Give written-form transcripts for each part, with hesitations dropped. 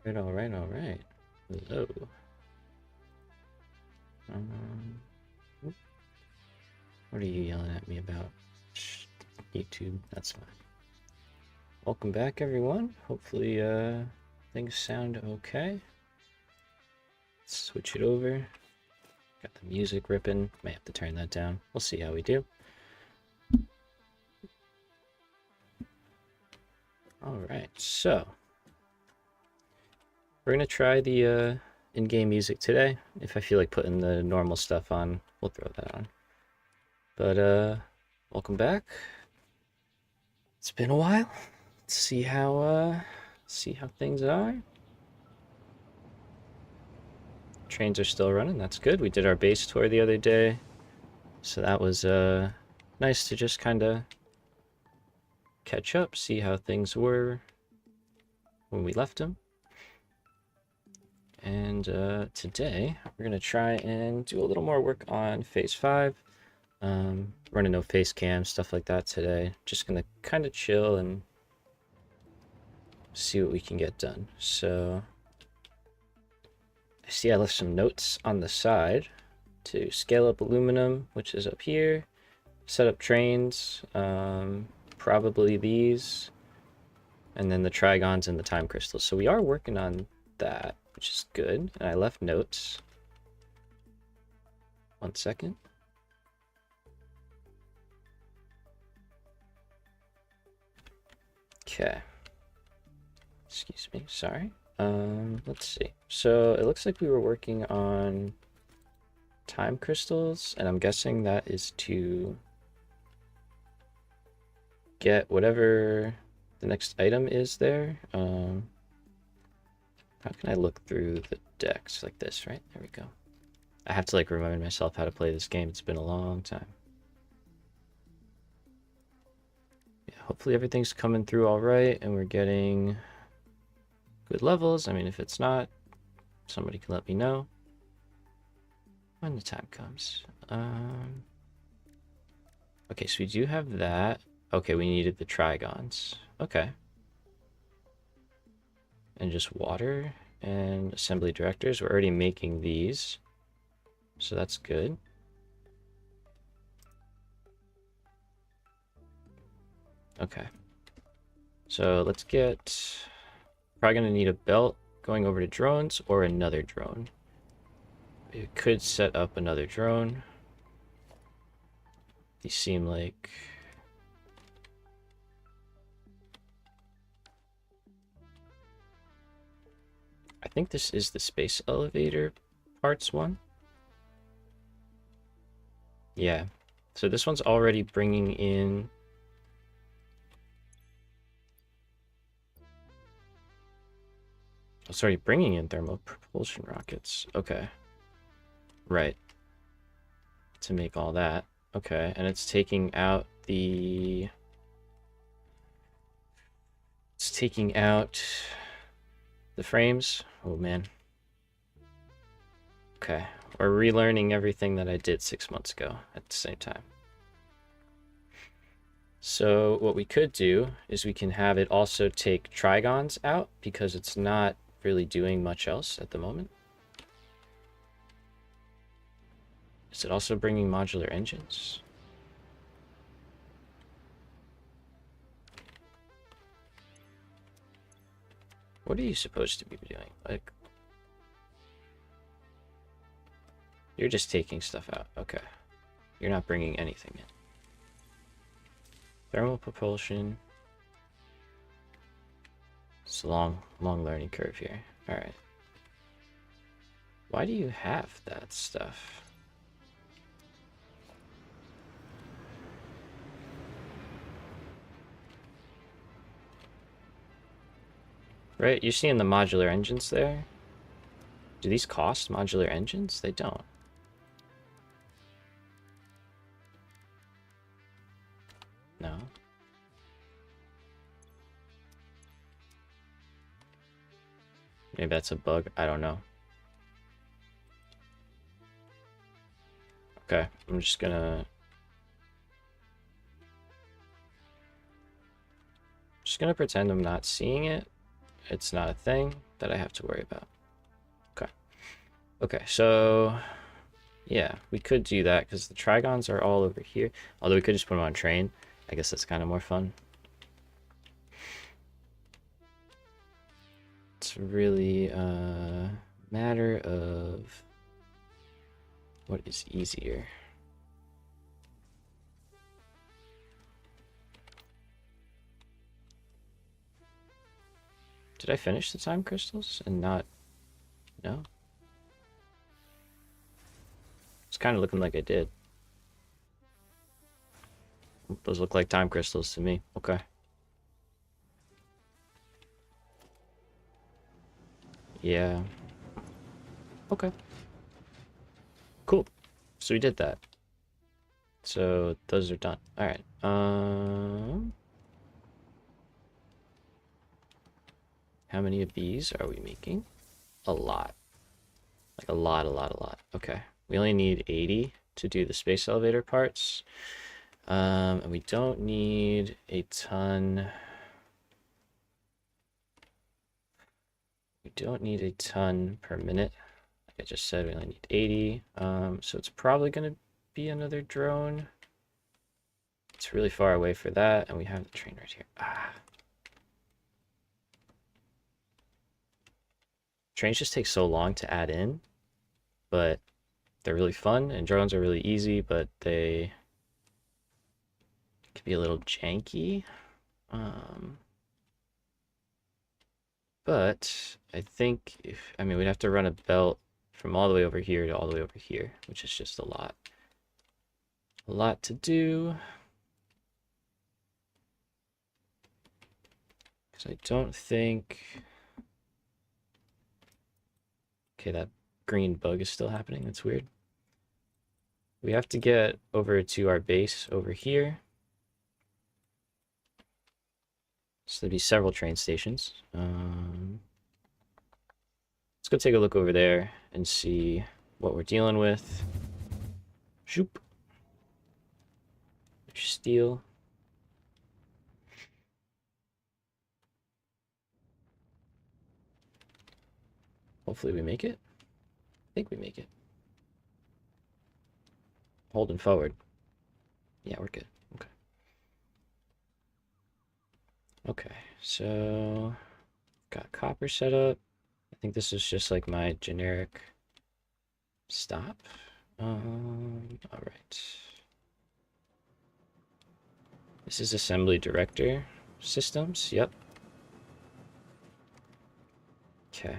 All right, all right. Hello. Um, what are you yelling at me about? Shh, YouTube, that's fine. Welcome back, everyone. Hopefully, things sound okay. Let's switch it over. Got the music ripping. May have to turn that down. We'll see how we do. All right, so we're gonna try the in-game music today. If I feel like putting the normal stuff on, we'll throw that on. But welcome back. It's been a while. Let's see how things are. Trains are still running. That's good. We did our base tour the other day, so that was nice to just kind of catch up, see how things were when we left them. And today we're gonna try and do a little more work on phase 5. Running no face cam, stuff like that today. Just gonna kind of chill and see what we can get done. So I see I left some notes on the side to scale up aluminum, which is up here, set up trains, probably these, and then the trigons and the time crystals. So we are working on that, which is good. And I left notes. 1 second. Okay. Excuse me, sorry. Let's see. So it looks like we were working on time crystals, and I'm guessing that is to get whatever the next item is there. How can I look through the decks like this, right? There we go. I have to like remind myself how to play this game. It's been a long time. Yeah, hopefully everything's coming through all right and we're getting good levels. I mean, if it's not, somebody can let me know when the time comes. Okay, so we do have that. Okay, we needed the trigons. Okay. And just water and assembly directors. We're already making these, so that's good. Okay. So let's get... Probably gonna need a belt going over to drones or another drone. It could set up another drone. These seem like... I think this is the space elevator parts one. Yeah. So this one's already bringing in... Oh, sorry, bringing in thermal propulsion rockets. Okay. Right. To make all that. Okay, and it's taking out the... It's taking out the frames. Oh, man. Okay, we're relearning everything that I did 6 months ago at the same time. So what we could do is we can have it also take trigons out because it's not really doing much else at the moment. Is it also bringing modular engines? What are you supposed to be doing? Like, you're just taking stuff out. Okay. You're not bringing anything in. Thermal propulsion. It's a long learning curve here. All right. Why do you have that stuff? Right, you're seeing the modular engines there? Do these cost modular engines? They don't. No. Maybe that's a bug. I don't know. Okay, I'm just gonna pretend I'm not seeing it, it's not a thing that I have to worry about. Okay. Okay, so yeah, we could do that because the trigons are all over here. Although we could just put them on train. I guess that's kind of more fun. It's really a matter of what is easier. Did I finish the time crystals and not? No? It's kind of looking like I did. Those look like time crystals to me. Okay. Yeah. Okay. Cool. So we did that. So those are done. All right. How many of these are we making? A lot. Like a lot. Okay. We only need 80 to do the space elevator parts. And we don't need a ton. We don't need a ton per minute. Like I just said, we only need 80. So it's probably going to be another drone. It's really far away for that, and we have the train right here. Ah. Trains just take so long to add in, but they're really fun, and drones are really easy, but they can be a little janky. But I think I mean, we'd have to run a belt from all the way over here to all the way over here, which is just a lot. A lot to do. Because I don't think... Okay, that green bug is still happening. That's weird. We have to get over to our base over here. So there'll be several train stations. Let's go take a look over there and see what we're dealing with. Shoop. Steel. Hopefully we make it. I think we make it. Holding forward. Yeah, we're good. Okay. Okay, so got copper set up. I think this is just like my generic stop. All right. This is assembly director systems. Yep. Okay.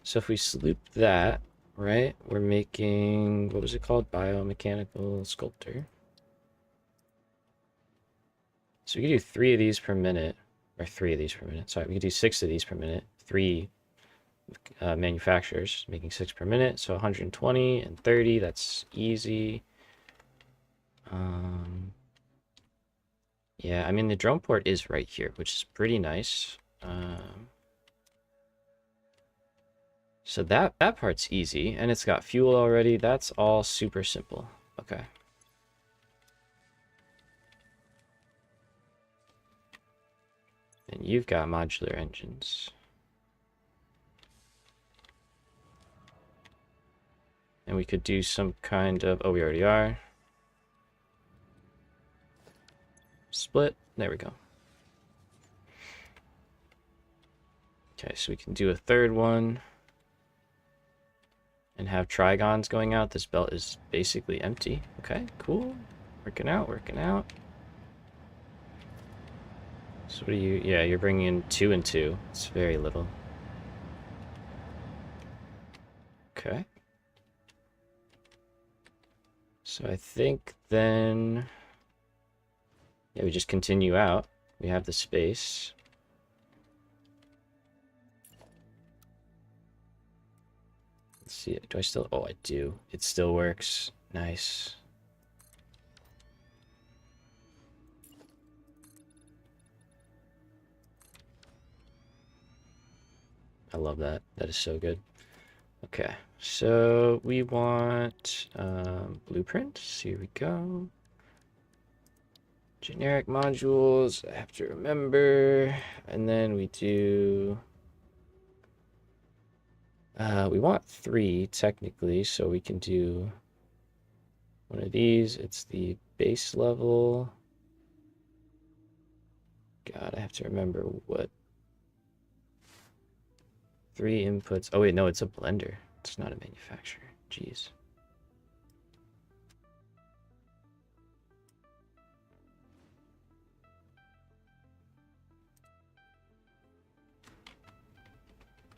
So if we sloop that, right, we're making, what was it called? Biomechanical sculptor. So we could do 3 of these per minute, or 3 of these per minute. Sorry, we could do 6 of these per minute. 3 manufacturers making 6 per minute. So 120 and 30, that's easy. Yeah, I mean, the drone port is right here, which is pretty nice. So that part's easy, and it's got fuel already. That's all super simple. Okay. And you've got modular engines. And we could do some kind of... Oh, we already are. Split. There we go. Okay, so we can do a third one. And have trigons going out. This belt is basically empty. Okay, cool. Working out, working out. So what do you... Yeah, you're bringing in 2 and 2. It's very little. Okay. So I think then... Yeah, we just continue out. We have the space. Let's see. Do I still... Oh, I do. It still works. Nice. I love that. That is so good. Okay, so we want blueprints. Here we go. Generic modules, I have to remember. And then we do... we want 3, technically, so we can do one of these. It's the base level. God, I have to remember what... 3 inputs. Oh, wait, no, it's a blender. It's not a manufacturer. Jeez.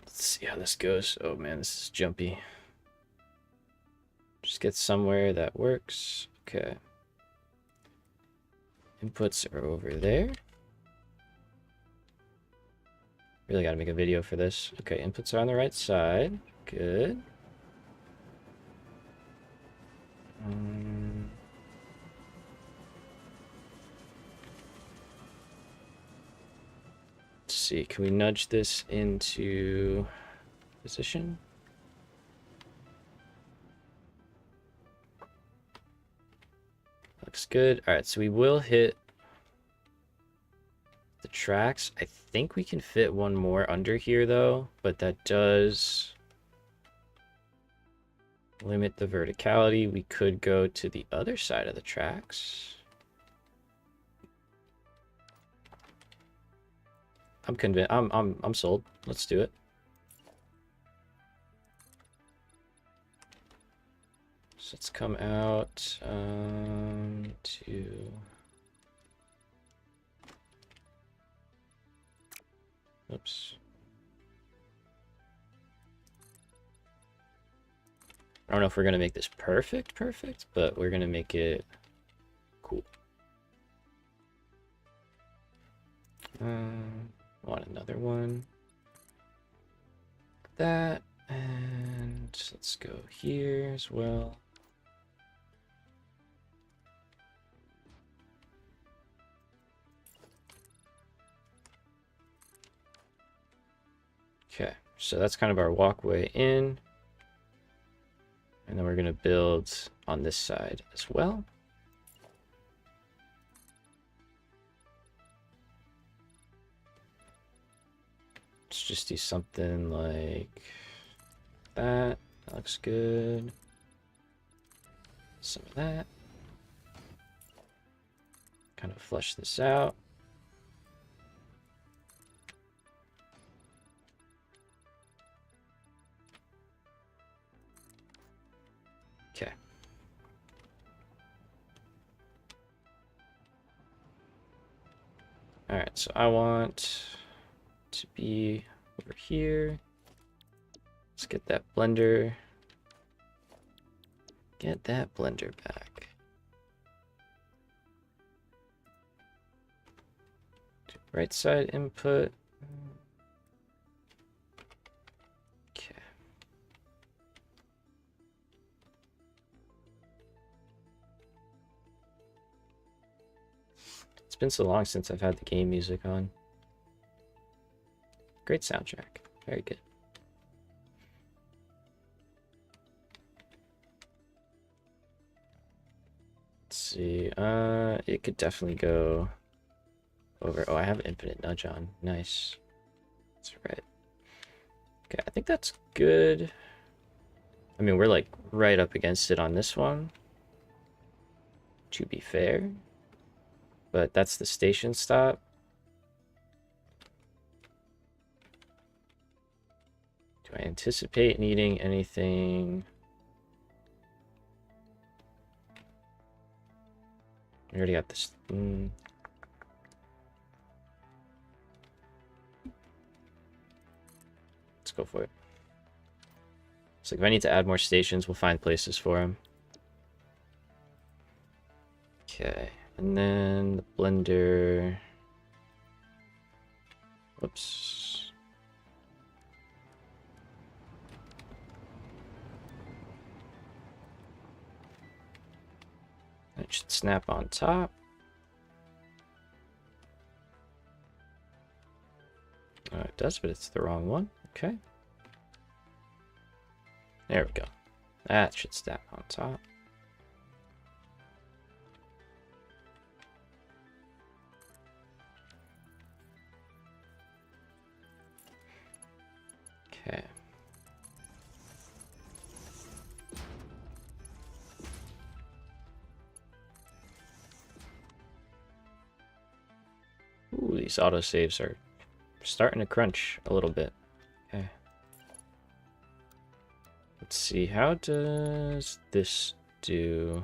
Let's see how this goes. Oh man, this is jumpy. Just get somewhere that works. Okay. Inputs are over there. Really gotta make a video for this. Okay, inputs are on the right side. Good. Let's see, can we nudge this into position? Looks good. All right, so we will hit the tracks. I think we can fit one more under here though, but that does limit the verticality. We could go to the other side of the tracks. I'm convinced. I'm sold. Let's do it. So let's come out to... Oops. I don't know if we're gonna make this perfect, but we're gonna make it cool. Want another one. That, and let's go here as well. Okay, so that's kind of our walkway in. And then we're going to build on this side as well. Let's just do something like that. That looks good. Some of that. Kind of flush this out. Okay. All right, so I want to be over here. Let's get that blender. Get that blender back. Right side input. Okay. It's been so long since I've had the game music on. Great soundtrack. Very good. Let's see. It could definitely go over. Oh, I have infinite nudge on. Nice. That's right. Okay, I think that's good. I mean, we're like right up against it on this one, to be fair. But that's the station stop. Do I anticipate needing anything? We already got this. Let's go for it. So if I need to add more stations, we'll find places for them. Okay, and then the blender. Whoops. That should snap on top. It does, but it's the wrong one. Okay. There we go. That should snap on top. Okay. Ooh, these autosaves are starting to crunch a little bit. Okay. Let's see, how does this do?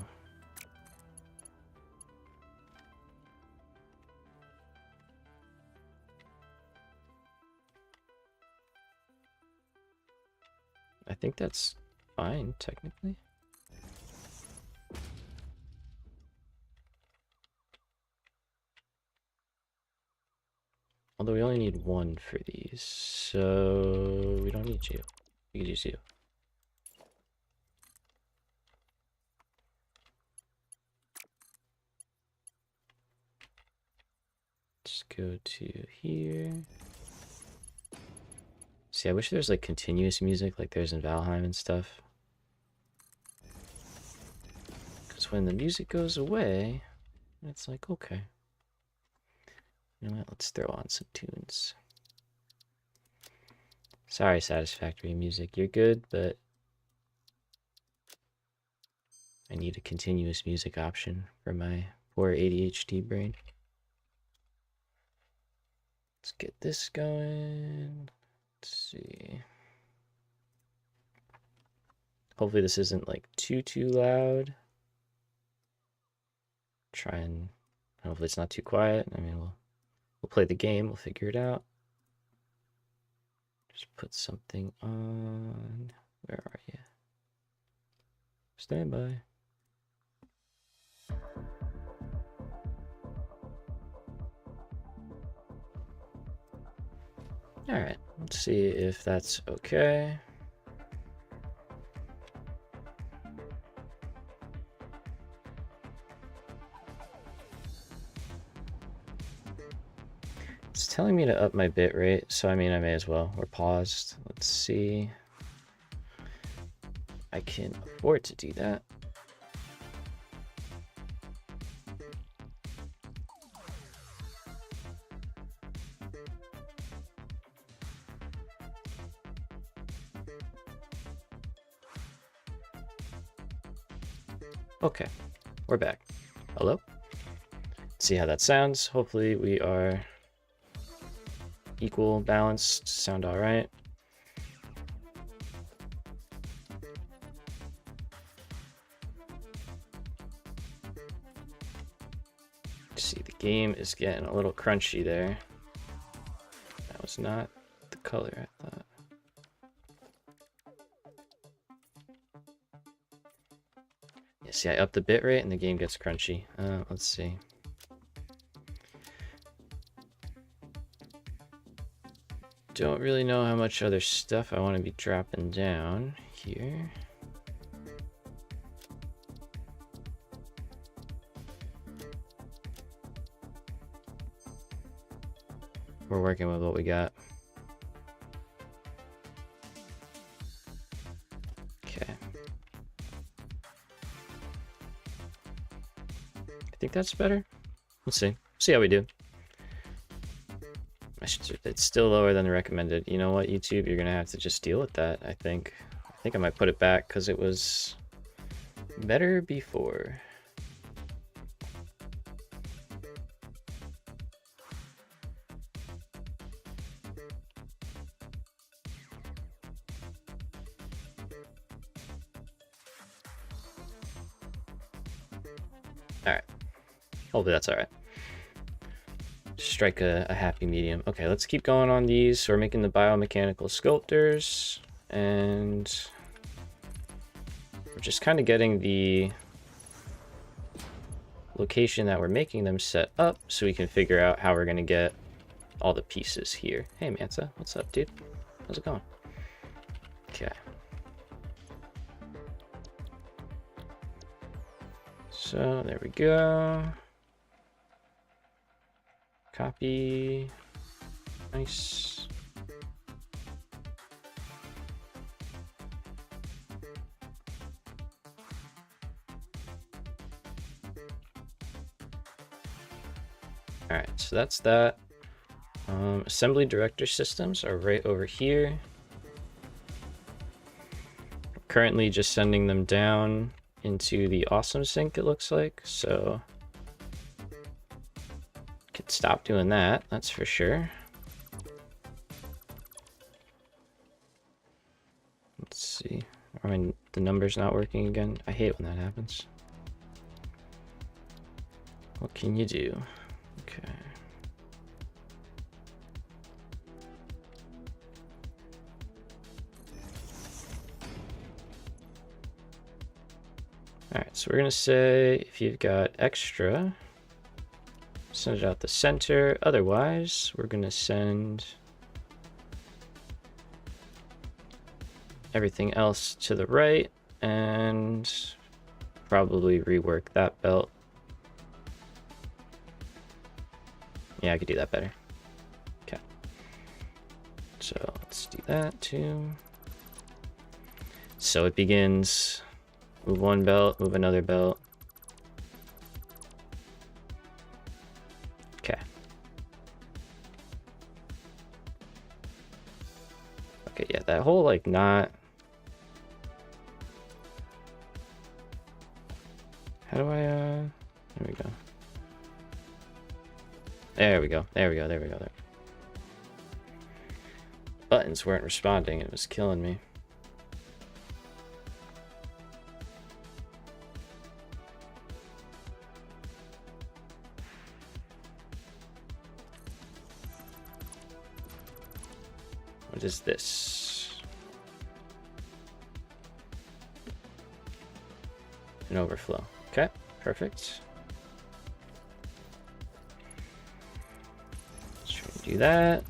I think that's fine, technically. Although we only need one for these, so we don't need you. We could use you. Let's go to here. See, I wish there's like continuous music like there's in Valheim and stuff. Because when the music goes away, it's like, okay. You know what? Let's throw on some tunes. Sorry, Satisfactory music. You're good, but I need a continuous music option for my poor ADHD brain. Let's get this going. Let's see. Hopefully this isn't like too loud. Try and hopefully it's not too quiet. I mean, we'll play the game. We'll figure it out. Just put something on. Where are you? Stand by. All right, let's see if that's okay. It's telling me to up my bit rate, so I mean, I may as well. We're paused. Let's see. I can afford to do that. Okay, we're back. Hello? Let's see how that sounds. Hopefully we are equal, balanced, sound all right. See, the game is getting a little crunchy there. That was not the color I thought. Yeah, see, I up the bit rate and the game gets crunchy. Let's see. Don't really know how much other stuff I want to be dropping down here. We're working with what we got. Okay. I think that's better. Let's see. See how we do. It's still lower than the recommended. You know what, YouTube? You're gonna have to just deal with that, I think. I think I might put it back because it was better before. Alright. Hopefully that's alright. Strike a happy medium. Okay, let's keep going on these. So we're making the biomechanical sculptors, and we're just kind of getting the location that we're making them set up so we can figure out how we're going to get all the pieces here. Hey Manta, what's up, dude? How's it going? Okay. So there we go. Copy. Nice. All right, so that's that. Assembly director systems are right over here. currently just sending them down into the awesome sink, it looks like. So could stop doing that, that's for sure. Let's see. I mean, the number's not working again. I hate when that happens. What can you do? Okay. Alright, so we're gonna say if you've got extra, send it out the center. Otherwise, we're gonna send everything else to the right and probably rework that belt. Yeah, I could do that better. Okay. So let's do that too. So it begins. Move one belt, move another belt. Okay. Okay, yeah, that whole like not. How do I there we go. There we go. There we go. There we go. There. Buttons weren't responding. It was killing me. What is this? An overflow. Okay, perfect. Let's try to do that.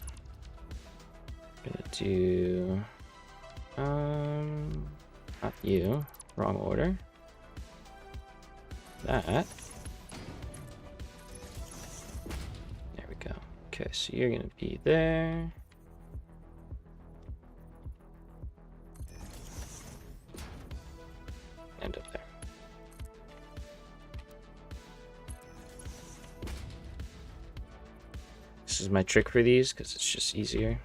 Gonna do not you. Wrong order. That. There we go. Okay, so you're gonna be there. And up there. This is my trick for these because it's just easier.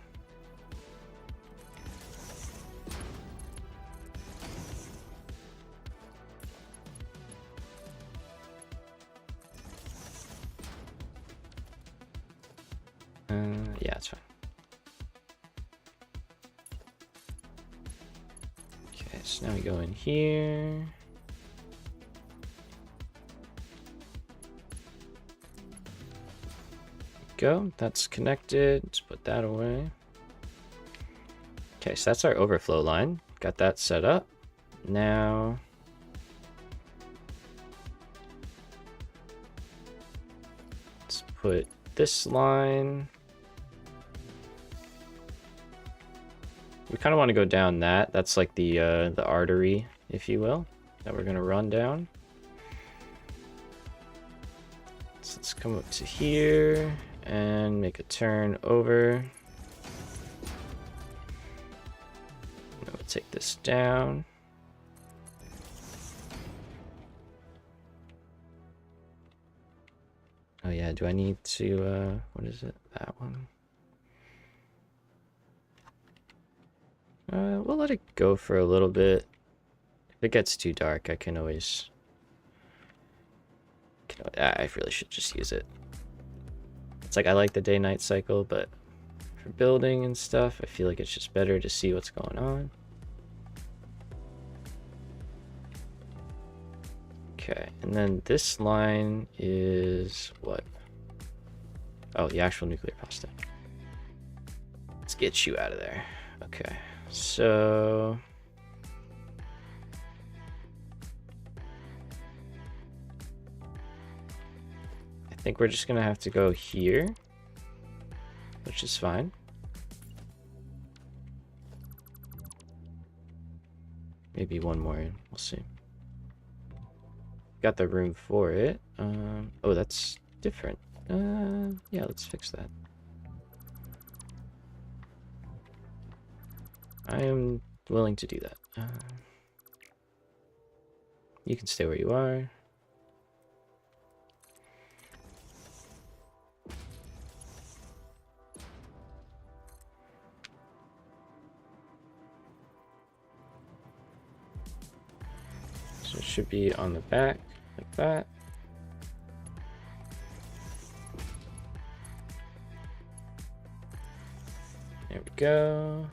Yeah, it's fine. Okay, so now we go in here. Go, that's connected. Let's put that away. Okay, so that's our overflow line. Got that set up. Now let's put this line. We kind of want to go down that. That's like the artery, if you will, that we're gonna run down. So let's come up to here and make a turn over. We'll take this down. Oh yeah, do I need to, what is it? That one. We'll let it go for a little bit. If it gets too dark, I can always... I really should just use it. It's like I like the day-night cycle, but for building and stuff, I feel like it's just better to see what's going on. Okay, and then this line is what? Oh, the actual nuclear power stack. Let's get you out of there. Okay, so... I think we're just gonna have to go here, which is fine. Maybe one more in, we'll see. Got the room for it. Oh, that's different. Yeah, let's fix that. I am willing to do that. You can stay where you are. should be on the back, like that. There we go.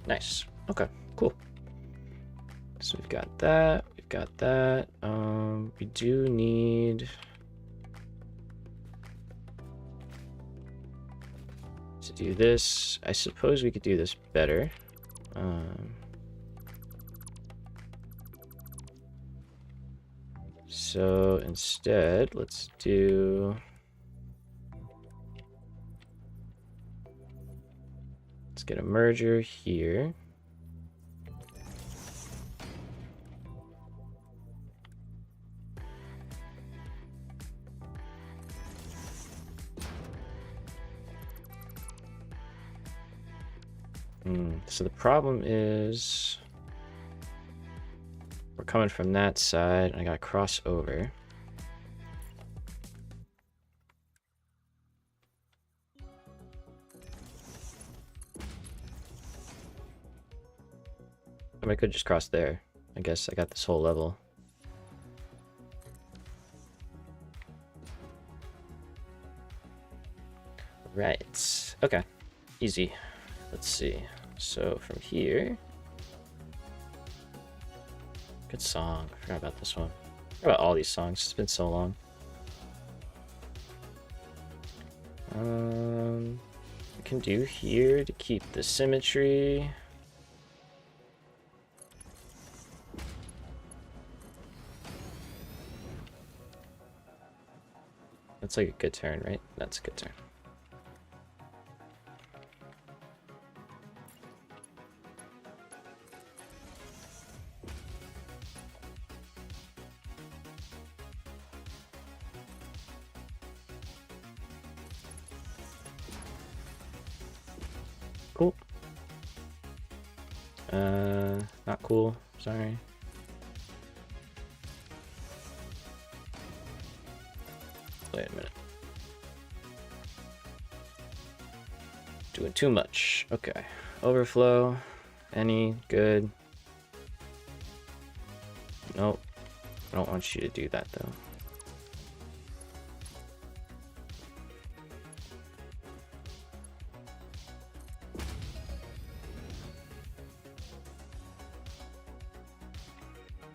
Nice. Okay, cool. So we've got that. We've got that. We do need to do this. I suppose we could do this better. So instead, let's get a merger here. So the problem is we're coming from that side, and I gotta cross over. I could just cross there. I guess I got this whole level. Right. Okay. Easy. Let's see. So from here. Good song. I forgot about this one. I forgot about all these songs. It's been so long. We can do here to keep the symmetry. That's like a good turn, right? That's a good turn. Cool. Not cool. Sorry. Wait a minute. Doing too much. Okay. Overflow. Any good? Nope. I don't want you to do that though.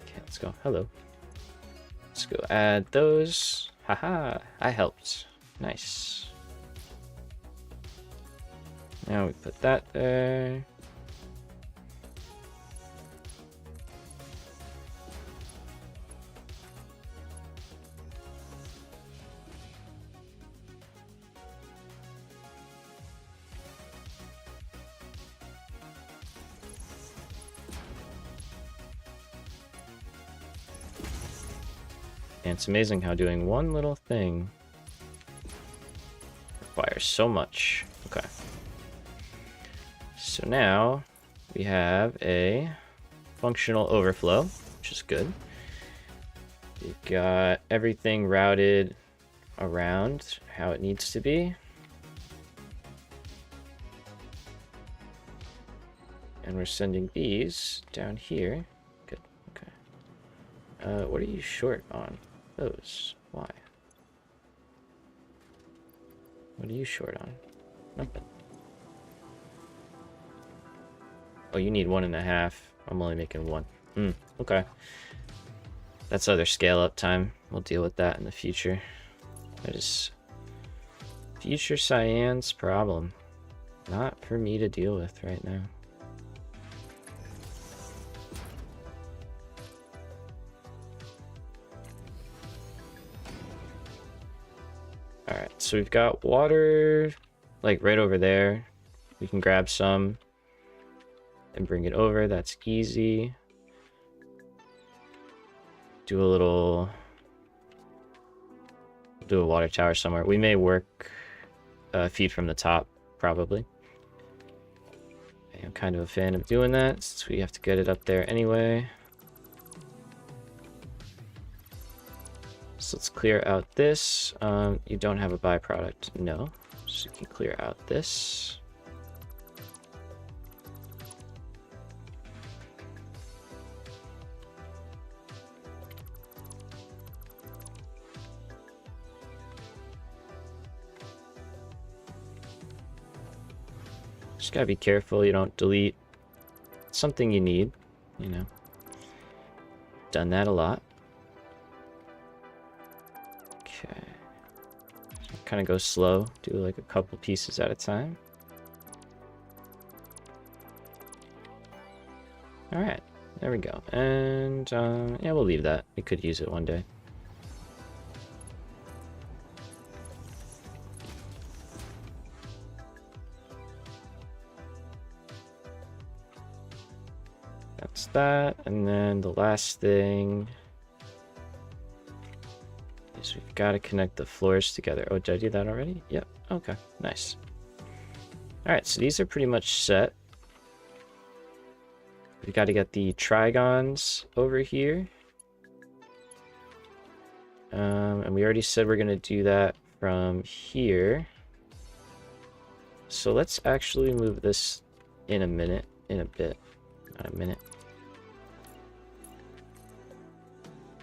Okay, let's go. Hello. Let's go add those. Haha, I helped. Nice. Now we put that there. And it's amazing how doing one little thing requires so much. Okay. So now we have a functional overflow, which is good. We've got everything routed around how it needs to be. And we're sending these down here. Good, okay. What are you short on? Those. Why? What are you short on? Nothing. Oh, you need 1.5. I'm only making 1. Okay. That's other scale up time. We'll deal with that in the future. That is future Cyan's problem. Not for me to deal with right now. Alright, so we've got water like right over there. We can grab some and bring it over. That's easy. Do a water tower somewhere. We may work feed from the top, probably. I'm kind of a fan of doing that, since we have to get it up there anyway. So let's clear out this. You don't have a byproduct, no. So you can clear out this. Just gotta be careful you don't delete something you need, you know. Done that a lot. Okay. Kind of go slow, do like a couple pieces at a time. Alright, there we go. And yeah, we'll leave that. We could use it one day. That's that. And then the last thing is we've got to connect the floors together. Oh, did I do that already? Yep. Okay, nice. Alright, so these are pretty much set. We've got to get the trigons over here. And we already said we're going to do that from here. So let's actually move this in a minute, in a bit, not a minute.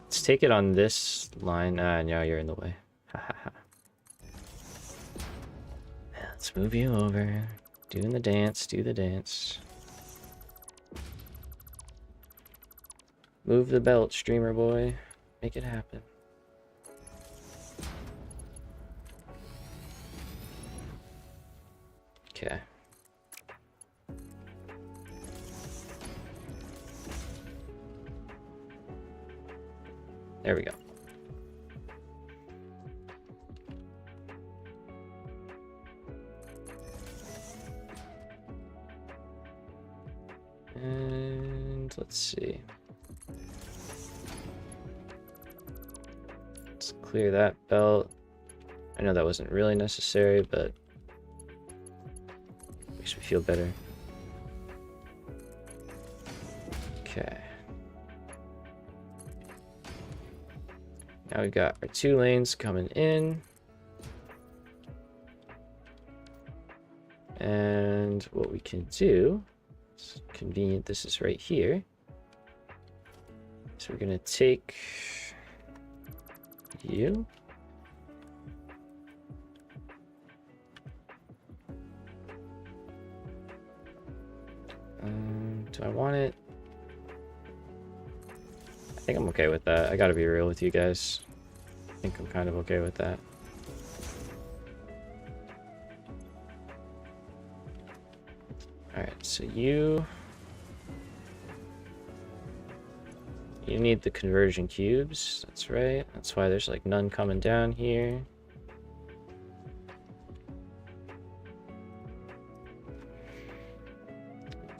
Let's take it on this line. Ah, now you're in the way. Ha ha ha. Let's move you over. Doing the dance, do the dance. Move the belt, streamer boy. Make it happen. Okay. There we go. And let's see. Let's clear that belt. I know that wasn't really necessary, but makes me feel better. Okay. Now we've got our 2 lanes coming in. And what we can do, it's convenient, this is right here. So we're gonna take you. Do I want it? I think I'm okay with that. I gotta be real with you guys. I think I'm kind of okay with that. Alright, so you need the conversion cubes. That's right. That's why there's like none coming down here.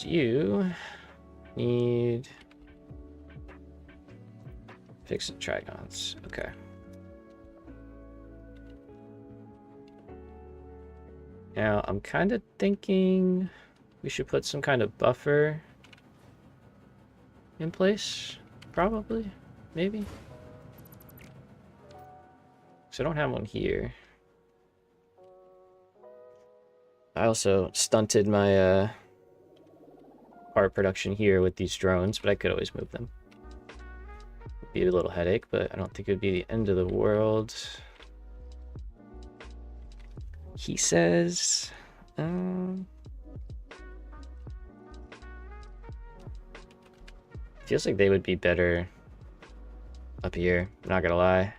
You need fixed trigons. Okay. Now I'm kind of thinking we should put some kind of buffer in place. Probably, maybe. So I don't have one here. I also stunted my part production here with these drones, but I could always move them. It'd be a little headache, but I don't think it would be the end of the world. He says, feels like they would be better up here, I'm not gonna lie.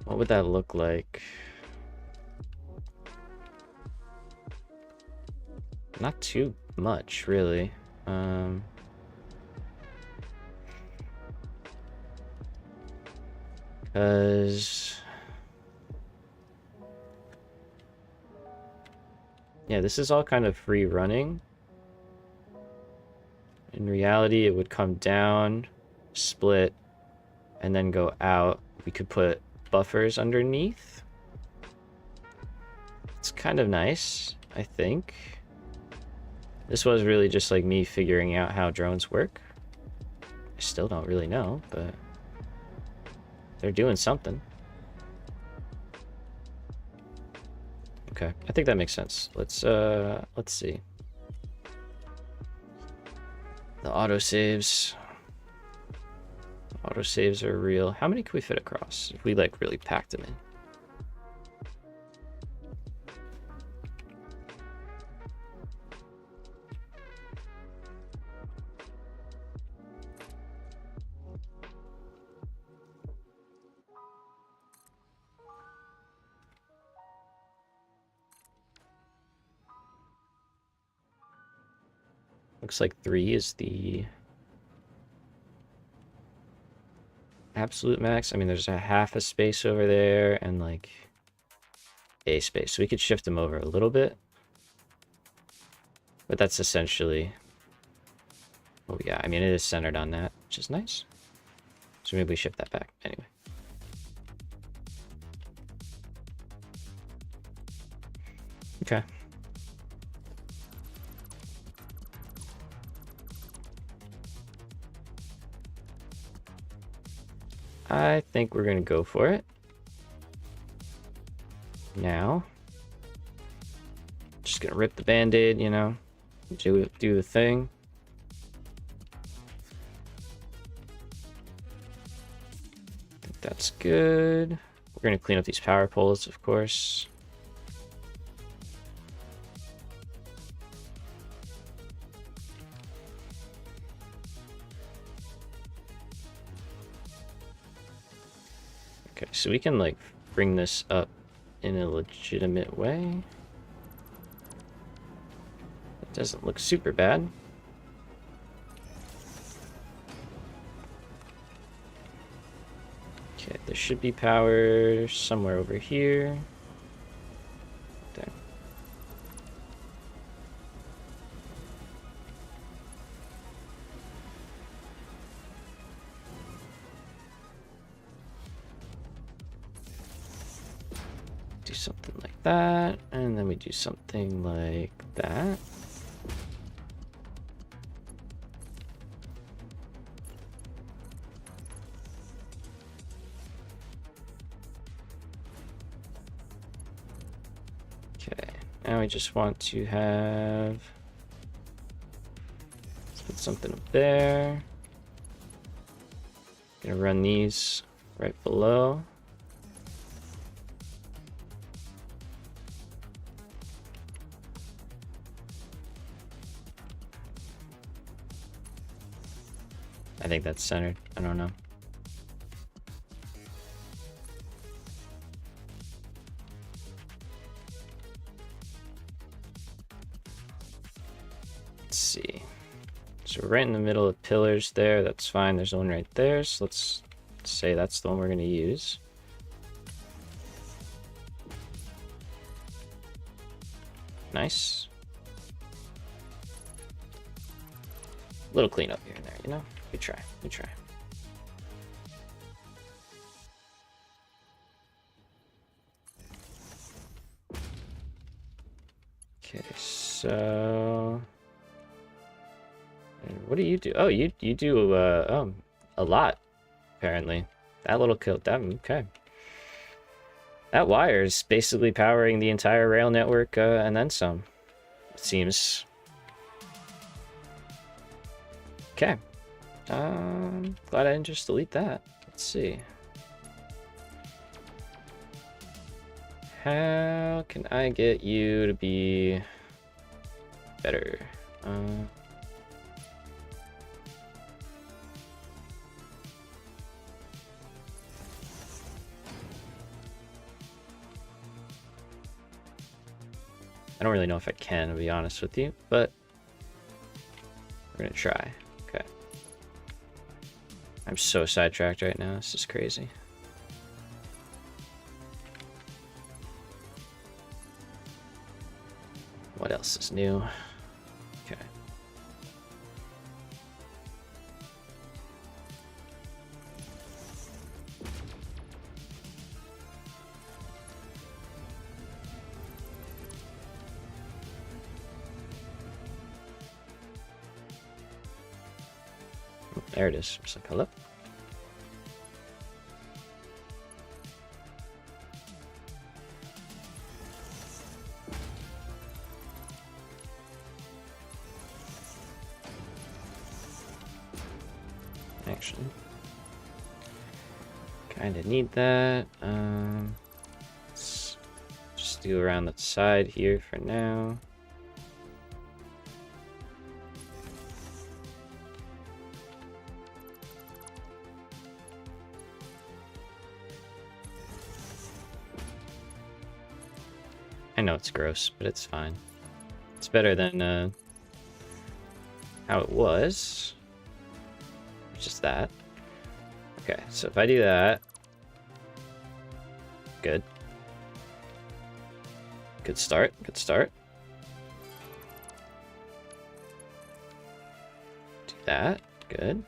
What would that look like? Not too much, really. Because yeah, this is all kind of free running. In reality, it would come down, split, and then go out. We could put buffers underneath. It's kind of nice, I think. This was really just like me figuring out how drones work. I still don't really know, but they're doing something. Okay, I think that makes sense. Let's see. The autosaves. Autosaves are real. How many can we fit across if we like really packed them in? Looks like 3 is the absolute max. I mean, there's a half a space over there and like a space. So we could shift them over a little bit. But that's essentially what we got. I mean, it is centered on that, which is nice. So maybe we shift that back anyway. Okay. I think we're going to go for it. Now, just going to rip the band-aid, you know, do the thing. I think that's good. We're going to clean up these power poles, of course. Okay, so we can like bring this up in a legitimate way. It doesn't look super bad. Okay, there should be power somewhere over here. There. Do something like that, and then we do something like that. Okay, now we just want to have, let's put something up there. Gonna run these right below. I think that's centered. I don't know. Let's see. So we're right in the middle of pillars there. That's fine. There's one right there. So let's say that's the one we're going to use. Nice. Little cleanup here and there, you know? We try. Okay, so what do you do? Oh, you do a lot, apparently. That little kill, that, okay. That wire is basically powering the entire rail network and then some, it seems. Okay. Glad I didn't just delete that. Let's see. How can I get you to be better? I don't really know if I can, to be honest with you, but we're gonna try. Okay. I'm so sidetracked right now. This is crazy. What else is new? Okay. There it is. Just like, hello. Action. Kind of need that. Let's just do around the side here for now. I know it's gross, but it's fine. It's better than how it was. Just that. Okay, so if I do that, good. Good start, good start. Do that, good.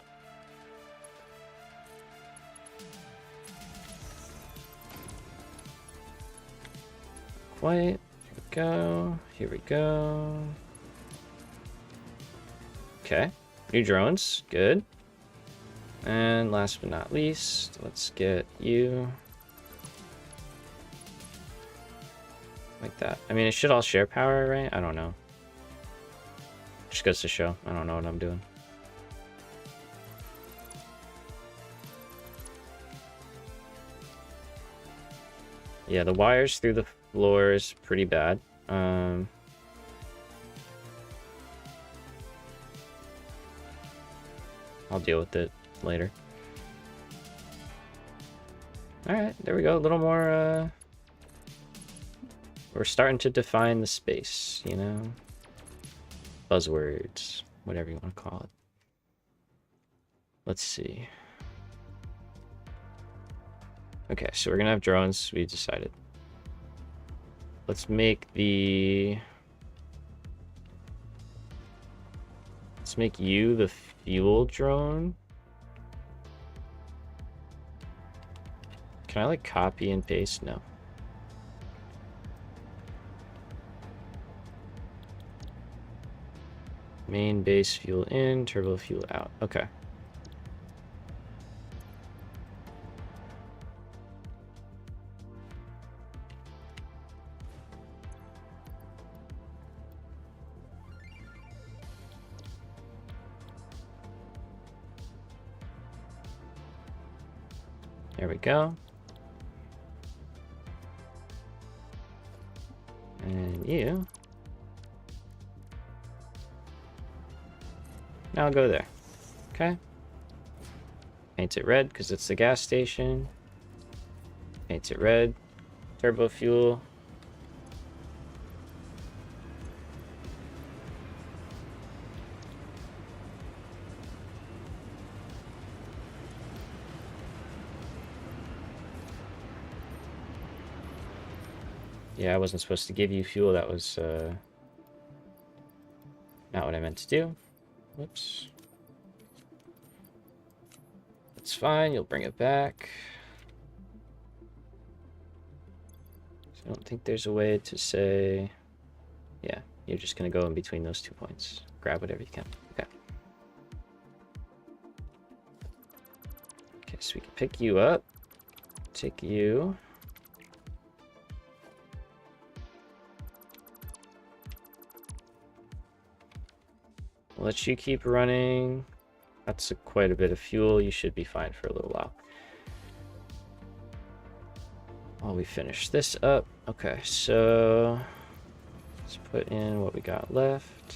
Quite. Here we go. Here we go. Okay. New drones. Good. And last but not least, let's get you. Like that. I mean, it should all share power, right? I don't know. Just goes to show. I don't know what I'm doing. Yeah, the wires through the floor is pretty bad. I'll deal with it later. Alright, there we go. A little more, we're starting to define the space, you know? Buzzwords, whatever you want to call it. Let's see. Okay, so we're gonna have drones, we decided. Let's make the... Let's make you the fuel drone. Can I, like, copy and paste? No. Main base fuel in, turbo fuel out. Okay. There we go. And you. Now I'll go there. Okay. Paint it red because it's the gas station. Paint it red. Turbo fuel. Yeah, I wasn't supposed to give you fuel. That was not what I meant to do. Whoops. That's fine. You'll bring it back. So I don't think there's a way to say... Yeah, you're just going to go in between those 2 points. Grab whatever you can. Okay. Okay, so we can pick you up. Take you... Let you keep running. That's quite a bit of fuel. You should be fine for a little while. While we finish this up. Okay, so let's put in what we got left.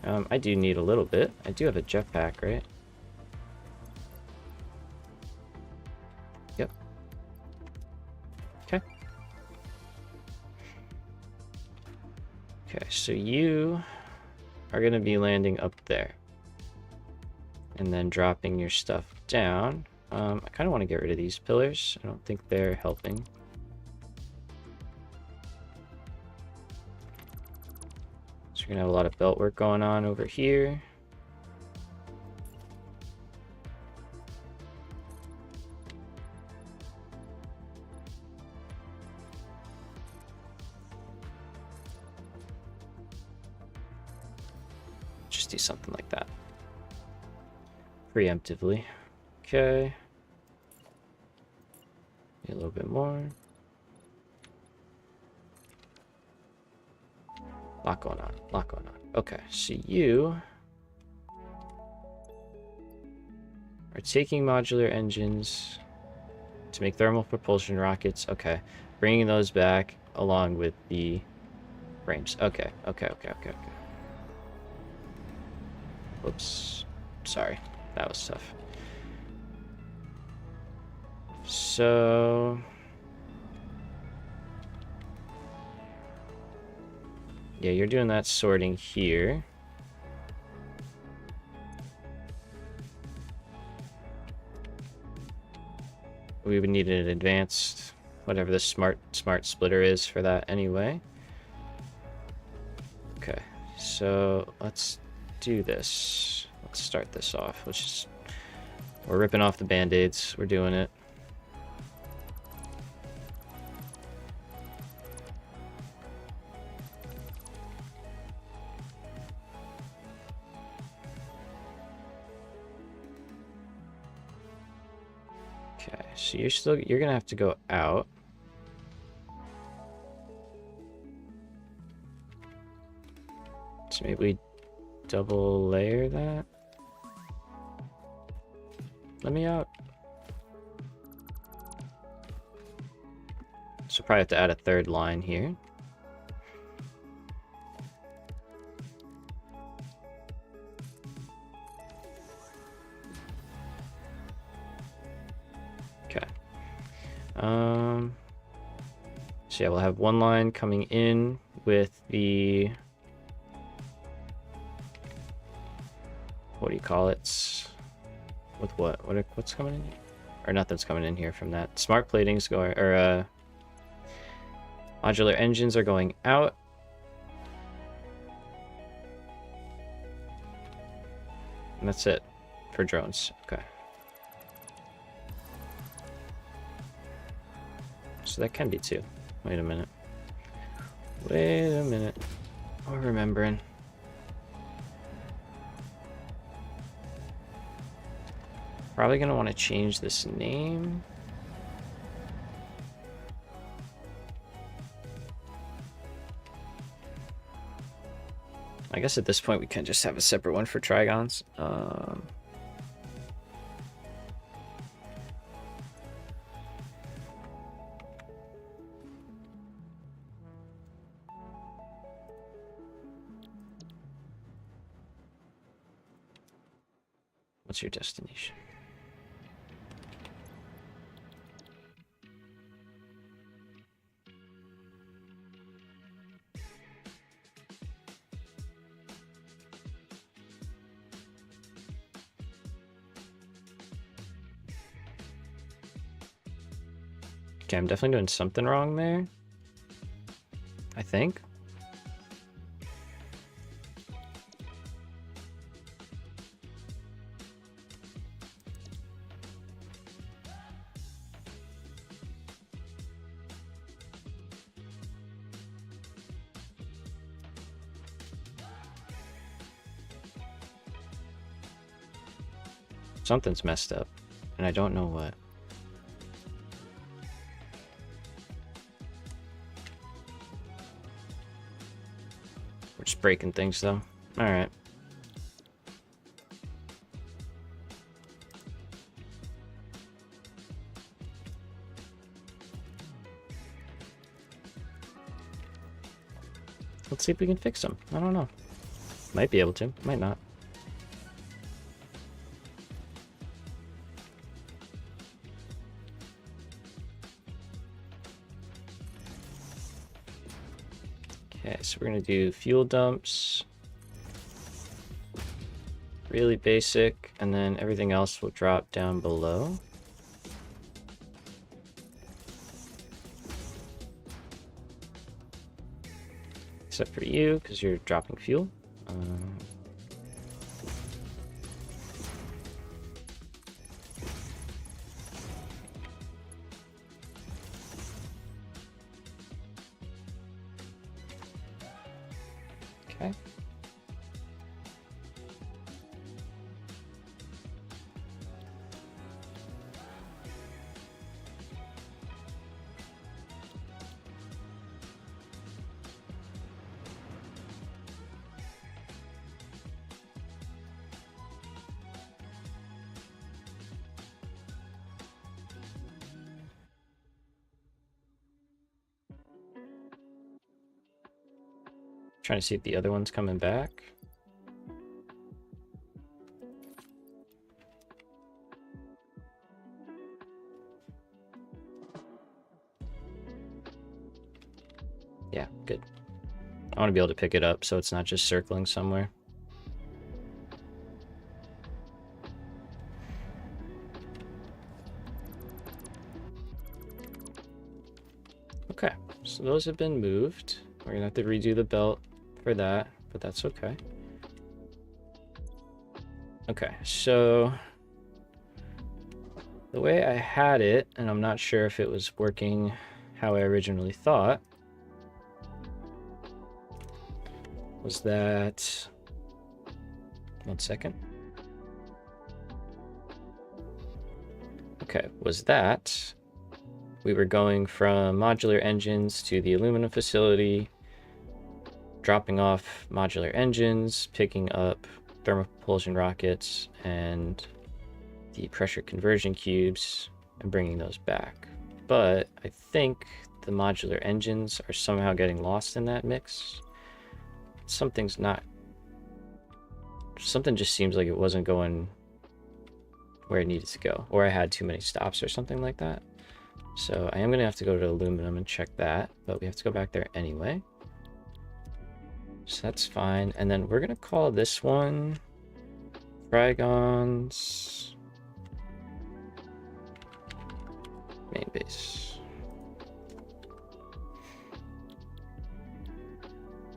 I do need a little bit. I do have a jetpack, right? Yep. Okay. Okay, so you are going to be landing up there and then dropping your stuff down. I kind of want to get rid of these pillars. I don't think they're helping. So we're going to have a lot of belt work going on over here. Do something like that preemptively. Okay, a little bit more. Lot going on, lot going on. Okay, so you are taking modular engines to make thermal propulsion rockets. Okay. Bringing those back along with the frames. Okay. Whoops. Sorry. That was tough. So... yeah, you're doing that sorting here. We would need an advanced, whatever the smart splitter is for that anyway. Okay, so let's do this. Let's start this off. We're ripping off the band-aids. We're doing it. Okay, so you're gonna have to go out. So maybe we double layer that. Let me out. So probably have to add a third line here. Okay. So yeah, we'll have one line coming in with the, what do you call it? With what? What's coming in? Or nothing's coming in here from that. Smart plating's going, or modular engines are going out. And that's it for drones. Okay. So that can be two. Wait a minute. Wait a minute. We're remembering. Probably gonna want to change this name. I guess at this point we can just have a separate one for trigons. What's your destination? Okay, I'm definitely doing something wrong there. I think. Something's messed up, and I don't know what. We're just breaking things, though. Alright. Let's see if we can fix them. I don't know. Might be able to, might not. Okay, so we're gonna do fuel dumps. Really basic, and then everything else will drop down below. Except for you, because you're dropping fuel. Okay. Trying to see if the other one's coming back. Yeah, good. I want to be able to pick it up so it's not just circling somewhere. Okay, so those have been moved. We're gonna have to redo the belt for that, but that's okay. Okay, so the way I had it, and I'm not sure if it was working how I originally thought, was that, one second. Okay, was that we were going from modular engines to the aluminum facility, dropping off modular engines, picking up thermal propulsion rockets and the pressure conversion cubes and bringing those back. But I think the modular engines are somehow getting lost in that mix. Something just seems like it wasn't going where it needed to go, or I had too many stops or something like that. So I am going to have to go to aluminum and check that, but we have to go back there anyway. So that's fine. And then we're going to call this one Trigon's main base.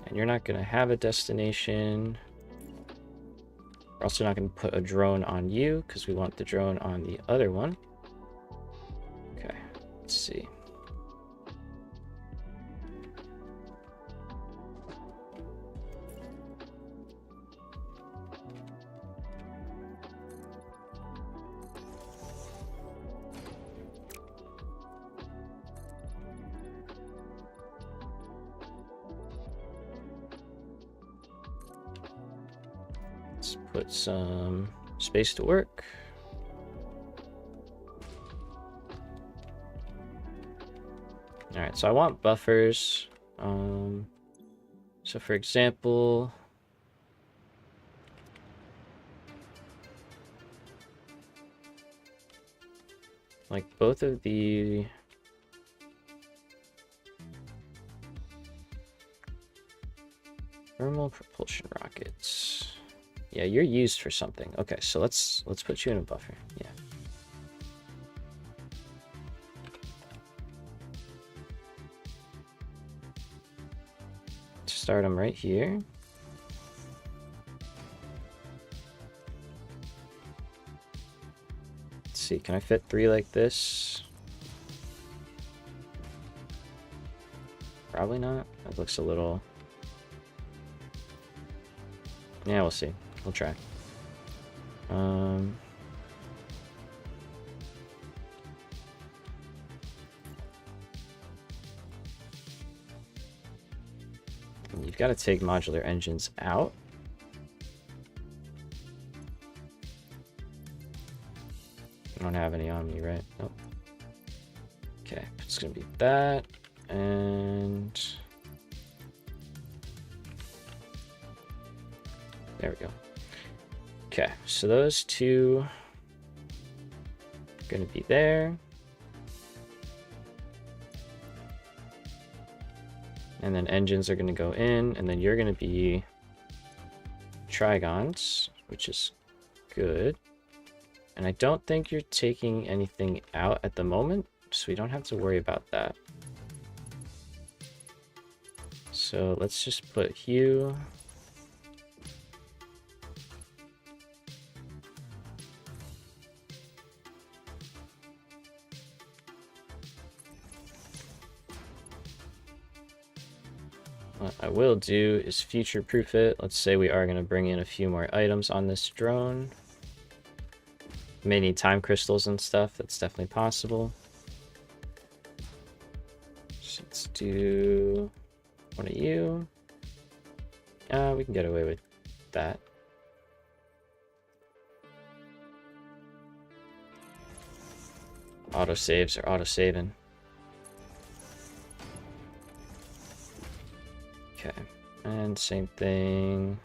And you're not going to have a destination. We're also not going to put a drone on you because we want the drone on the other one. Okay, let's see. Let's put some space to work. All right, so I want buffers. So for example, like both of the thermal propulsion rockets. Yeah, you're used for something. Okay, so let's put you in a buffer. Yeah. Start them right here. Let's see, can I fit 3 like this? Probably not. That looks a little... Yeah, we'll see. We'll try. You've got to take modular engines out. I don't have any on me, right? Nope. Okay, it's gonna be that, and there we go. Okay, so those two are gonna be there. And then engines are going to go in, and then you're going to be Trigons, which is good. And I don't think you're taking anything out at the moment, so we don't have to worry about that. So let's just put you. What I will do is future-proof it. Let's say we are going to bring in a few more items on this drone. May need time crystals and stuff. That's definitely possible. So let's do one of you. We can get away with that. Autosaves are auto-saving. Okay, and then same thing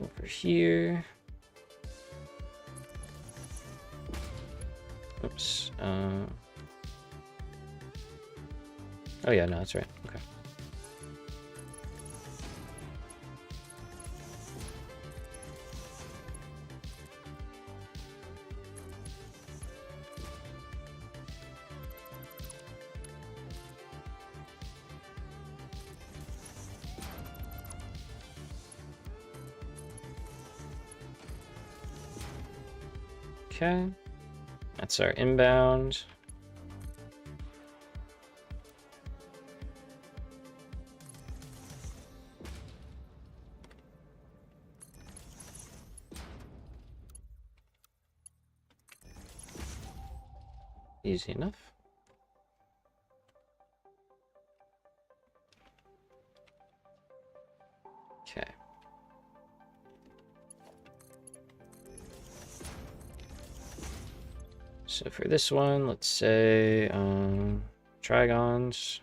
over here. Oops. Oh yeah, no, that's right. Okay. Okay. That's our inbound. Easy enough. Okay. So for this one, let's say trigons,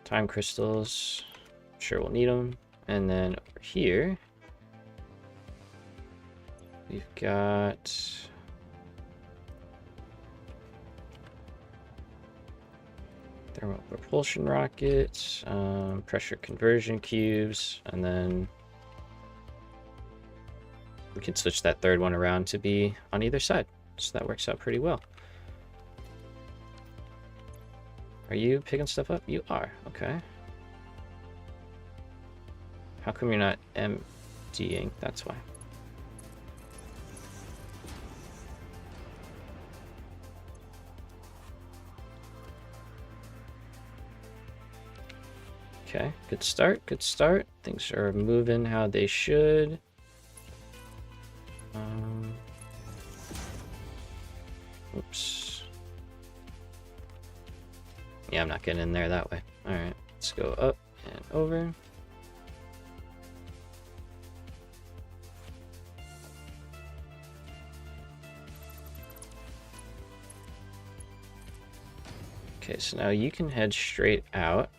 time crystals. Sure, we'll need them. And then over here, we've got thermal propulsion rockets, pressure conversion cubes, and then we can switch that third one around to be on either side. So that works out pretty well. Are you picking stuff up? You are. Okay. How come you're not emptying? That's why. Okay, good start, good start. Things are moving how they should. Oops. Yeah, I'm not getting in there that way. Alright, let's go up and over. Okay, so now you can head straight out.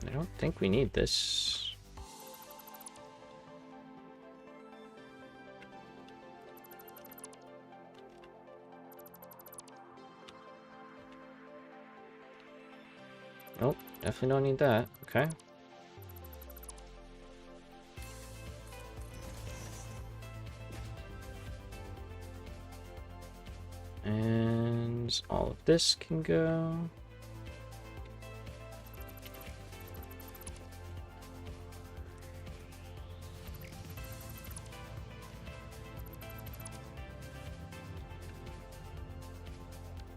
I don't think we need this. Nope, definitely don't need that. Okay. And all of this can go.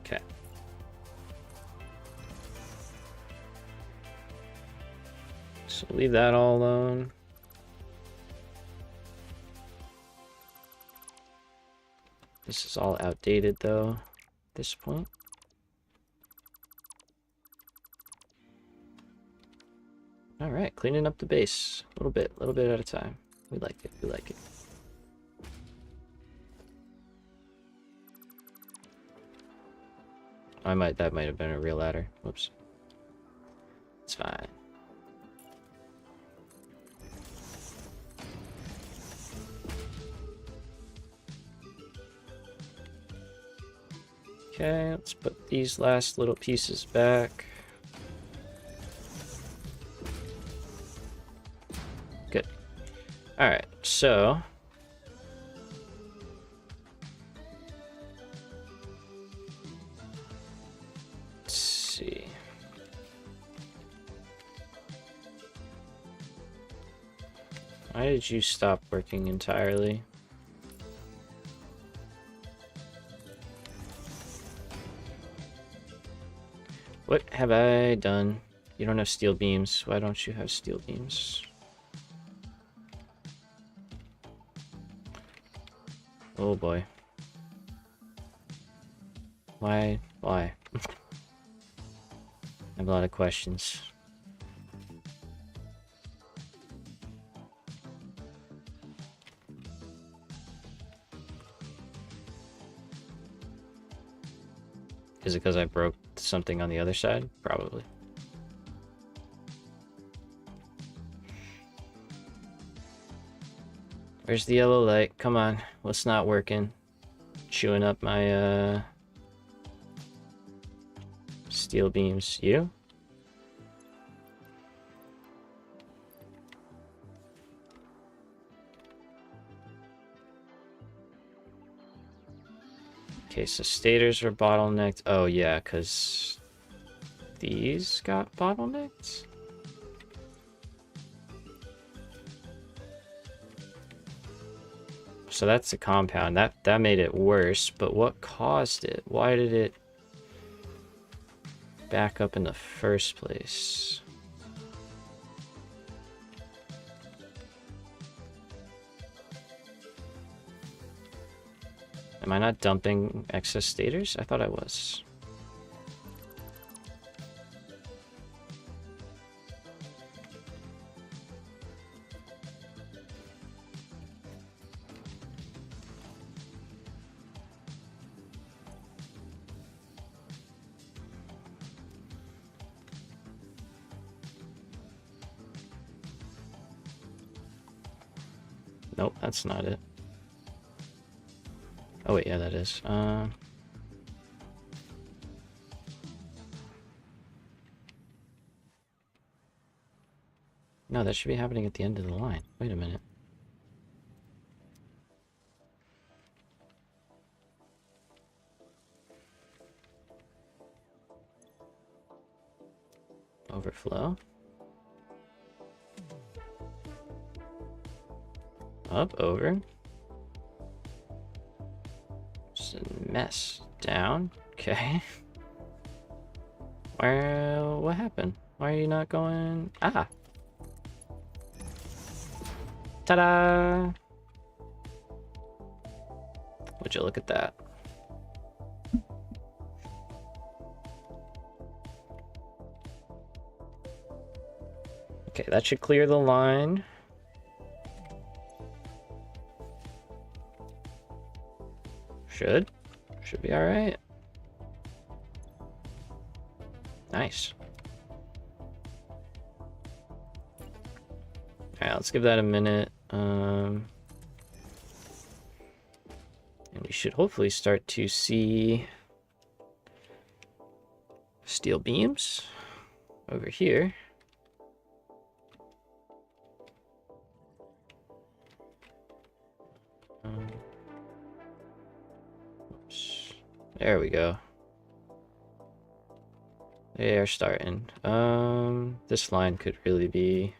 Okay. So leave that all alone. This is all outdated though at this point. All right, cleaning up the base a little bit at a time. We like it, we like it. That might have been a real ladder. Whoops. It's fine. Okay, let's put these last little pieces back. Good. All right, so let's see. Why did you stop working entirely? What have I done? You don't have steel beams. Why don't you have steel beams? Oh boy. Why? Why? I have a lot of questions. Is it because I broke something on the other side? Probably. Where's the yellow light? Come on. What's not working? Chewing up my steel beams. You? Okay, so stators are bottlenecked. Oh yeah, because these got bottlenecked? So that's a compound. That made it worse, but what caused it? Why did it back up in the first place? Am I not dumping excess stators? I thought I was. Nope, that's not it. Oh wait, yeah, that is. No, that should be happening at the end of the line. Wait a minute. Overflow. Up, over. It's a mess. Down. Okay. What happened? Why are you not going? Ah! Ta-da! Would you look at that? Okay, that should clear the line. Should be all right. Nice. All right, let's give that a minute. And we should hopefully start to see steel beams over here. There we go. They are starting. This line could really be...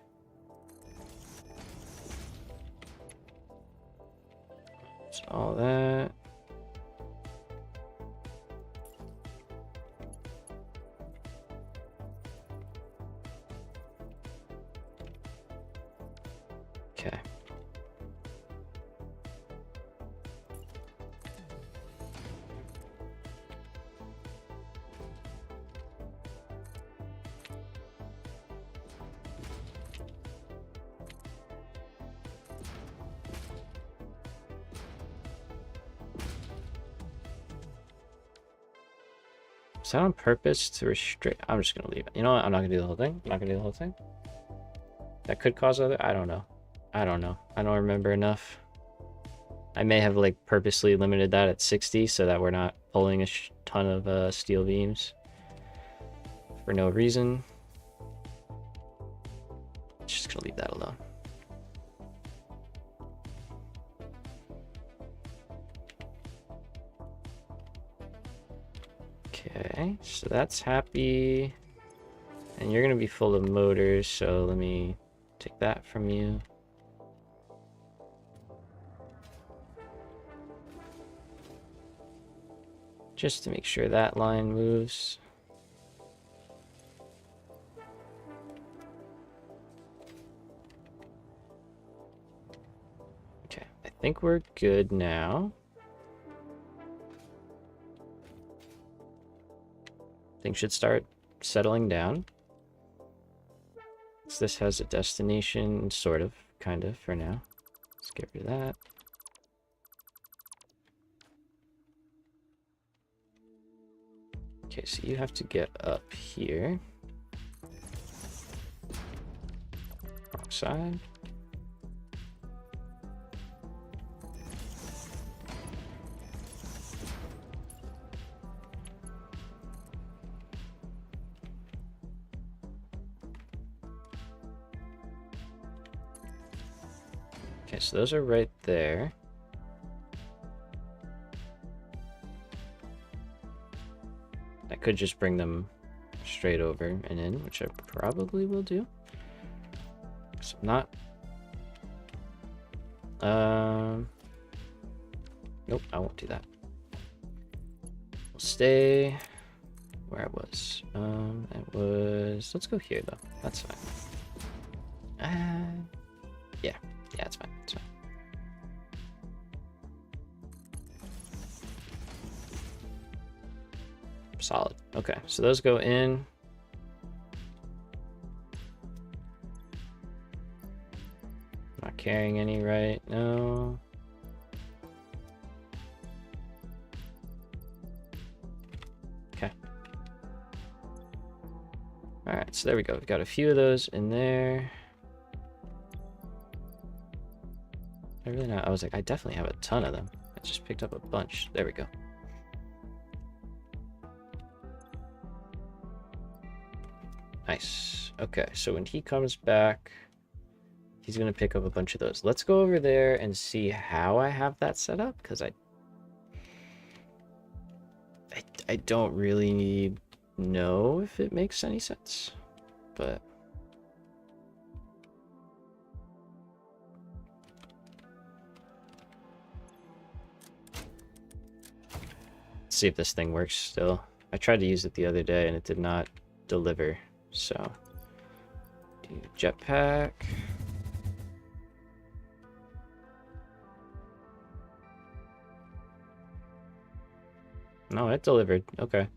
It's all that. Okay. Is that on purpose to restrict? I'm just gonna leave it. You know what? I'm not gonna do the whole thing. I'm not gonna do the whole thing. That could cause other... I don't know. I don't know. I don't remember enough. I may have like purposely limited that at 60 so that we're not pulling a ton of steel beams for no reason. Just gonna leave that alone. Okay, so that's happy. And you're gonna be full of motors, so let me take that from you. Just to make sure that line moves. Okay, I think we're good now. Things should start settling down. So this has a destination, sort of, kind of, for now. Let's get rid of that. Okay, so you have to get up here. Wrong side. Okay, so those are right there. I could just bring them straight over and in, which I probably will do. So I'm not. Nope, I won't do that. We'll stay where I was. It was. Let's go here though. That's fine. Yeah, it's fine. It's fine. Solid. Okay, so those go in. Not carrying any, right? No. Okay. All right, so there we go. We've got a few of those in there. I really not. I was like, I definitely have a ton of them. I just picked up a bunch. There we go. Nice. Okay, so when he comes back, he's gonna pick up a bunch of those. Let's go over there and see how I have that set up, because I don't really know if it makes any sense, but let's see if this thing works still. I tried to use it the other day and it did not deliver. So, do jetpack. No, it delivered. Okay.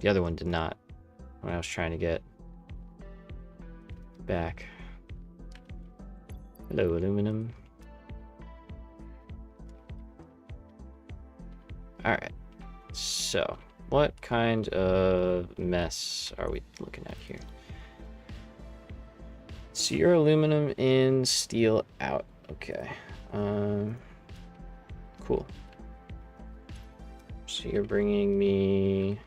The other one did not when I was trying to get back. Hello, aluminum. Alright. So, what kind of mess are we looking at here? So you're aluminum in, steel out. Okay. Cool. So you're bringing me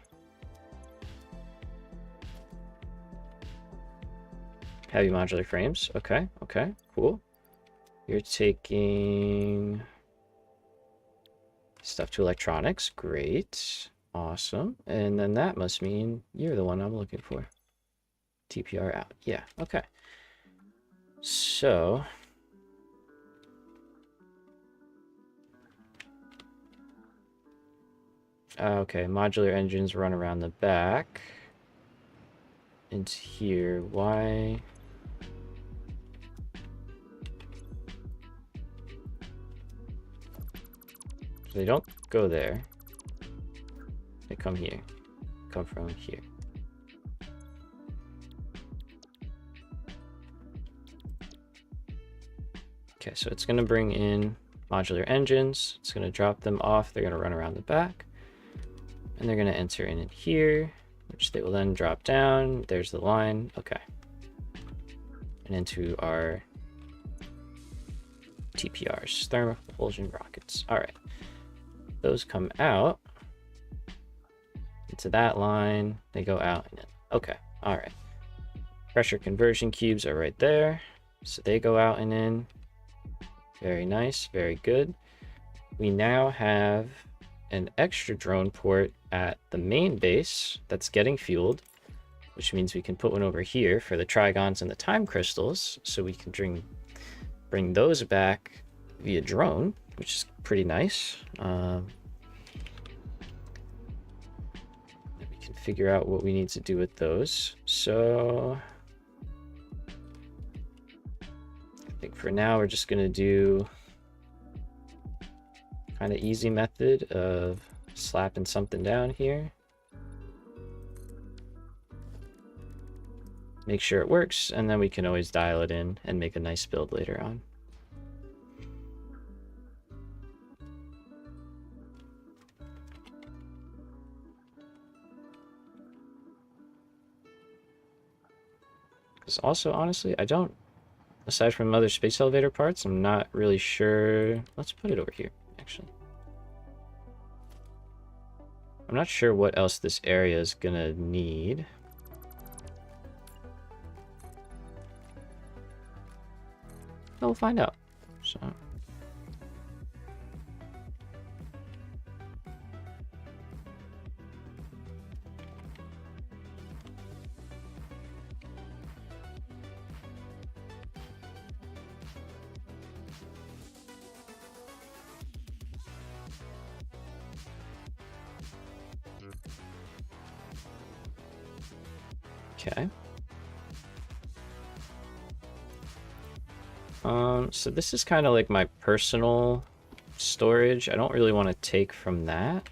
heavy modular frames. Okay, okay, cool. You're taking stuff to electronics. Great. Awesome. And then that must mean you're the one I'm looking for. TPR out. Yeah, okay. So okay, modular engines run around the back into here. Why? They don't go there. They come here. Come from here. Okay, so it's going to bring in modular engines. It's going to drop them off. They're going to run around the back. And they're going to enter in here, which they will then drop down. There's the line. Okay. And into our TPRs, thermal propulsion rockets. All right. Those come out into that line. They go out and in. Okay. All right. Pressure conversion cubes are right there. So they go out and in. Very nice. Very good. We now have an extra drone port at the main base that's getting fueled, which means we can put one over here for the trigons and the time crystals, so we can bring those back via drone, which is pretty nice. We can figure out what we need to do with those. So I think for now we're just going to do kind of easy method of slapping something down here. Make sure it works, and then we can always dial it in and make a nice build later on. Because also, honestly, I don't, aside from other space elevator parts, I'm not really sure. Let's put it over here, actually. I'm not sure what else this area is gonna need. We'll find out. So. Okay. So this is kind of like my personal storage. I don't really want to take from that.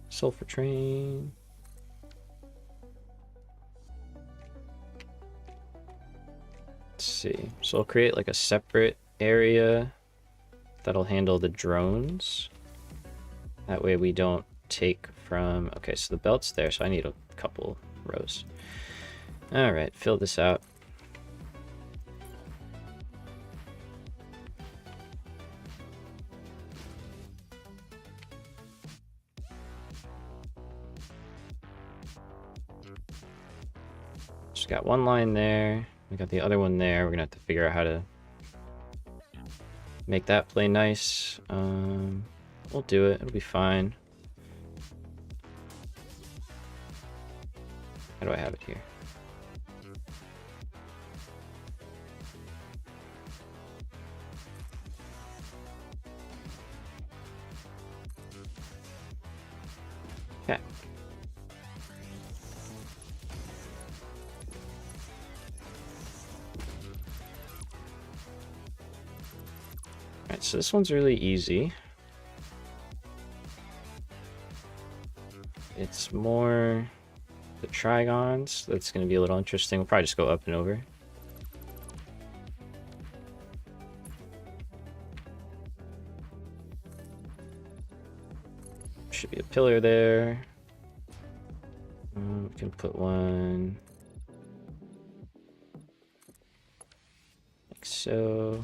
Sulfur train. Let's see. So I'll create like a separate area that'll handle the drones. That way we don't take from... Okay, so the belt's there, so I need a couple rows. All right, fill this out. Just got one line there. We got the other one there. We're gonna have to figure out how to make that play nice. We'll do it. It'll be fine. How do I have it here? Okay. Alright, so this one's really easy. It's more the trigons. That's going to be a little interesting. We'll probably just go up and over. Should be a pillar there. We can put one like so.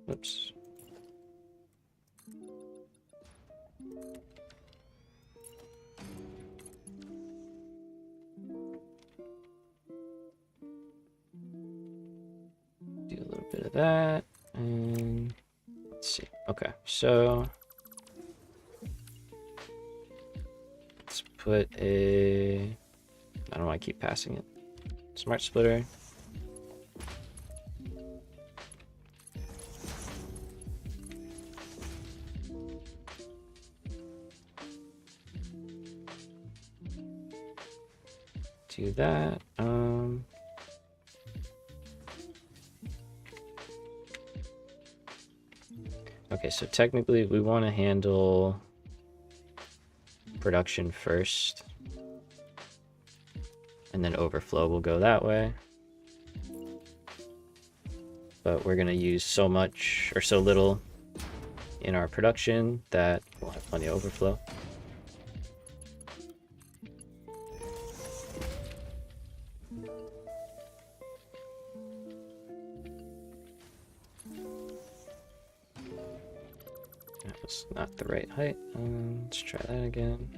Oops. Do a little bit of that, and let's see. Okay, so let's put a... I don't know why I keep passing it. Smart splitter. Do that. Okay, so technically we want to handle production first, and then overflow will go that way. But we're gonna use so much or so little in our production that we'll have plenty of overflow. That was not the right height. Let's try that again.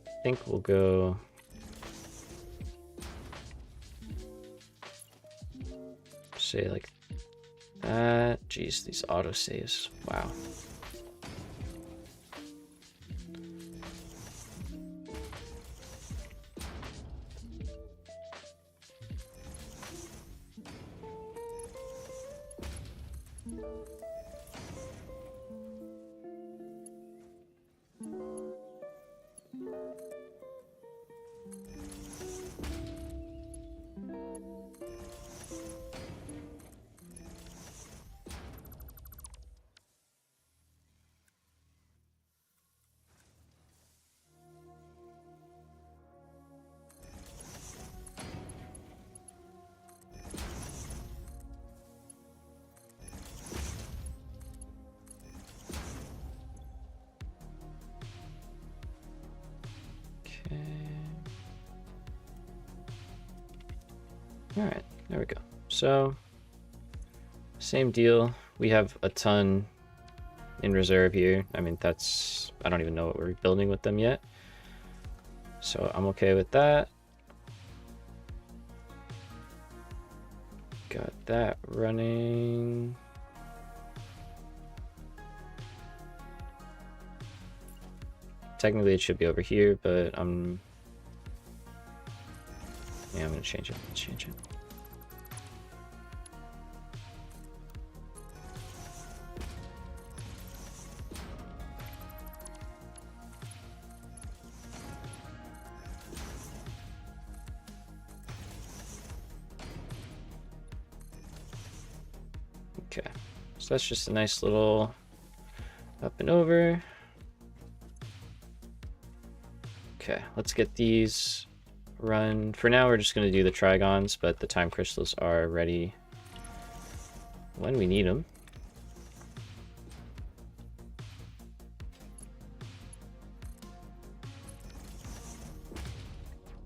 I think we'll go say like that. Jeez, these autosaves. Wow. All right, there we go. So same deal. We have a ton in reserve here. I mean, I don't even know what we're building with them yet. So I'm okay with that. Got that running. Technically it should be over here, but I'm gonna change it. Let's change it. Okay, so that's just a nice little up and over. Okay, let's get these run. For now, we're just going to do the trigons, but the time crystals are ready when we need them.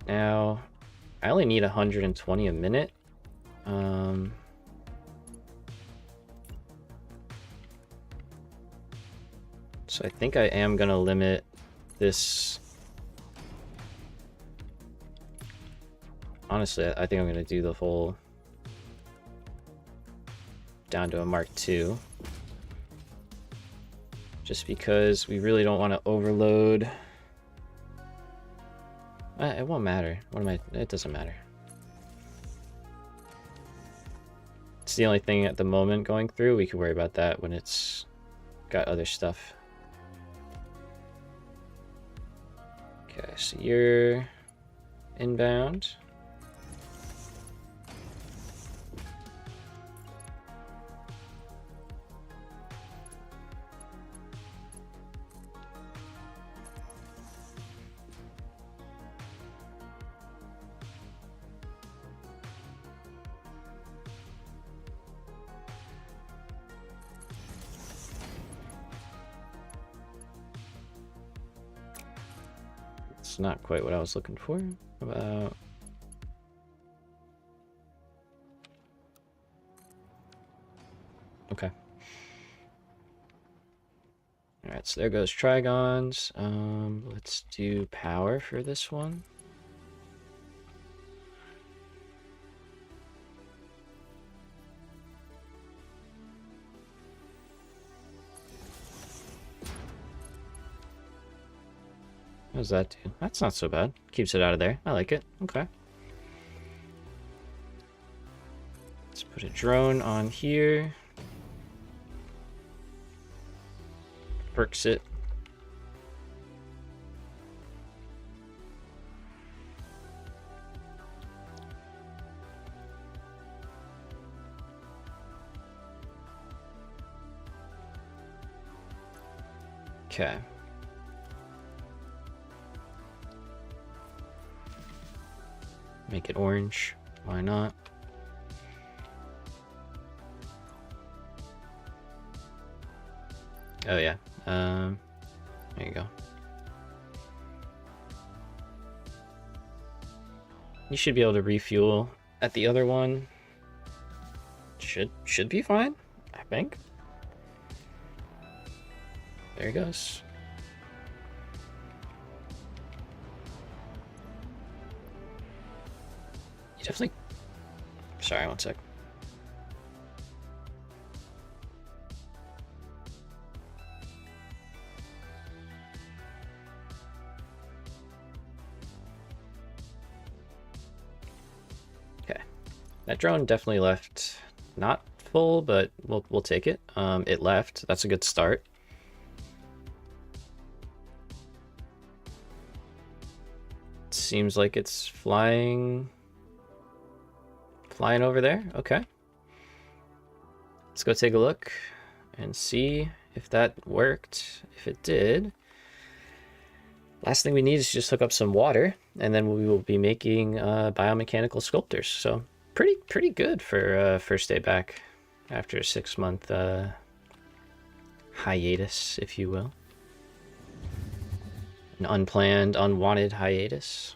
Now, I only need 120 a minute. So I think I am going to limit this. Honestly, I think I'm going to do the whole down to a Mark II. Just because we really don't want to overload. It won't matter. It doesn't matter. It's the only thing at the moment going through. We can worry about that when it's got other stuff. Okay, so you're inbound. It's not quite what I was looking for. About okay. All right, so there goes trigons. Let's do power for this one. What does that do? That's not so bad. Keeps it out of there. I like it. Okay. Let's put a drone on here. Perks it. Okay. Make it orange. Why not? Oh yeah. There you go. You should be able to refuel at the other one. Should be fine, I think. There he goes. You definitely... Sorry, one sec. Okay. That drone definitely left not full, but we'll take it. It left. That's a good start. Seems like it's flying over there. Okay, let's go take a look and see if that worked. If it did, last thing we need is just hook up some water, and then we will be making biomechanical sculptors. So pretty good for first day back after a 6-month hiatus, if you will. An unplanned, unwanted hiatus.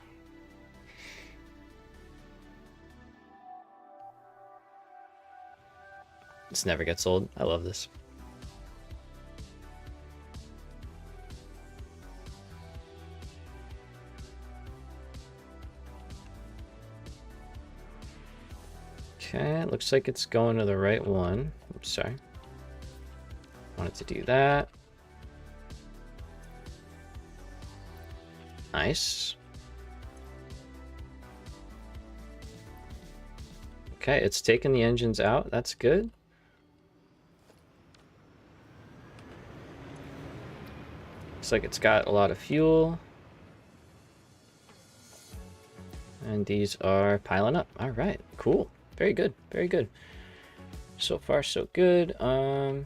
This never gets old. I love this. Okay, looks like it's going to the right one. Oops, sorry. Wanted to do that. Nice. Okay, it's taken the engines out. That's good. Looks like it's got a lot of fuel. And these are piling up. All right, cool. Very good, very good. So far, so good. Oh,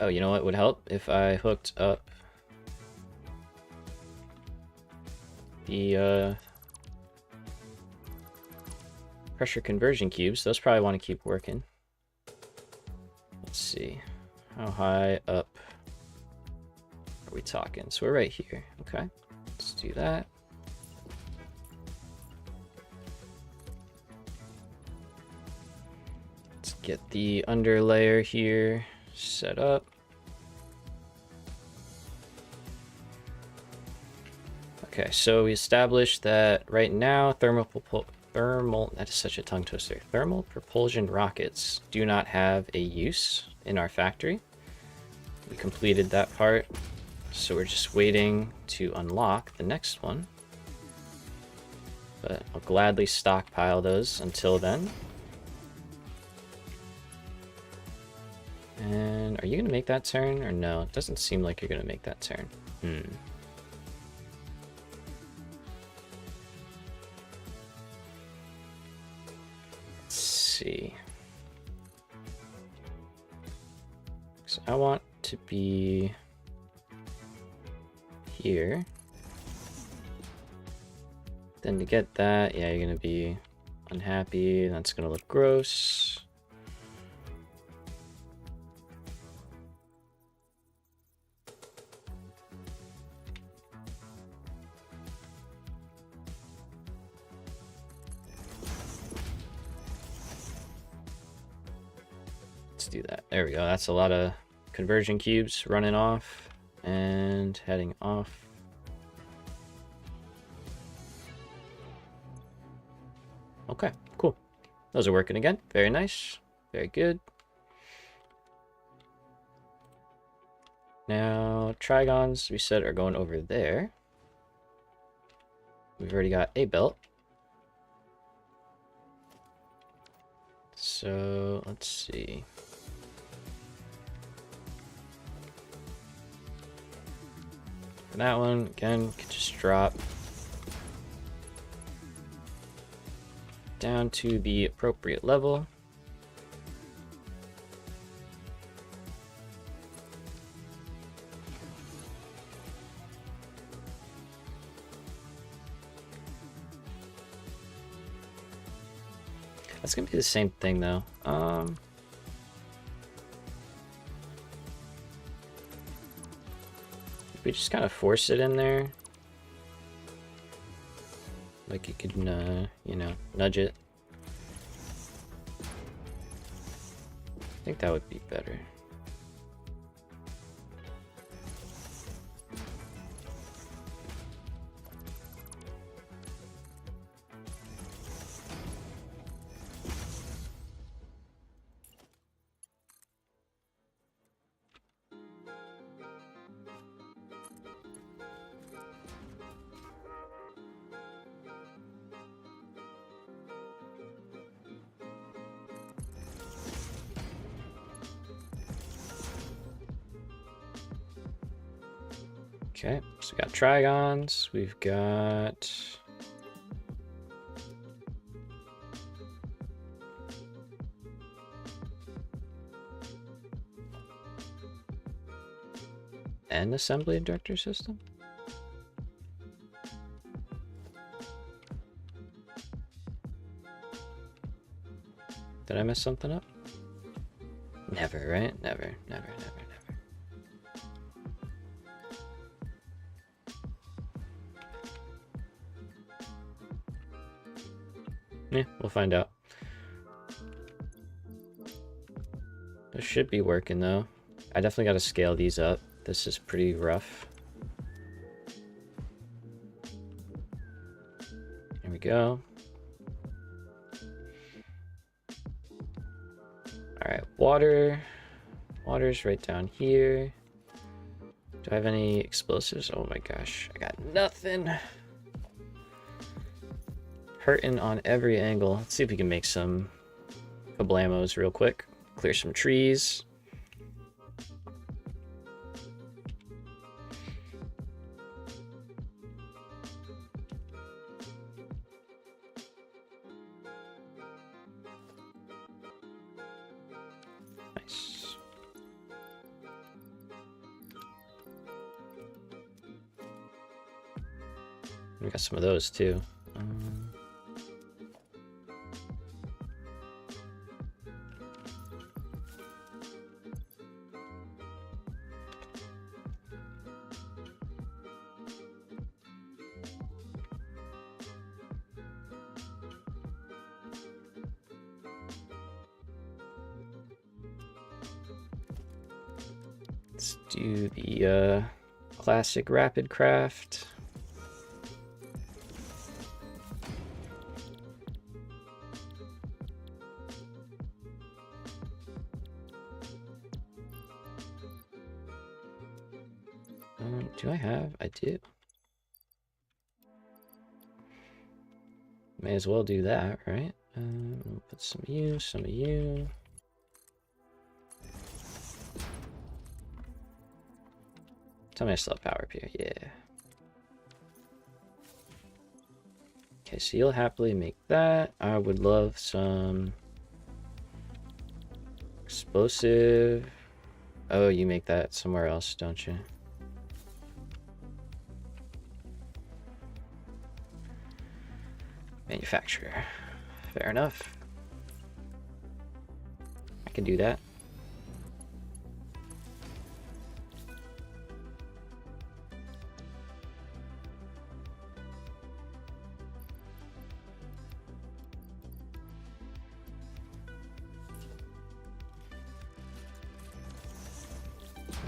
you know what would help? If I hooked up the pressure conversion cubes. Those probably want to keep working. Let's see. How high up are we talking? So we're right here. Okay, let's do that. Let's get the under layer here set up. Okay, so we established that right now thermal, that is such a tongue twister. Thermal propulsion rockets do not have a use in our factory. We completed that part, so we're just waiting to unlock the next one. But I'll gladly stockpile those until then. And are you gonna make that turn or no? It doesn't seem like you're gonna make that turn. Let's see. So I want to be here. Then to get that, yeah, you're gonna be unhappy. That's gonna look gross. Let's do that. There we go. That's a lot of conversion cubes running off and heading off. Okay, cool. Those are working again. Very nice. Very good. Now, trigons, we said, are going over there. We've already got a belt. So, let's see. For that one, again, could just drop down to the appropriate level. That's gonna be the same thing though. We just kind of force it in there. Like you could, you know, nudge it. I think that would be better. Okay, so we got trigons, we've got an assembly injector system. Did I mess something up? Never, right? Never, never, never, never. Yeah, we'll find out. This should be working though. I definitely got to scale these up. This is pretty rough. There we go. All right, water. Water's right down here. Do I have any explosives? Oh my gosh, I got nothing. Hurting on every angle. Let's see if we can make some kablamos real quick. Clear some trees. Nice. We got some of those too. Let's do the classic rapid craft. Do I have? I do. May as well do that, right? We'll put some of you, some of you. Tell me I still have power up here. Yeah. Okay, so you'll happily make that. I would love some explosive. Oh, you make that somewhere else, don't you? Manufacturer. Fair enough. I can do that.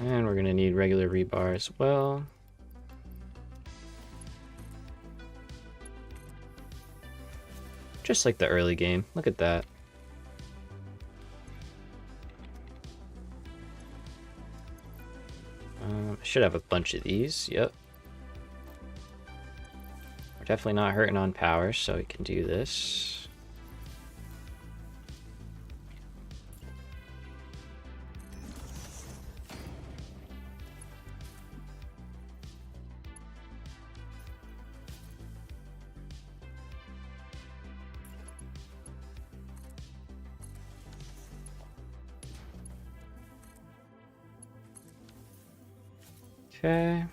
And we're gonna need regular rebar as well. Just like the early game. Look at that. I should have a bunch of these. Yep. We're definitely not hurting on power, so we can do this. Okay.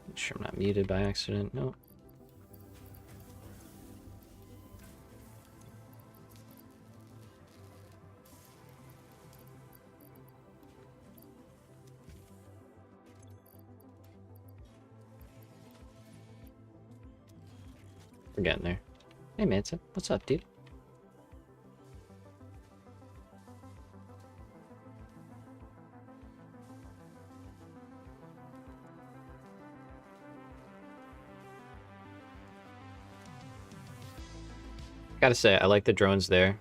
Make sure I'm not muted by accident. Nope. We're getting there. Hey Manson, what's up, dude? Gotta say, I like the drones there.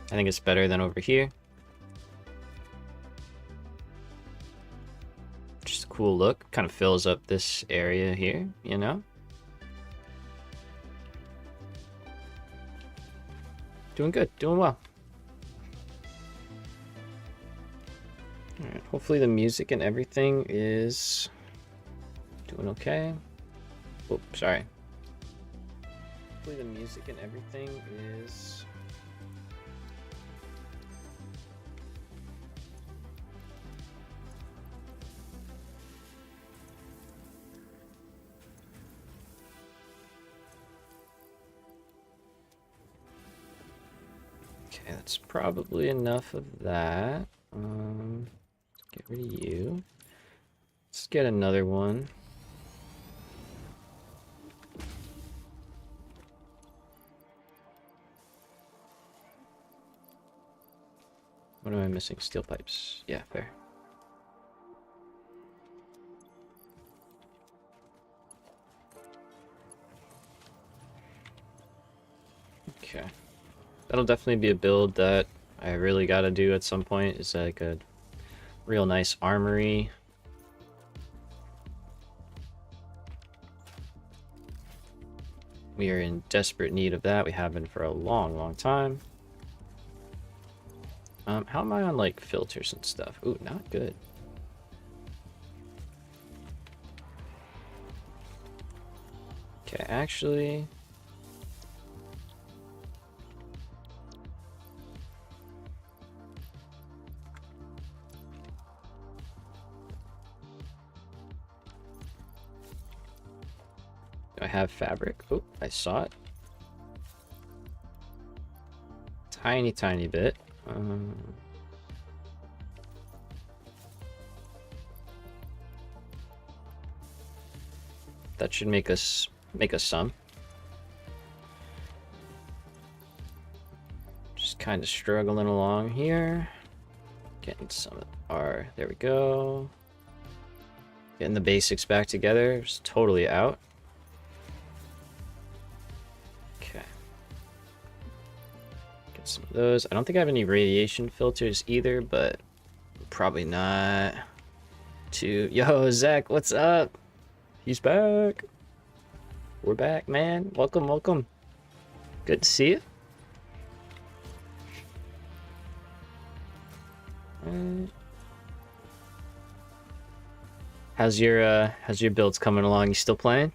I think it's better than over here. Just a cool look. Kind of fills up this area here, you know? Doing good, doing well. Alright, hopefully the music and everything is doing okay. Oh, sorry. Hopefully the music and everything is okay. That's probably enough of that. Get rid of you. Let's get another one. What am I missing? Steel pipes. Yeah, fair. Okay. That'll definitely be a build that I really gotta do at some point. Is like a real nice armory. We are in desperate need of that. We have been for a long, long time. How am I on like filters and stuff? Ooh, not good. Okay, actually. Do I have fabric? Oh, I saw it. Tiny, tiny bit. That should make us some. Just kind of struggling along here. Getting some of our, there we go. Getting the basics back together. It's totally out. Okay. Get some of those. I don't think I have any radiation filters either, but probably not. Yo, Zach, what's up? He's back. We're back, man. Welcome, welcome. Good to see you. How's your builds coming along? You still playing?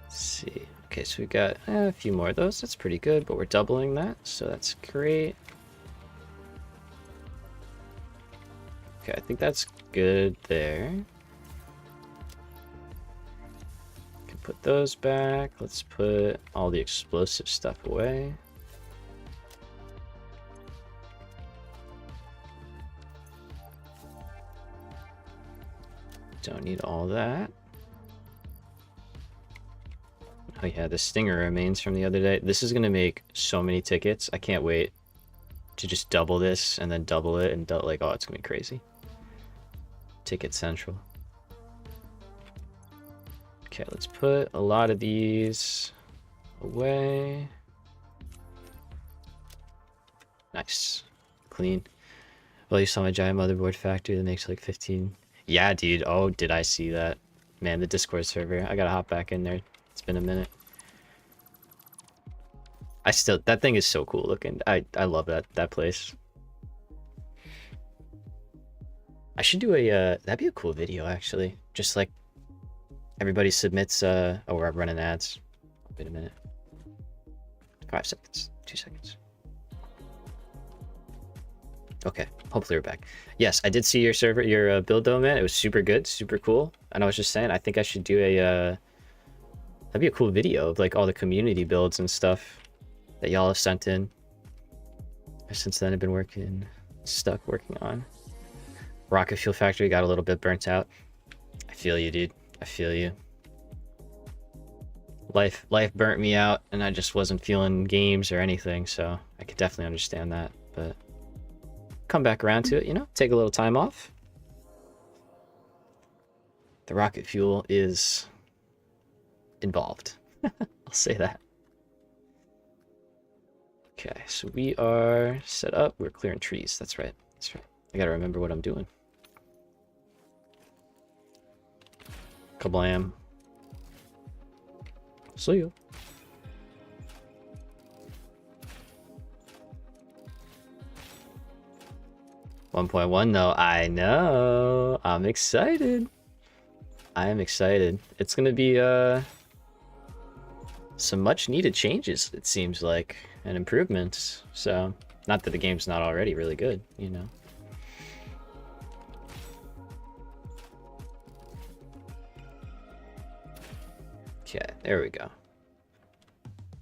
Let's see. Okay, so we got a few more of those. That's pretty good, but we're doubling that, so that's great. Okay, I think that's good there. Can put those back. Let's put all the explosive stuff away. Don't need all that. Oh yeah, the stinger remains from the other day. This is gonna make so many tickets. I can't wait to just double this and then double it and like, oh, it's gonna be crazy. Ticket central. Okay, let's put a lot of these away. Nice, clean. Well, you saw my giant motherboard factory that makes like 15. Yeah, dude. Oh, did I see that? Man, the Discord server. I gotta hop back in there. It's been a minute. That thing is so cool looking. I love that place. I should do a that'd be a cool video actually. Just like everybody submits oh, we're running ads. Wait a minute. 5 seconds. 2 seconds. Okay, hopefully we're back. Yes, I did see your server, your build though, man. It was super good, super cool. And I was just saying, I think I should do a that'd be a cool video of like all the community builds and stuff that y'all have sent in. Since then, I've been stuck working on. Rocket Fuel Factory got a little bit burnt out. I feel you, dude. I feel you. Life burnt me out, and I just wasn't feeling games or anything, so I could definitely understand that. But come back around to it, you know? Take a little time off. The rocket fuel is involved. I'll say that. Okay, so we are set up. We're clearing trees. That's right. That's right. I gotta remember what I'm doing. Kablam. See you. .1 though. I know. I'm excited. I am excited. It's gonna be some much needed changes, it seems like, and improvements. So, not that the game's not already really good, you know. Okay, there we go.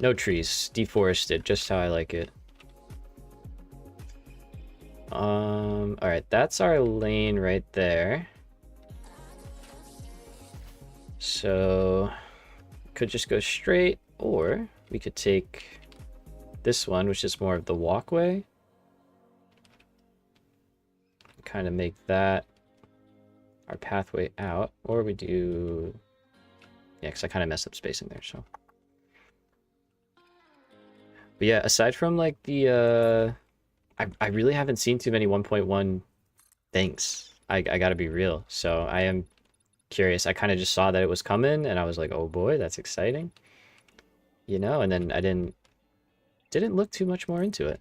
No trees, deforested, just how I like it. All right, that's our lane right there. So could just go straight, or we could take this one, which is more of the walkway, kind of make that our pathway out, or we do, yeah, because I kind of messed up spacing there. So, but yeah, aside from like the I really haven't seen too many 1.1 things. I gotta be real, so I am curious. I kind of just saw that it was coming and I was like, oh boy, that's exciting, you know, and then I didn't look too much more into it.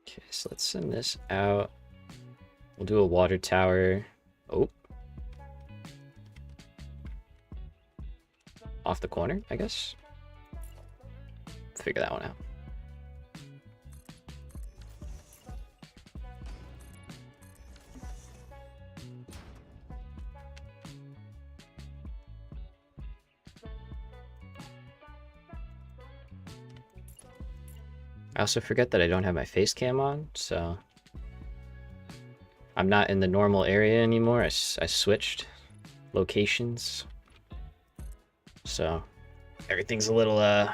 Okay, so let's send this out. We'll do a water tower. Oh, off the corner, I guess. Figure that one out. I also forget that I don't have my face cam on, so I'm not in the normal area anymore. I switched locations, so everything's a little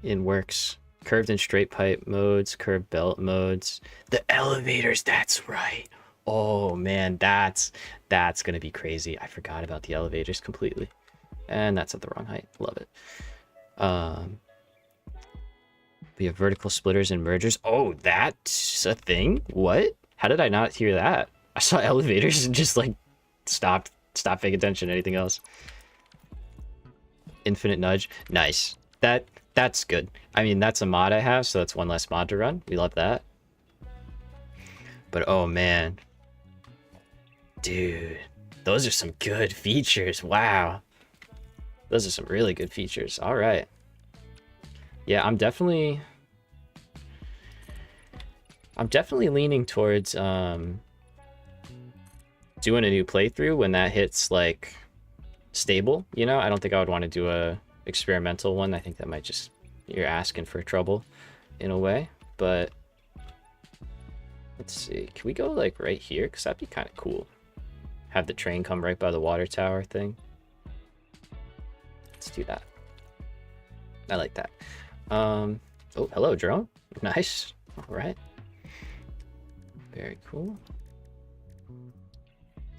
in works. Curved and straight pipe modes, curved belt modes, the elevators. That's right. Oh man, that's gonna be crazy. I forgot about the elevators completely, and that's at the wrong height. Love it. We have vertical splitters and mergers. Oh, that's a thing? What? How did I not hear that? I saw elevators and just like stopped paying attention to anything else. Infinite nudge. Nice. That's good. I mean, that's a mod I have, so that's one less mod to run. We love that. But oh man. Dude, those are some good features. Wow. Those are some really good features. All right. Yeah, I'm definitely leaning towards doing a new playthrough when that hits like stable, you know? I don't think I would want to do a experimental one. I think that might just, you're asking for trouble in a way. But let's see, can we go like right here? Because that'd be kind of cool. Have the train come right by the water tower thing. Let's do that. I like that. Oh, hello, drone. Nice. All right. Very cool.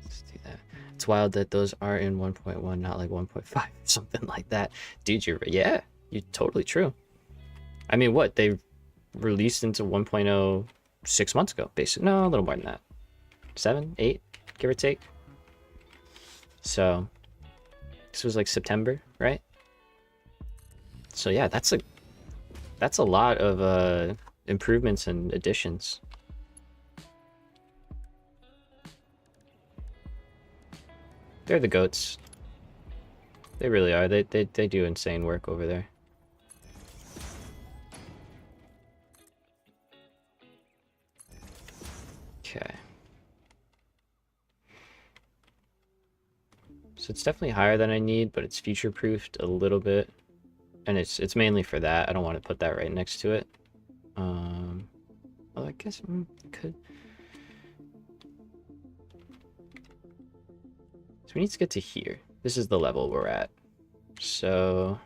Let's do that. It's wild that those are in 1.1, not like 1.5, something like that. Dude, you're totally true. I mean, what? They released into 1.0 6 months ago, basically. No, a little more than that. 7, 8, give or take. So, this was like September, right? So yeah, that's a lot of improvements and additions. They're the goats. They really are. They do insane work over there. Okay. So it's definitely higher than I need, but it's future-proofed a little bit. And it's mainly for that. I don't want to put that right next to it. Well, I guess I could. So we need to get to here. This is the level we're at. So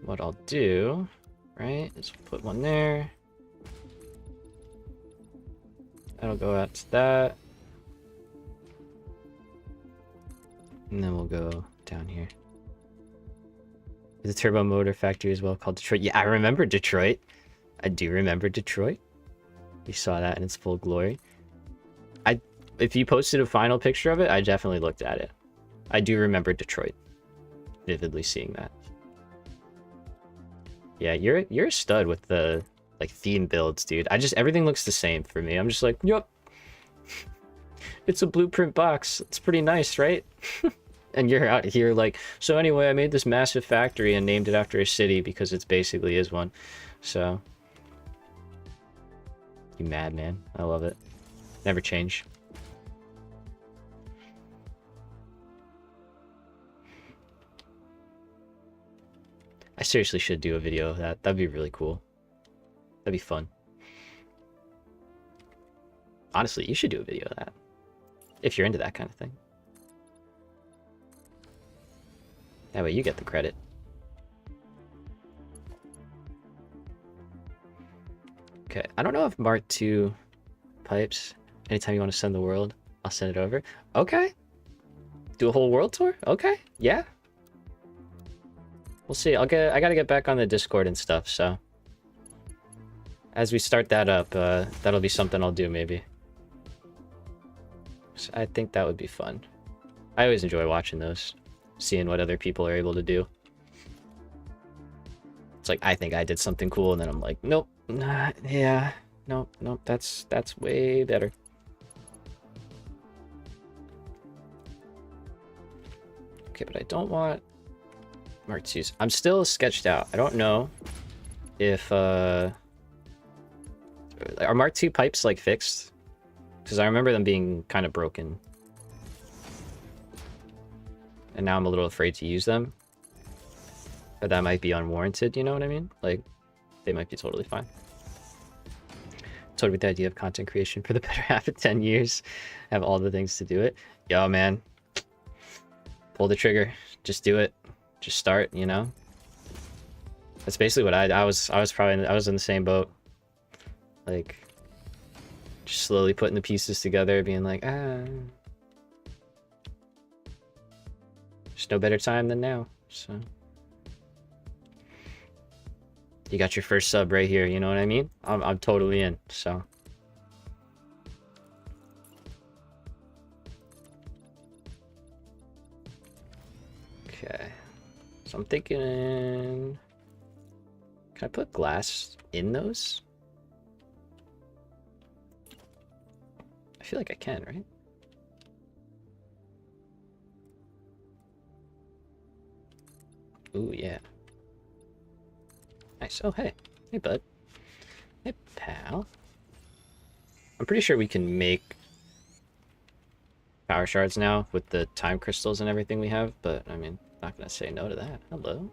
what I'll do, right, is put one there. That'll go out to that. And then we'll go down here. There's a turbo motor factory as well called Detroit. Yeah, I remember Detroit. I do remember Detroit. We saw that in its full glory. If you posted a final picture of it, I definitely looked at it. I do remember Detroit. Vividly seeing that. Yeah, you're a stud with the like theme builds, dude. Everything looks the same for me. I'm just like, yup. It's a blueprint box. It's pretty nice, right? And you're out here like, so anyway, I made this massive factory and named it after a city because it basically is one. So, you madman. I love it. Never change. I seriously should do a video of that. That'd be really cool. That'd be fun. Honestly, you should do a video of that. If you're into that kind of thing. That way you get the credit. Okay, I don't know if Mark II pipes, anytime you want to send the world, I'll send it over. Okay. Do a whole world tour? Okay, yeah. We'll see. I gotta get back on the Discord and stuff, so. As we start that up, that'll be something I'll do, maybe. So I think that would be fun. I always enjoy watching those. Seeing what other people are able to do. It's like, I think I did something cool, and then I'm like, nope, nah, yeah, nope, that's way better. Okay, but I don't want Mark II's. I'm still sketched out. I don't know if, are Mark II pipes, like, fixed? Because I remember them being kind of broken. And now I'm a little afraid to use them. But that might be unwarranted, you know what I mean? Like, they might be totally fine. Totally with the idea of content creation for the better half of 10 years. Have all the things to do it. Yo, man. Pull the trigger. Just do it. Just start, you know? That's basically what I was in the same boat. Like, just slowly putting the pieces together, being like, there's no better time than now, so. You got your first sub right here, you know what I mean? I'm totally in, so. Okay. So I'm thinking, can I put glass in those? I feel like I can, right? Ooh, yeah. Nice. Oh, hey. Hey, bud. Hey, pal. I'm pretty sure we can make power shards now with the time crystals and everything we have, but, I mean, not gonna say no to that. Hello.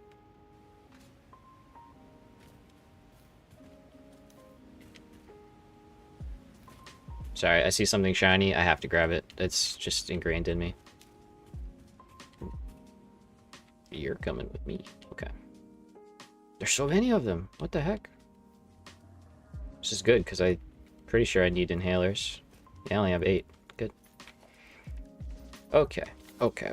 Sorry, I see something shiny. I have to grab it. It's just ingrained in me. You're coming with me. Okay. There's so many of them. What the heck? This is good, because I'm pretty sure I need inhalers. Yeah, I only have 8. Good. Okay. Okay.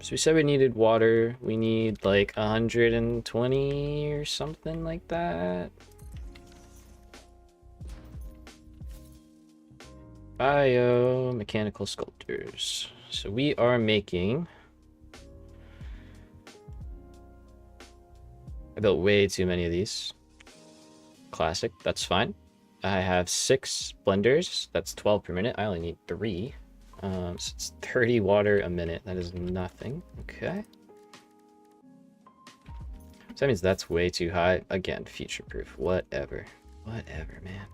So we said we needed water. We need like 120 or something like that. Biomechanical sculptors. So we are making... I built way too many of these. Classic, that's fine. I have 6 blenders. That's 12 per minute. I only need 3. So it's 30 water a minute. That is nothing. Okay. So that means that's way too high. Again, future-proof. Whatever. Whatever, man.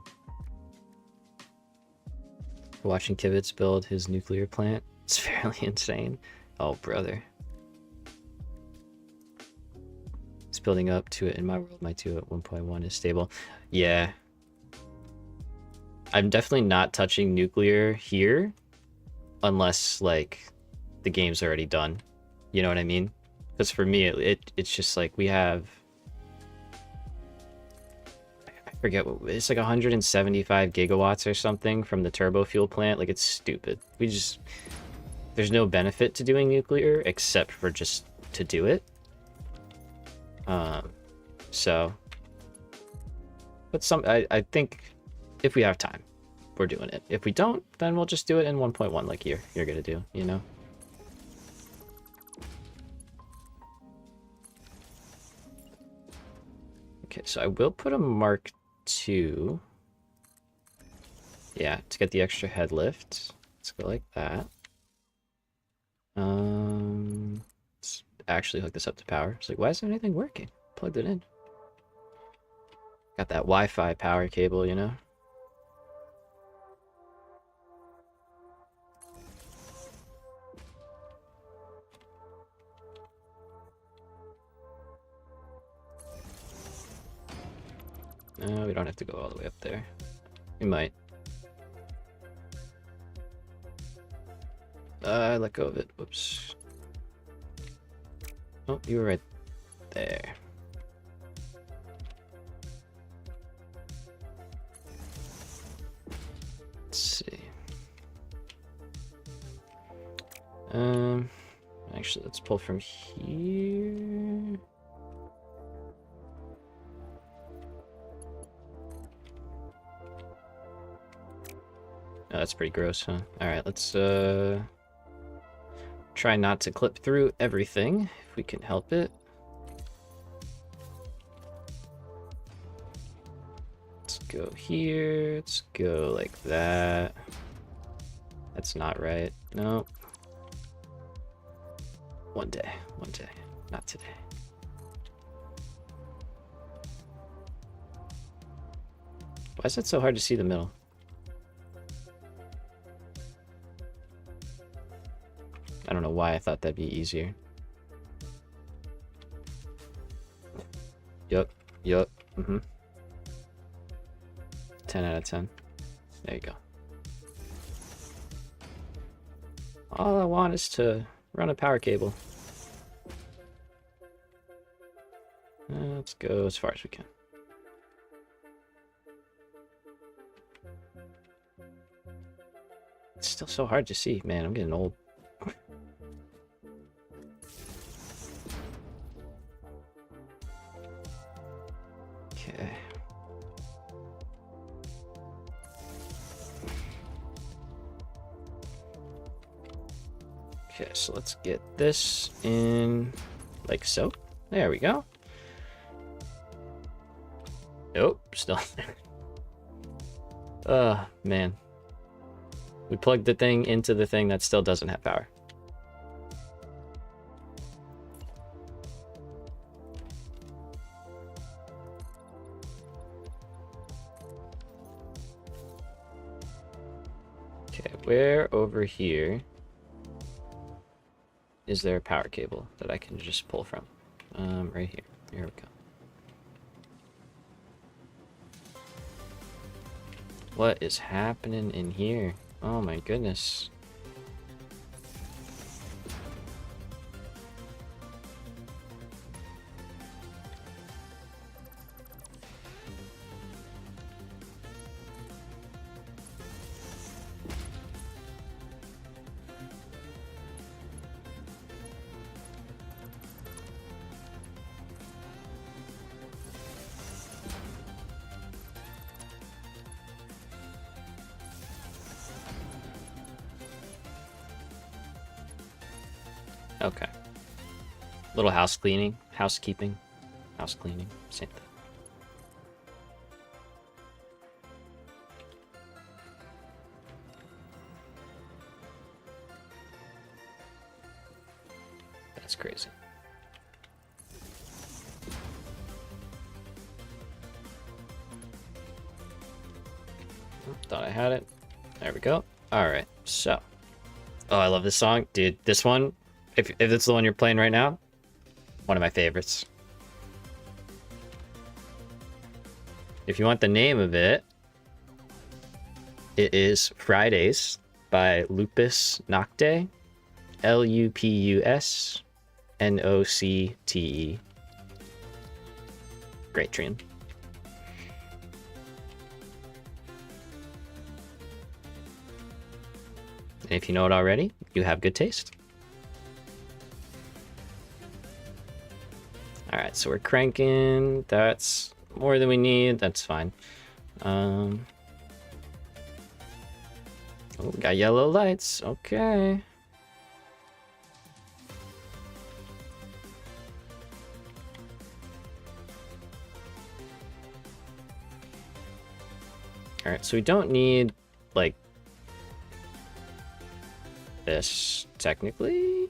Watching Kivitz build his nuclear plant. It's fairly insane. Oh, brother. It's building up to it in my world. My 2 at 1.1 is stable. Yeah. I'm definitely not touching nuclear here unless, like, the game's already done. You know what I mean? Because for me, it's just like we have... I forget what... It's like 175 gigawatts or something from the turbo fuel plant. Like, it's stupid. We just... There's no benefit to doing nuclear except for just to do it. So... But I think if we have time, we're doing it. If we don't, then we'll just do it in 1.1 like you're gonna do, you know? Okay, so I will put a Mark II. Yeah, to get the extra head lift. Let's go like that. Let's actually hook this up to power. It's like, why isn't anything working? Plugged it in. Got that Wi-Fi power cable, you know? We don't have to go all the way up there. We might. I let go of it. Whoops. Oh, you were right there. Let's see. Actually, let's pull from here. Oh, that's pretty gross, huh? Alright, let's try not to clip through everything, if we can help it. Let's go here, let's go like that. That's not right, no. One day, not today. Why is it so hard to see the middle? I don't know why I thought that'd be easier. Yup. 10 out of 10. There you go. All I want is to run a power cable. Let's go as far as we can. It's still so hard to see, man. I'm getting old. Okay. Okay, so let's get this in like so. There we go. Nope, still there. Man. We plugged the thing into the thing that still doesn't have power. Okay, where over here is there a power cable that I can just pull from? Right here. Here we go. What is happening in here? Oh my goodness. Okay. Little house cleaning, housekeeping, house cleaning, same thing. That's crazy. Thought I had it. There we go. All right, so. Oh, I love this song. Dude, this one, if it's the one you're playing right now, one of my favorites. If you want the name of it, it is Fridays by Lupus Nocte. Lupus Nocte. Great tune. And if you know it already, you have good taste. All right, so we're cranking. That's more than we need. That's fine. Oh, got yellow lights. Okay. All right, so we don't need like this technically.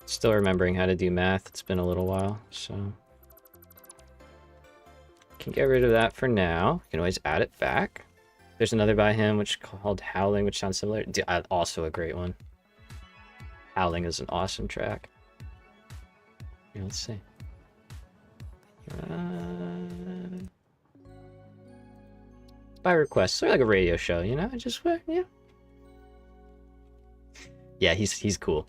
Still remembering how to do math. It's been a little while, so. can get rid of that for now. We can always add it back. There's another by him which is called Howling, which sounds similar. Also a great one. Howling is an awesome track. Here, let's see. By request, sort of like a radio show, you know? Just yeah. Yeah, he's cool.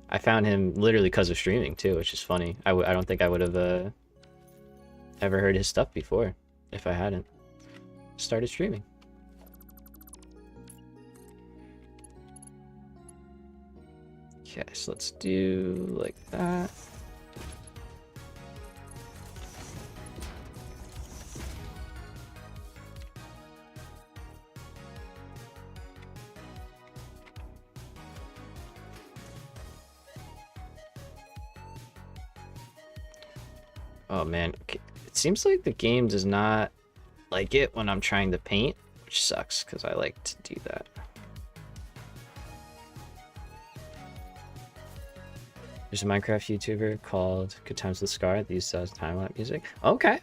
I found him literally because of streaming too, which is funny. I don't think I would have ever heard his stuff before if I hadn't started streaming. Okay, so let's do like that. Oh man, okay. It seems like the game does not like it when I'm trying to paint, which sucks because I like to do that. There's a Minecraft YouTuber called Good Times with Scar that uses time-lapse music. Okay,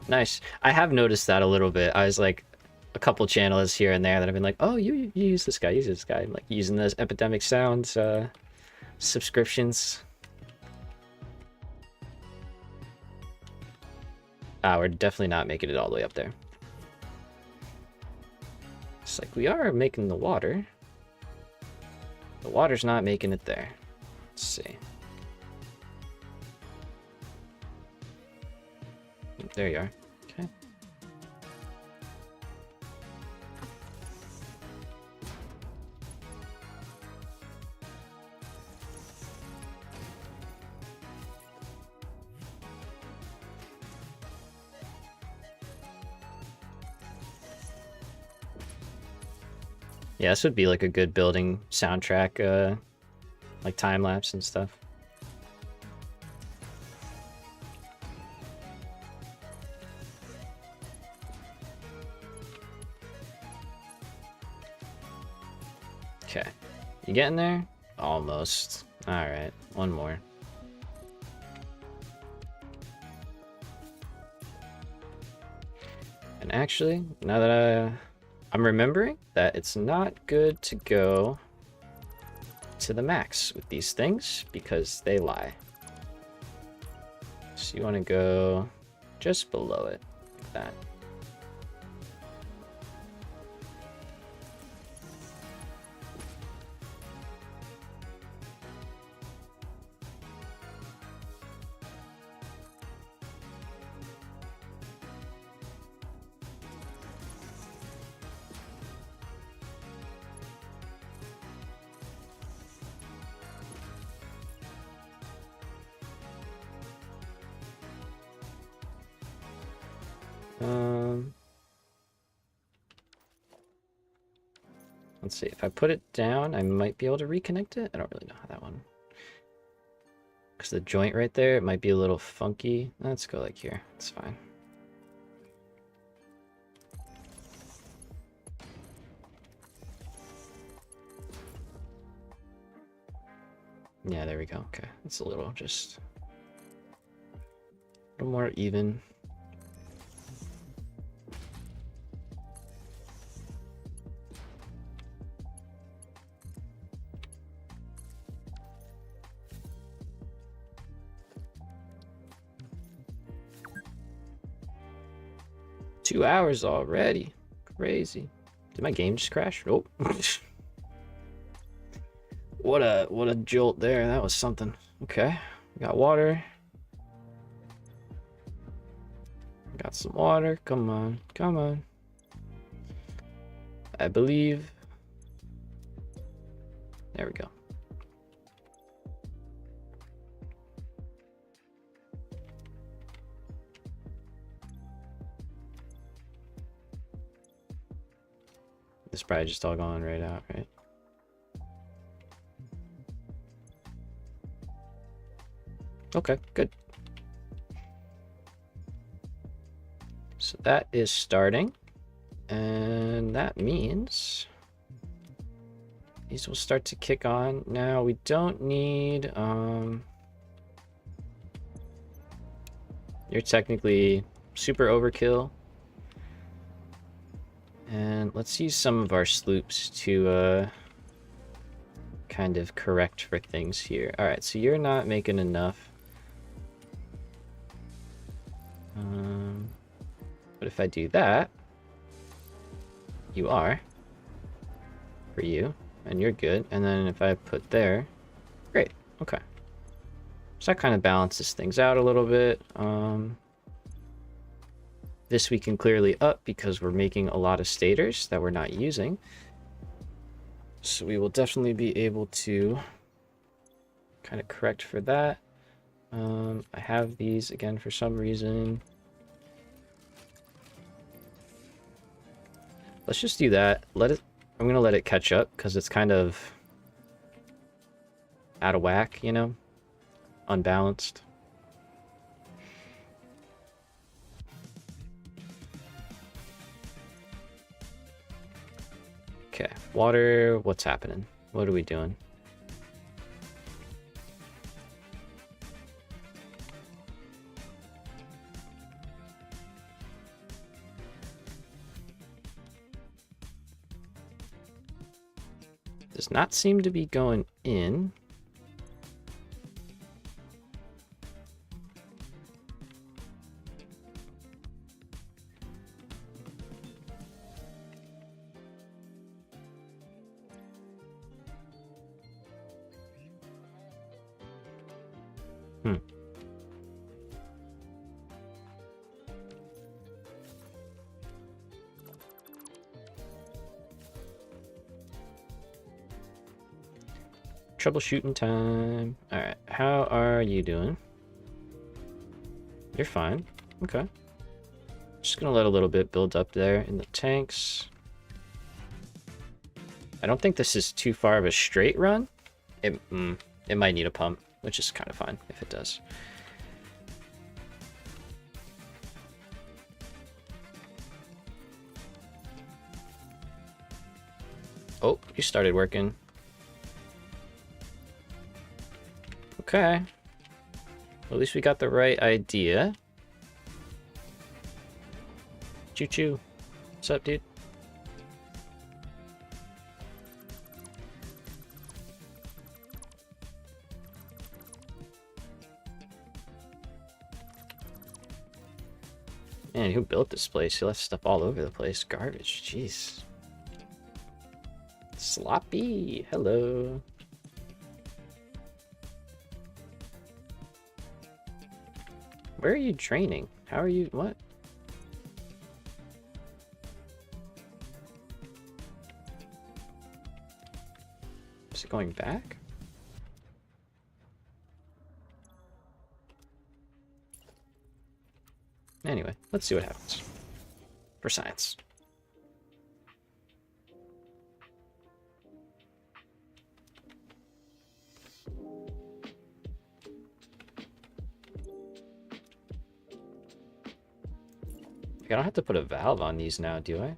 nice. I have noticed that a little bit. I was like, a couple channels here and there that I've been like, oh, you use this guy, use this guy. I'm like using those Epidemic Sounds subscriptions. We're definitely not making it all the way up there. It's like we are making the water. The water's not making it there. Let's see. There you are. Okay. Yeah, this would be like a good building soundtrack, like time-lapse and stuff. Okay, you getting there? Almost. Alright, one more. And actually, now that I'm remembering that it's not good to go to the max with these things because they lie. So you want to go just below it, like that. Let's see, if I put it down, I might be able to reconnect it. I don't really know how that one. Because the joint right there, it might be a little funky. Let's go like here, it's fine. Yeah, there we go. Okay, it's a little just a little more even. Two hours already. Crazy. Did my game just crash? Nope. What a jolt there. That was something. Okay. We got water. Got some water. Come on. Come on. I believe. There we go. It's probably just all going right out, right? Okay, good. So that is starting, and that means these will start to kick on. Now we don't need, you're technically super overkill. And let's use some of our sloops to kind of correct for things here. All right, so you're not making enough. But if I do that, you are. For you, and you're good. And then if I put there, great. Okay. So that kind of balances things out a little bit. This we can clearly up because we're making a lot of stators that we're not using. So we will definitely be able to kind of correct for that. I have these again for some reason. Let's just do that. I'm gonna let it catch up because it's kind of out of whack, you know? Unbalanced. Okay, water, what's happening? What are we doing? Does not seem to be going in. Troubleshooting time. Alright, how are you doing? You're fine. Okay. Just gonna let a little bit build up there in the tanks. I don't think this is too far of a straight run. It might need a pump, which is kind of fine if it does. Oh, you started working. Okay. Well, at least we got the right idea. Choo-choo. What's up, dude? Man, who built this place? He left stuff all over the place. Garbage. Jeez. Sloppy. Hello. Where are you training? How are you? What? Is it going back? Anyway, let's see what happens. For science. I don't have to put a valve on these now, do I?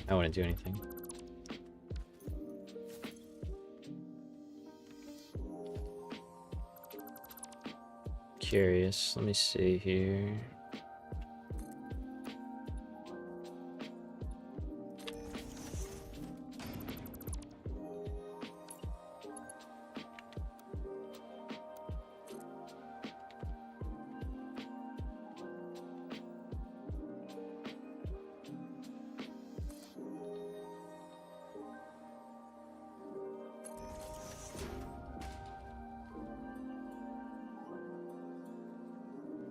I wouldn't do anything. Curious. Let me see here.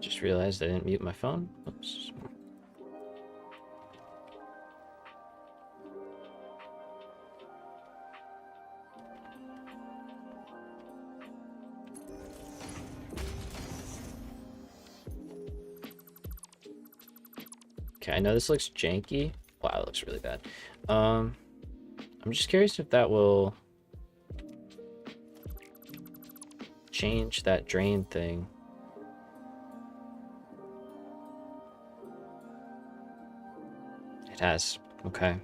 Just realized I didn't mute my phone. Oops. Okay, I know this looks janky. Wow, it looks really bad. I'm just curious if that will change that drain thing. It has. Okay.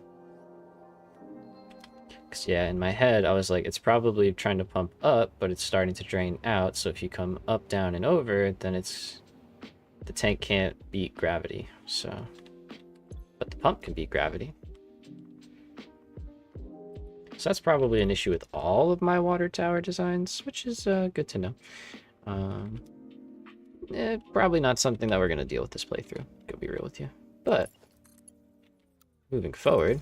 'Cause yeah, in my head, I was like, it's probably trying to pump up, but it's starting to drain out. So if you come up, down, and over, then the tank can't beat gravity. So, but the pump can beat gravity. So that's probably an issue with all of my water tower designs, which is good to know. Probably not something that we're going to deal with this playthrough, to be real with you. But, moving forward,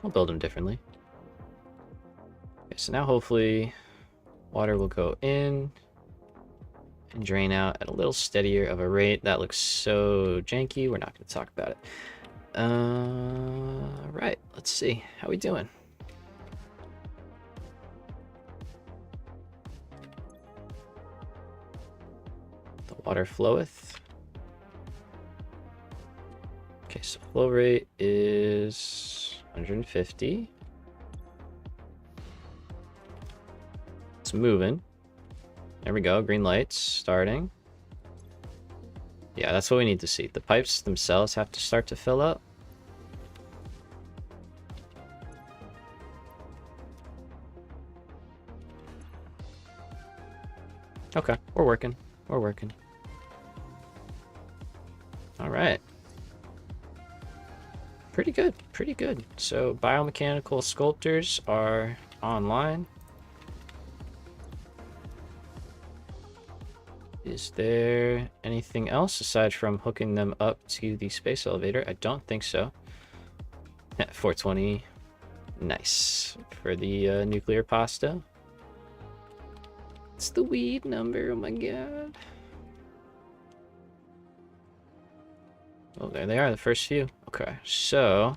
I'll build them differently. Okay, so now hopefully water will go in and drain out at a little steadier of a rate. That looks so janky, we're not going to talk about it. Right, let's see. How we doing? The water floweth. Okay, so flow rate is 150. It's moving. There we go, green lights starting. Yeah, that's what we need to see. The pipes themselves have to start to fill up. Okay, we're working. We're working. All right. Pretty good, pretty good. So biomechanical sculptors are online. Is there anything else aside from hooking them up to the space elevator? I don't think so. 420. Nice. For the nuclear pasta. It's the weed number, oh my god. Oh, there they are, the first few. Okay, so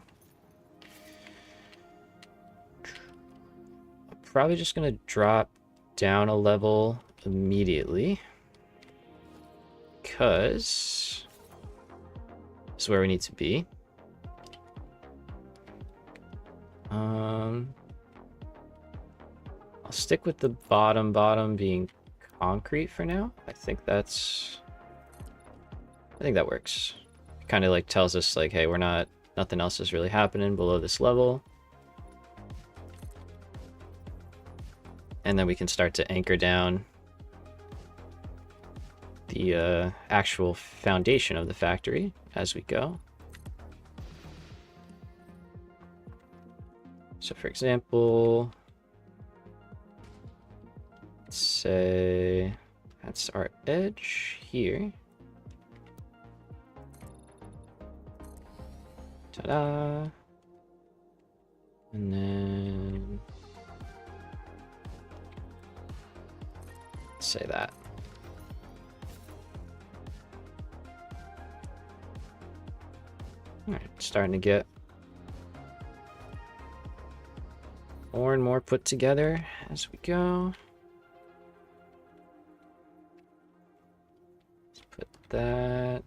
I'm probably just gonna drop down a level immediately, because this is where we need to be. I'll stick with the bottom being concrete for now. I think that works. It kind of like tells us like, hey, nothing else is really happening below this level. And then we can start to anchor down the actual foundation of the factory as we go. So for example, let's say that's our edge here. Ta-da! And then let's say that. All right, starting to get more and more put together as we go. Let's put that.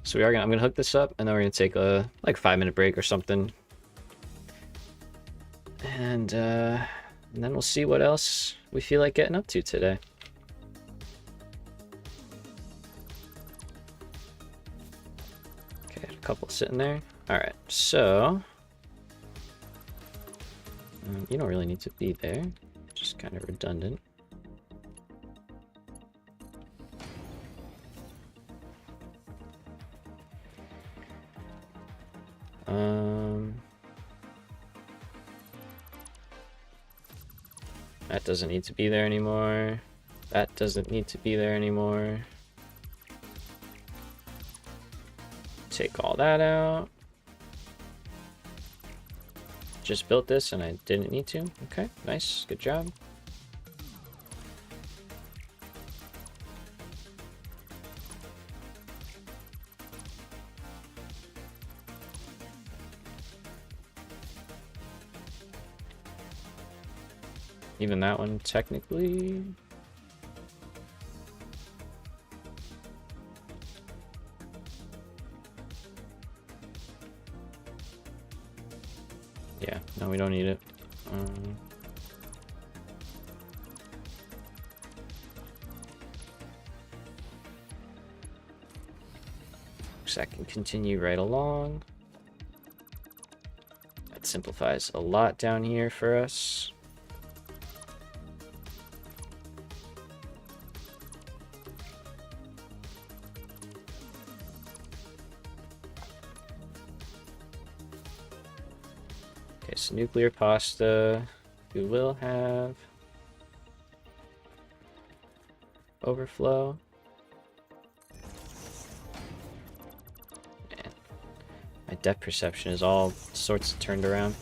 So I'm gonna hook this up, and then we're gonna take a like 5-minute break or something, and then we'll see what else we feel like getting up to today. Okay, a couple sitting there. All right, so you don't really need to be there, just kind of redundant. That doesn't need to be there anymore. That doesn't need to be there anymore. Take all that out. Just built this and I didn't need to. Okay, nice, good job. Even that one, technically. Yeah, No, we don't need it. So I can continue right along. That simplifies a lot down here for us. Okay, so nuclear pasta, we will have overflow. Man, my depth perception is all sorts of turned around.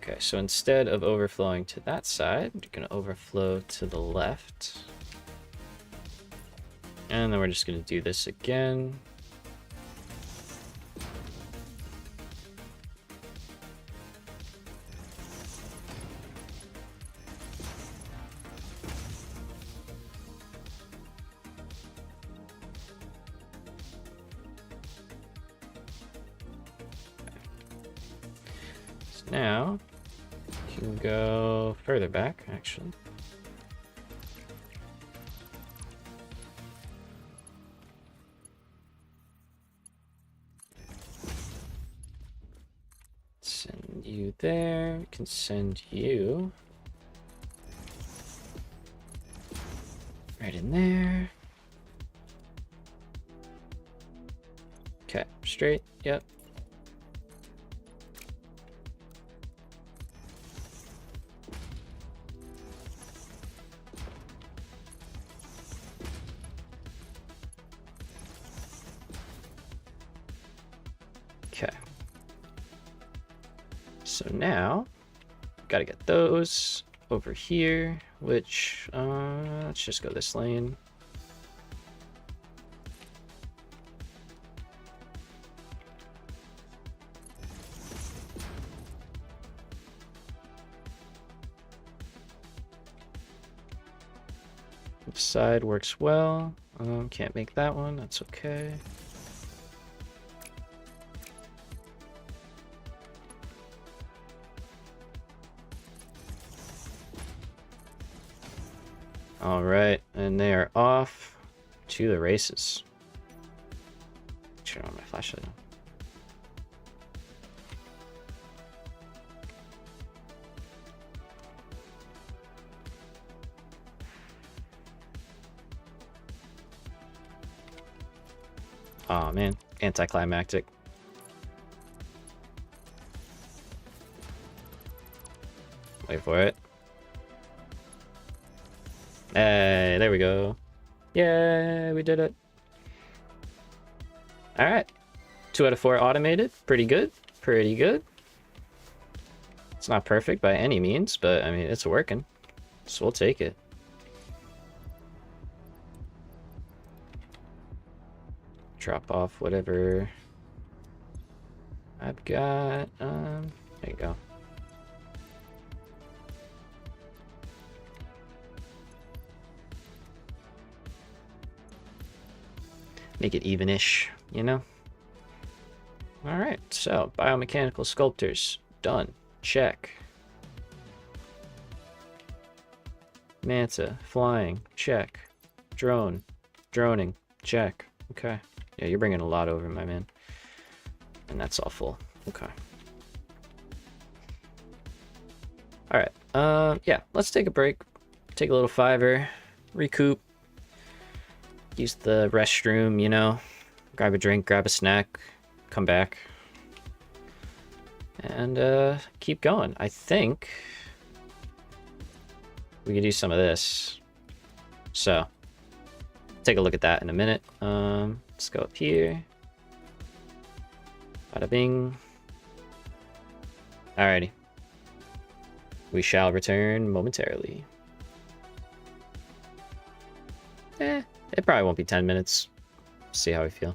Okay, so instead of overflowing to that side, we're going to overflow to the left. And then we're just going to do this again. So now, you can go further back, actually. Send you there. We can send you right in there. Okay, straight. Yep. Okay. So now, gotta get those over here, which, let's just go this lane. This side works well. Can't make that one, that's okay. All right, and they are off to the races. Turn on my flashlight. Oh man, anticlimactic. Wait for it. Hey, there we go. Yay, we did it. All right. 2 out of 4 automated. Pretty good. Pretty good. It's not perfect by any means, but I mean, it's working. So we'll take it. Drop off whatever I've got. There you go. Make it even-ish, you know? Alright, so biomechanical sculptors. Done. Check. Manta. Flying. Check. Drone. Droning. Check. Okay. Yeah, you're bringing a lot over, my man. And that's all full. Okay. Alright. Yeah, let's take a break. Take a little fiver. Recoup. Use the restroom, you know, grab a drink, grab a snack, come back, and keep going. I think we could do some of this. So, take a look at that in a minute. Let's go up here. Bada bing. Alrighty. We shall return momentarily. It probably won't be 10 minutes. See how we feel.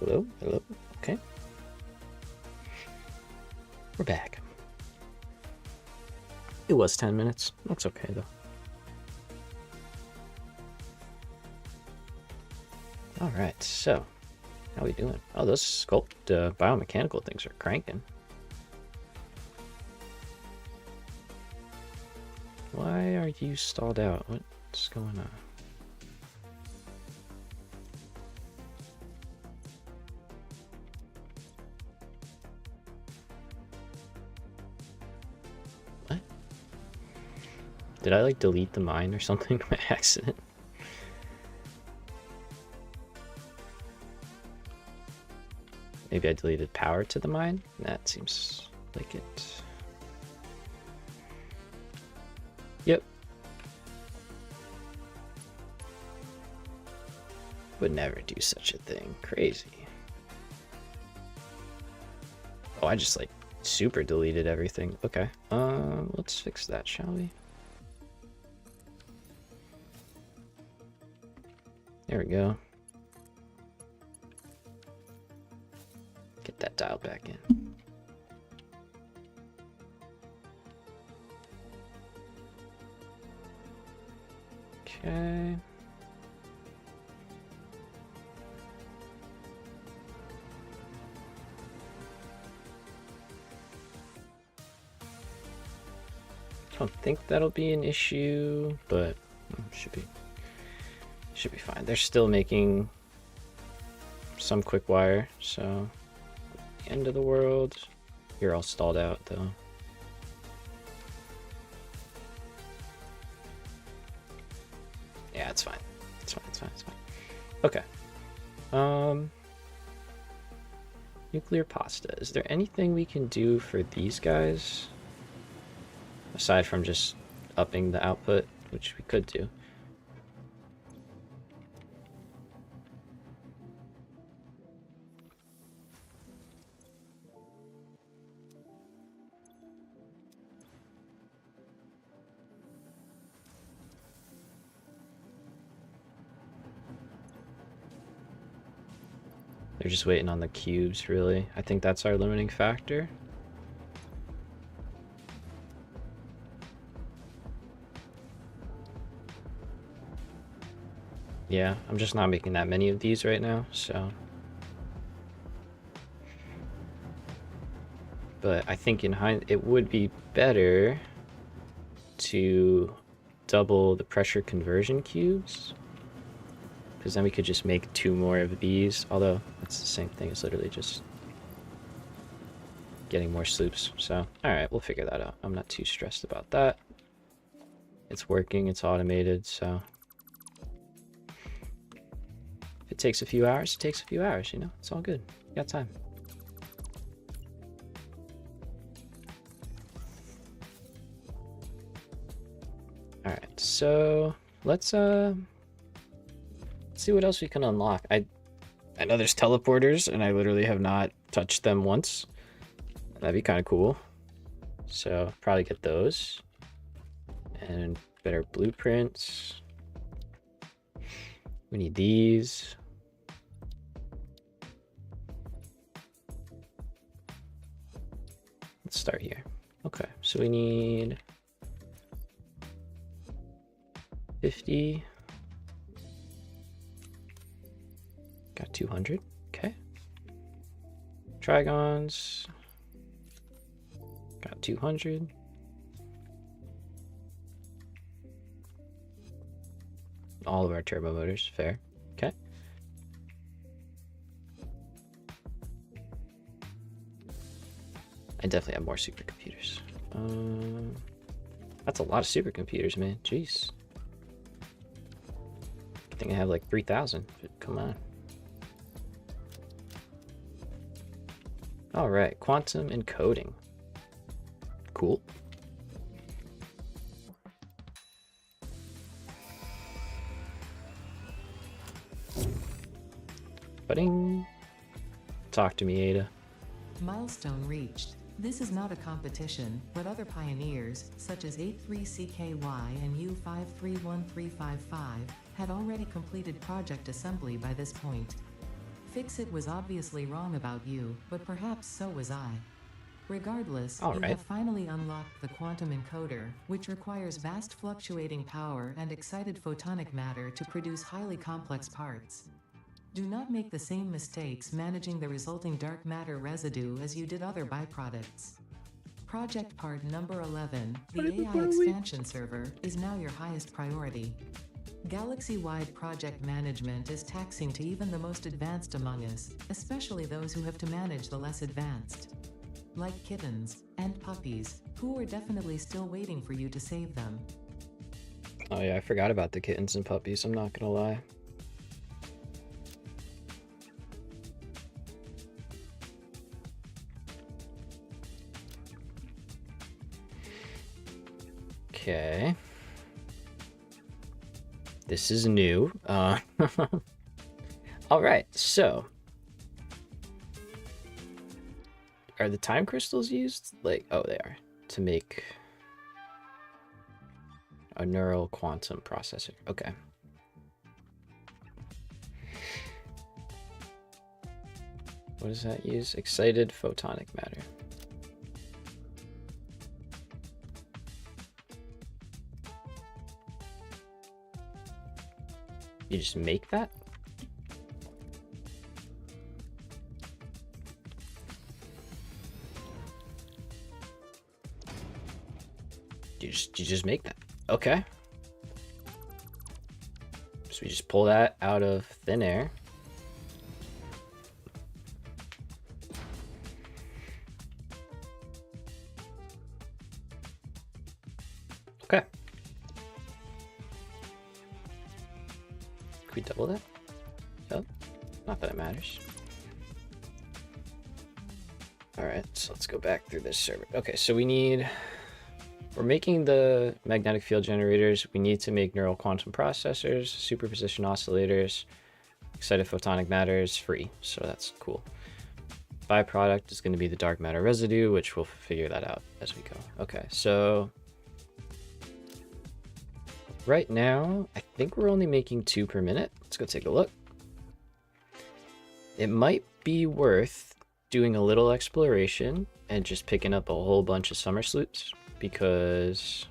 Hello? Hello? Okay. We're back. It was 10 minutes. That's okay, though. Alright, so. How we doing? Oh, those biomechanical things are cranking. Why are you stalled out? What's going on? What? Did I like delete the mine or something by accident? Maybe I deleted power to the mine? That seems like it. Yep. Would never do such a thing. Crazy. Oh, I just like super deleted everything. Okay. Let's fix that, shall we? There we go. Get that dialed back in. Okay. I don't think that'll be an issue, but should be fine. They're still making some quick wire, so end of the world. You're all stalled out though. Yeah, it's fine. It's fine. It's fine. It's fine. Okay. Nuclear pasta. Is there anything we can do for these guys? Aside from just upping the output, which we could do. They're just waiting on the cubes, really. I think that's our limiting factor. Yeah, I'm just not making that many of these right now, so. But I think it would be better to double the pressure conversion cubes, because then we could just make 2 more of these, although it's the same thing. It's literally just getting more sloops. So, alright, we'll figure that out. I'm not too stressed about that. It's working, it's automated, so if it takes a few hours, it takes a few hours, you know? It's all good. You got time. Alright, so let's see what else we can unlock. I know there's teleporters, and I literally have not touched them once. That'd be kind of cool. So probably get those. And better blueprints. We need these. Let's start here. Okay, so we need 50. Got 200. Okay. Trigons. Got 200. All of our turbo motors. Fair. Okay. I definitely have more supercomputers. That's a lot of supercomputers, man. Jeez. I think I have like 3,000. Come on. All right, quantum encoding. Cool. Ba-ding. Talk to me, Ada. Milestone reached. This is not a competition, but other pioneers, such as 83CKY and U531355, had already completed project assembly by this point. fix-it was obviously wrong about you, but perhaps so was I. Regardless, All you right. have finally unlocked the quantum encoder, which requires vast fluctuating power and excited photonic matter to produce highly complex parts. Do not make the same mistakes managing the resulting dark matter residue as you did other byproducts. Project part number 11, the AI expansion server, is now your highest priority. Galaxy-wide project management is taxing to even the most advanced among us, especially those who have to manage the less advanced. Like kittens and puppies, who are definitely still waiting for you to save them. Oh yeah, I forgot about the kittens and puppies, I'm not gonna lie. Okay. This is new. All right, so are the time crystals used? Like, oh, they are, to make a neural quantum processor. Okay. What does that use? Excited photonic matter. You just make that? You just make that. Okay. So we just pull that out of thin air. Okay. Can we double that? Oh, not that it matters. All right, so let's go back through this server. Okay, so we're making the magnetic field generators. We need to make neural quantum processors, superposition oscillators, excited photonic matter is free, so that's cool. Byproduct is going to be the dark matter residue, which we'll figure that out as we go. Okay, so right now, I think we're only making 2 per minute. Let's go take a look. It might be worth doing a little exploration and just picking up a whole bunch of summer sloops, because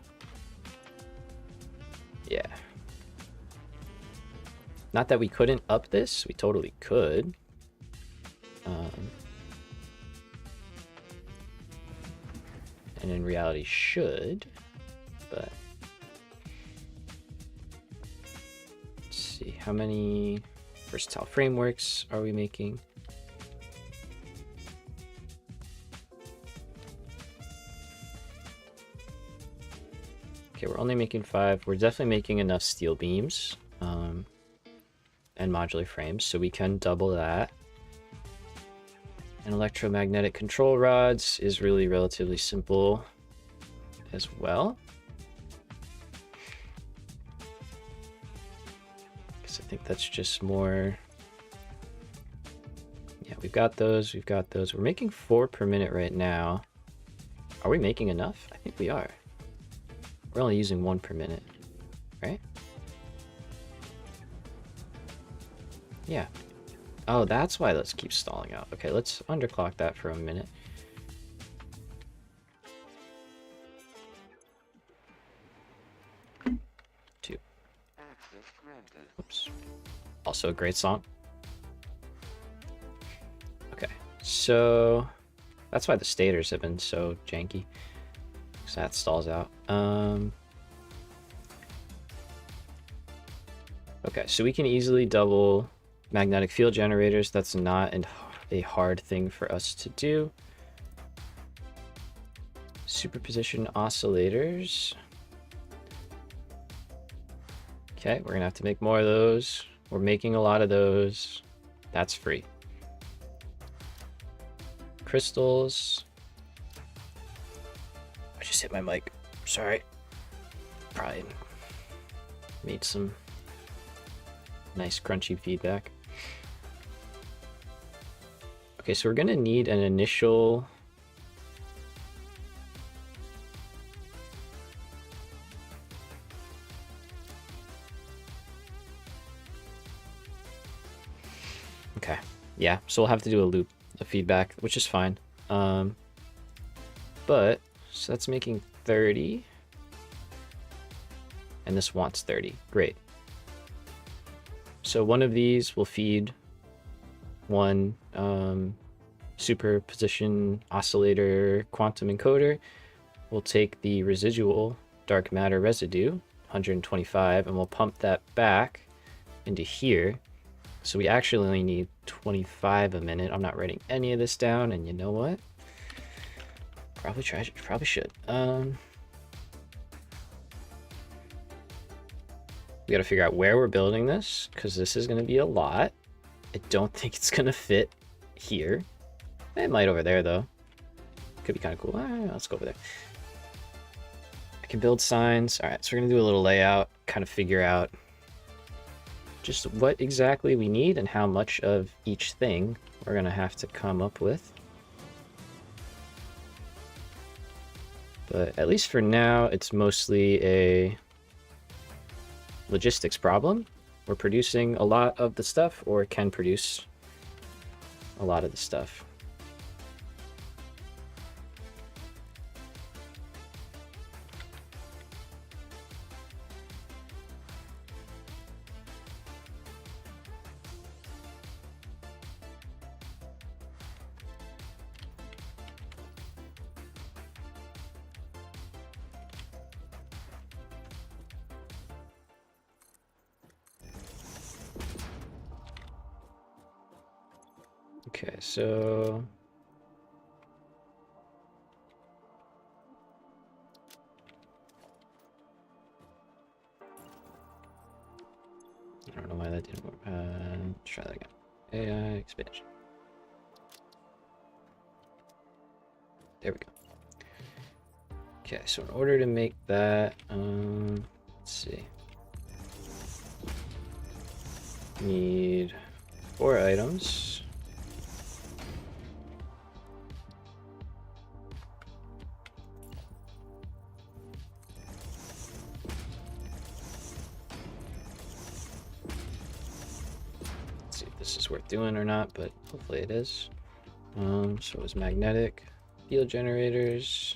yeah, not that we couldn't up this, we totally could. And in reality should, but let's see, how many versatile frameworks are we making? Okay, we're only making 5. We're definitely making enough steel beams and modular frames, so we can double that. And electromagnetic control rods is really relatively simple as well. Because I think that's just more. Yeah, we've got those. We've got those. We're making 4 per minute right now. Are we making enough? I think we are. We're only using 1 per minute, right? Yeah. Oh, that's why this keeps stalling out. Okay, let's underclock that for a minute. Two. Oops. Also a great song. Okay, so that's why the stators have been so janky, because that stalls out. Okay, so we can easily double magnetic field generators. That's not a hard thing for us to do. Superposition oscillators. Okay, we're gonna have to make more of those. We're making a lot of those. That's free. Crystals. I just hit my mic. Sorry. Probably made some nice crunchy feedback. Okay, so we're gonna need an initial okay. Yeah, so we'll have to do a loop of feedback, which is fine. But, so that's making 30. And this wants 30. Great. So one of these will feed one superposition oscillator quantum encoder. We'll take the residual dark matter residue, 125, and we'll pump that back into here. So we actually only need 25 a minute. I'm not writing any of this down, and you know what? Probably should. We got to figure out where we're building this, because this is going to be a lot. I don't think it's going to fit here. It might over there, though. Could be kind of cool. Let's go over there. I can build signs. All right, so we're going to do a little layout, kind of figure out just what exactly we need and how much of each thing we're going to have to come up with. But at least for now, it's mostly a logistics problem. We're producing a lot of the stuff, or can produce a lot of the stuff. Okay, so I don't know why that didn't work. Try that again. AI expansion. There we go. Okay, so in order to make that, let's see. Need 4 items. This is worth doing or not, but hopefully it is. So it was magnetic field generators.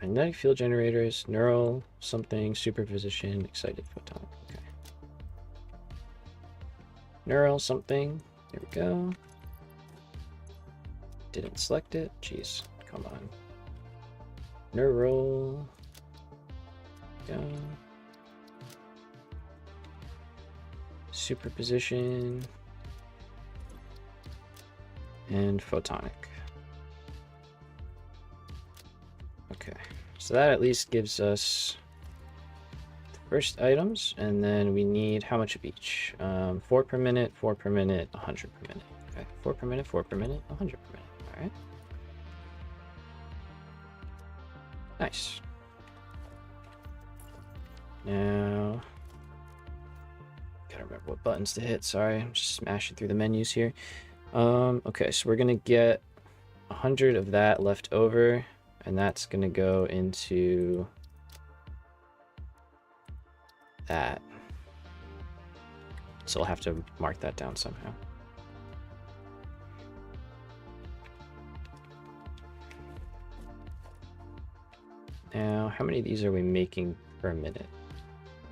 Magnetic field generators, neural something, superposition, excited photon. Okay. Neural something. There we go. Didn't select it. Jeez, come on. Neural. Go. Superposition. And photonic. Okay, so that at least gives us the first items, and then we need how much of each? 4 per minute, 4 per minute, 100 per minute. Okay, 4 per minute, 4 per minute, 100 per minute. All right. Nice. Now, gotta remember what buttons to hit. Sorry, I'm just smashing through the menus here. Okay, so we're gonna get 100 of that left over. And that's going to go into that. So I'll have to mark that down somehow. Now, how many of these are we making per minute?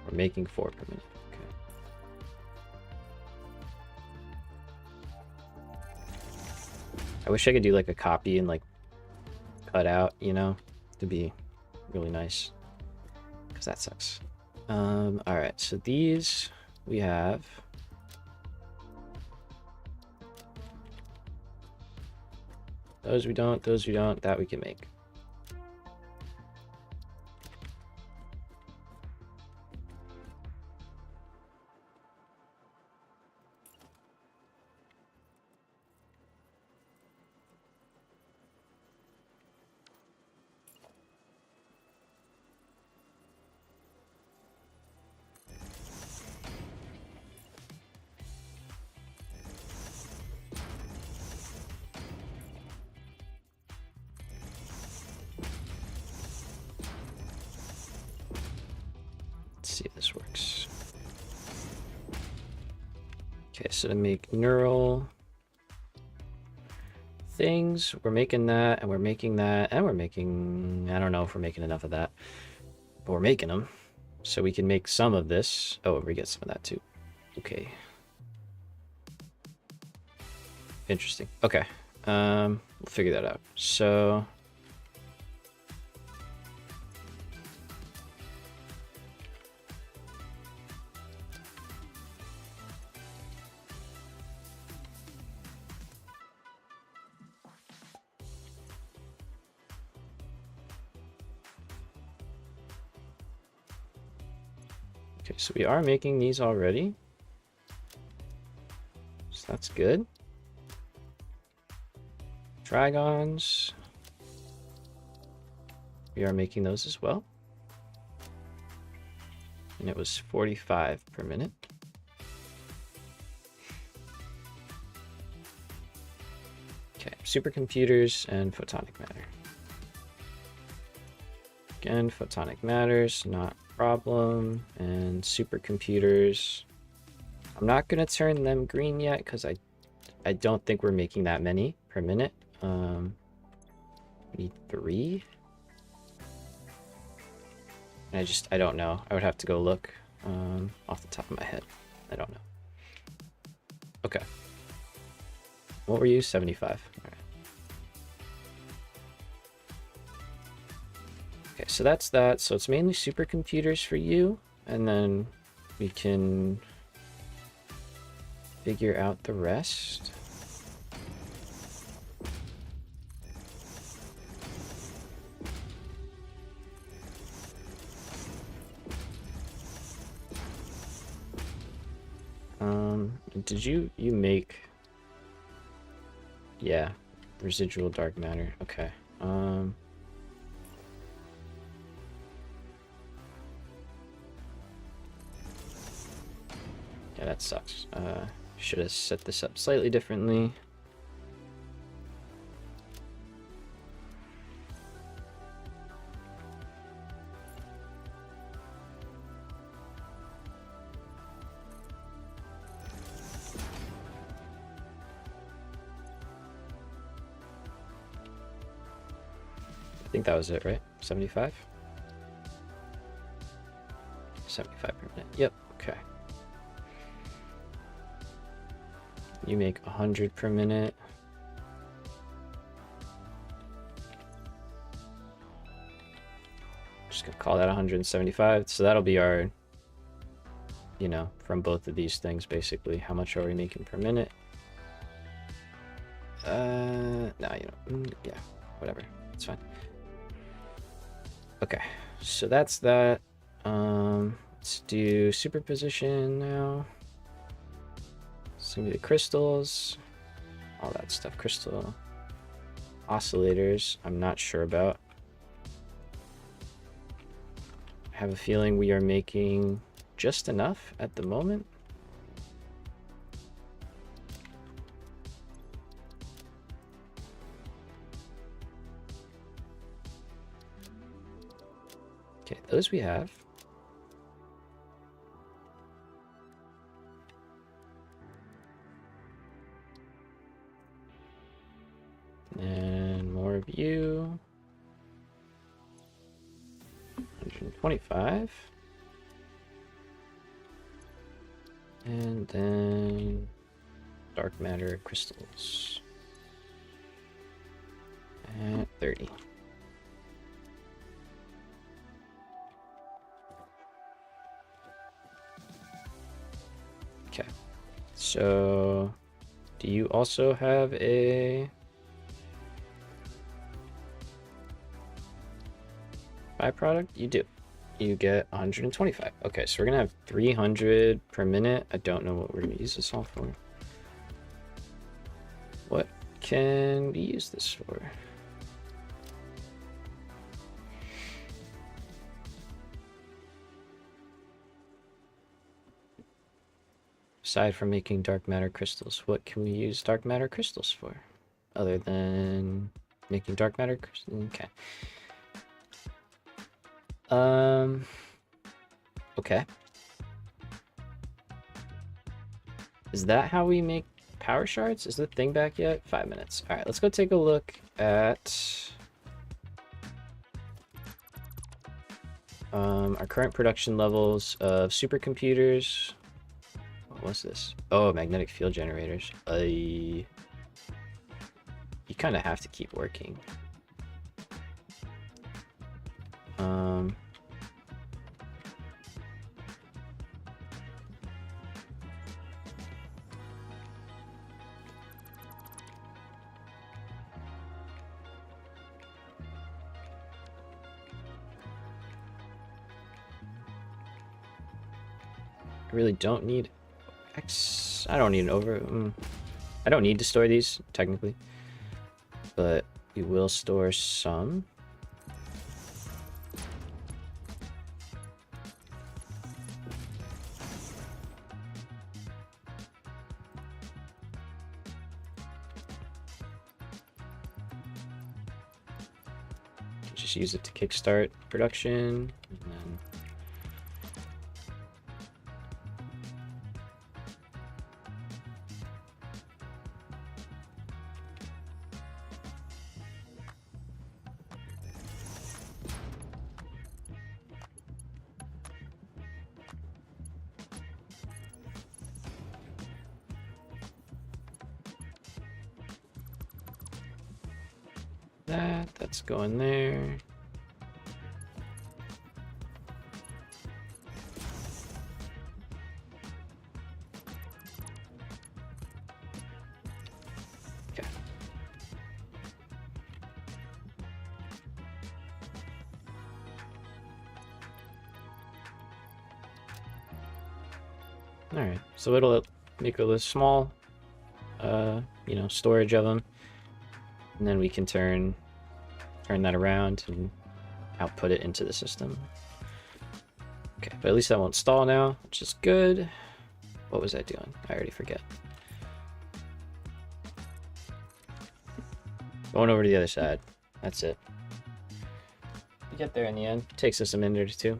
We're making 4 per minute. Okay. I wish I could do like a copy and like cut out, you know, to be really nice, because that sucks. All right, so these we have. Those we don't, that we can make. Let's see if this works. Okay, so to make neural things, we're making that, and we're making that, and we're making, I don't know if we're making enough of that, but we're making them. So we can make some of this. Oh, we get some of that too. Okay. Interesting. Okay. We'll figure that out. So okay, so we are making these already. So that's good. Dragons. We are making those as well. And it was 45 per minute. Okay, supercomputers and photonic matter. Again, photonic matters, not a problem. And supercomputers. I'm not going to turn them green yet because I don't think we're making that many per minute. We need 3. I don't know. I would have to go look off the top of my head. I don't know. Okay. What were you? 75. All right. Okay, so that's that. So it's mainly supercomputers for you, and then we can figure out the rest. Did you make, yeah, residual dark matter. Okay. Yeah, that sucks. Should have set this up slightly differently. I think that was it, right? 75? 75 per minute. Yep, okay. You make 100 per minute. Just gonna call that 175. So that'll be our, you know, from both of these things, basically. How much are we making per minute? No, you know, yeah, whatever. It's fine. Okay, so that's that. Let's do superposition now. It's gonna be the crystals, all that stuff. Crystal oscillators, I'm not sure about. I have a feeling we are making just enough at the moment. Okay, those we have. And more of you. 125. And then dark matter crystals. At 30. Okay. So, do you also have a byproduct? You do. You get 125. Okay, so we're gonna have 300 per minute. I don't know what we're gonna use this all for. What can we use this for? Aside from making dark matter crystals, what can we use dark matter crystals for? Other than making dark matter crystals? Okay. Okay. Is that how we make power shards? Is the thing back yet? 5 minutes. All right, let's go take a look at our current production levels of supercomputers. What's this? Oh, magnetic field generators. You kind of have to keep working. I really don't need X. I don't need an over. I don't need to store these technically, but we will store some. Just use it to kickstart production, and then that's going there. Okay. All right, so it'll make a small, storage of them, and then we can turn that around and output it into the system. Okay, but at least that won't stall now, which is good. What was I doing? I already forget. Going over to the other side. That's it. We get there in the end. Takes us a minute or two.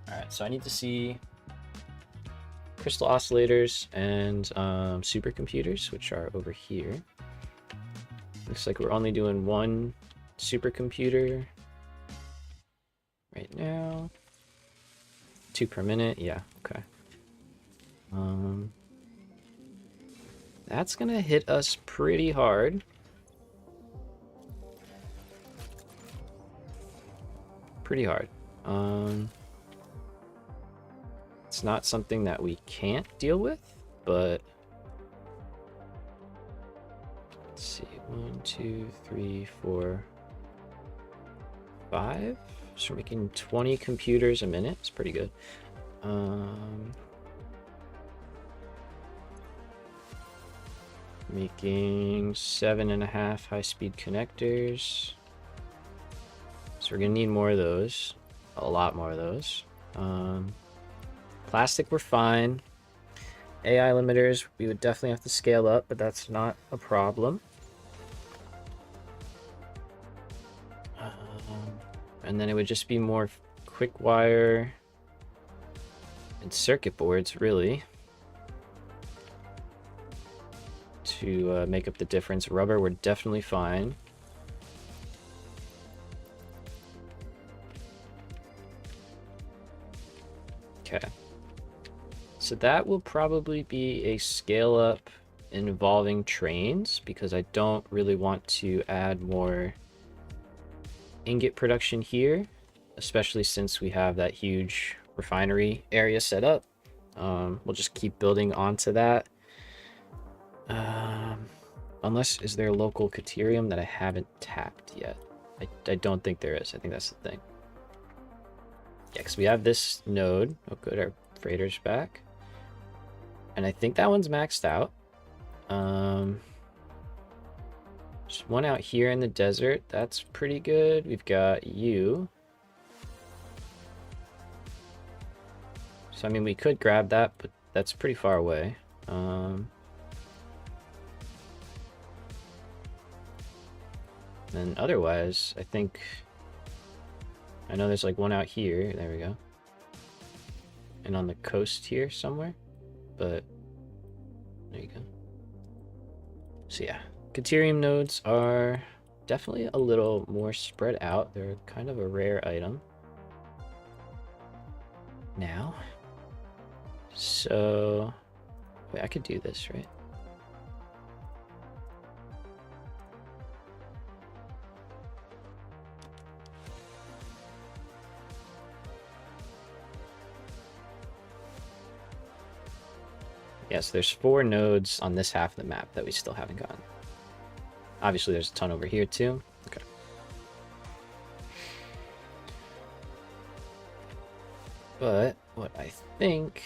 Alright, so I need to see crystal oscillators and supercomputers, which are over here. Looks like we're only doing one supercomputer right now. 2 per minute. Yeah, okay. That's gonna hit us pretty hard. Pretty hard. It's not something that we can't deal with, but let's see. 1, 2, 3, 4, 5. So we're making 20 computers a minute. It's pretty good. Making 7.5 high-speed connectors. So we're gonna need more of those. A lot more of those. Plastic, we're fine. AI limiters, we would definitely have to scale up, but that's not a problem. And then it would just be more quick wire and circuit boards, really, to make up the difference. Rubber, we're definitely fine. Okay. So that will probably be a scale up involving trains, because I don't really want to add more ingot production here, especially since we have that huge refinery area set up. We'll just keep building onto that. Unless, is there a local caterium that I haven't tapped yet? I don't think there is. I think that's the thing. Yeah, because we have this node. Oh, good, our freighter's back. And I think that one's maxed out. Just one out here in the desert. That's pretty good. We've got you. So, I mean, we could grab that, but that's pretty far away. And And otherwise, I think... I know there's like one out here. There we go. And on the coast here somewhere. But there you go. So yeah, Caterium nodes are definitely a little more spread out. They're kind of a rare item now. So, wait, I could do this, right? Yes, there's 4 nodes on this half of the map that we still haven't gotten. Obviously, there's a ton over here too. Okay. But what I think...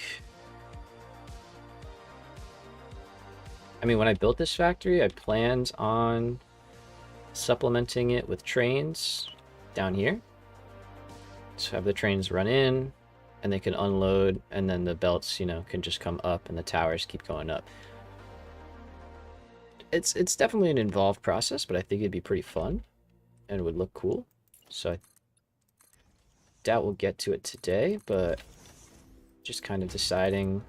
I mean, when I built this factory, I planned on supplementing it with trains down here. So have the trains run in, and they can unload, and then the belts, you know, can just come up, and the towers keep going up. It's definitely an involved process, but I think it'd be pretty fun, and it would look cool. So I doubt we'll get to it today, but just kind of deciding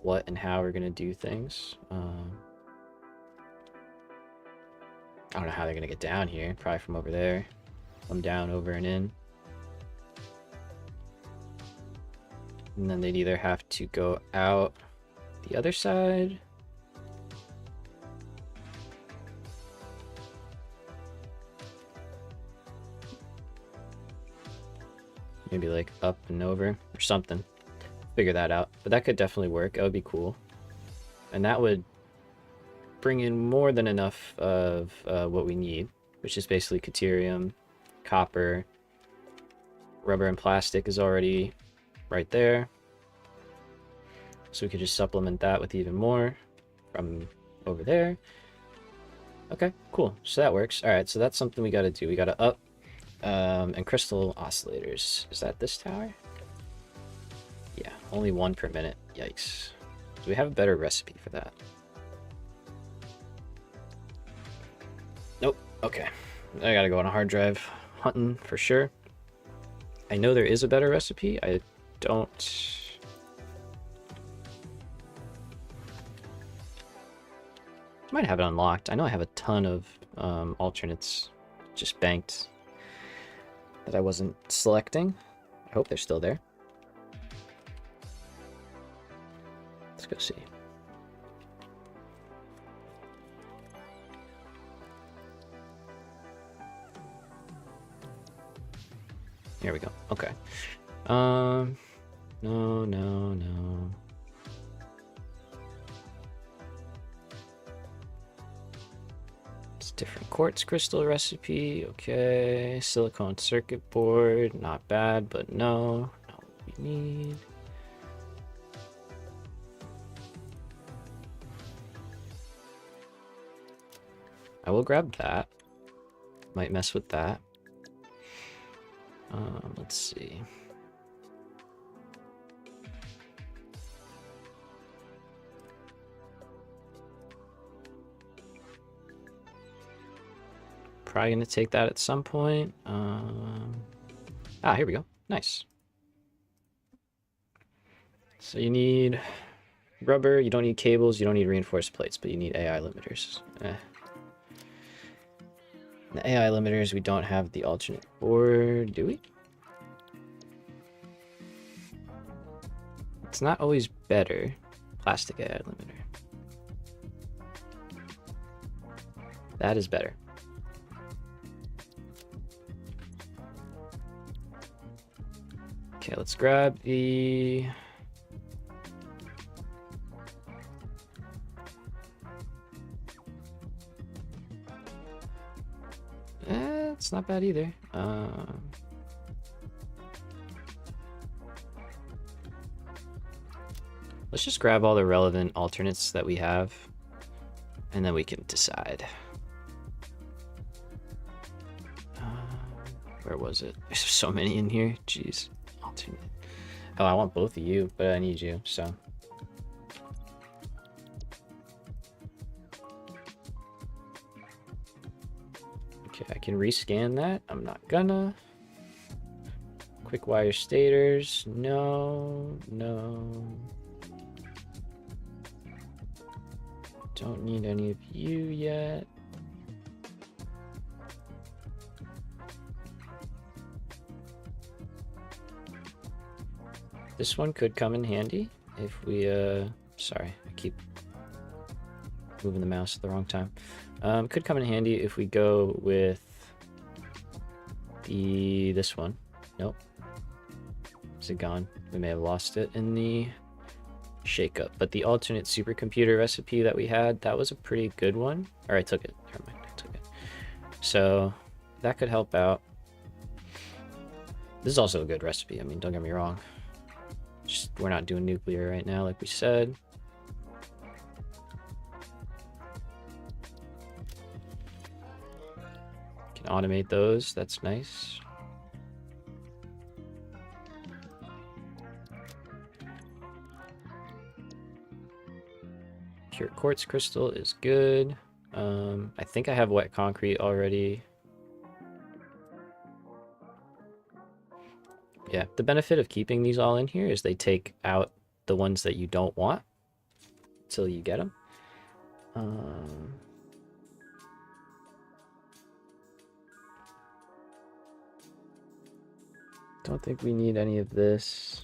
what and how we're gonna do things. I don't know how they're gonna get down here. Probably from over there. Come down, over, and in. And then they'd either have to go out the other side. Maybe like up and over or something. Figure that out. But that could definitely work. That would be cool. And that would bring in more than enough of what we need, which is basically Caterium, copper, rubber and plastic is already right there. So we could just supplement that with even more from over there. Okay, cool. So that works. All right, so that's something we got to do. We got to up and crystal oscillators. Is that this tower? Yeah, only 1 per minute. Yikes. Do we have a better recipe for that? Nope. Okay. I gotta go on a hard drive hunting for sure. I know there is a better recipe. I don't... I might have it unlocked. I know I have a ton of alternates just banked that I wasn't selecting. I hope they're still there. Let's go see. Here we go. Okay. No. It's different quartz crystal recipe. Okay. Silicone circuit board. Not bad, but no. Not what we need. I will grab that. Might mess with that. Let's see. Probably gonna take that at some point. Here we go. Nice. So you need rubber, you don't need cables, you don't need reinforced plates, but you need AI limiters. The AI limiters, we don't have the alternate board, do we? It's not always better. Plastic AI limiter. That is better. Okay, let's grab the... It's not bad either. Let's just grab all the relevant alternates that we have, and then we can decide. Where was it? There's so many in here. Jeez. Alternate. Oh, I want both of you, but I need you, so. I can rescan that. I'm not gonna. Quick wire stators. No, no. Don't need any of you yet. This one could come in handy if we, sorry, I keep moving the mouse at the wrong time. Could come in handy if we go with this one. Nope. Is it gone? We may have lost it in the shakeup. But the alternate supercomputer recipe that we had, that was a pretty good one. Or I took it. Never mind, I took it. So that could help out. This is also a good recipe. I mean, don't get me wrong. Just, we're not doing nuclear right now, like we said. Can automate those. That's nice. Pure quartz crystal is good. I think I have wet concrete already. Yeah, the benefit of keeping these all in here is they take out the ones that you don't want until you get them. Don't think we need any of this.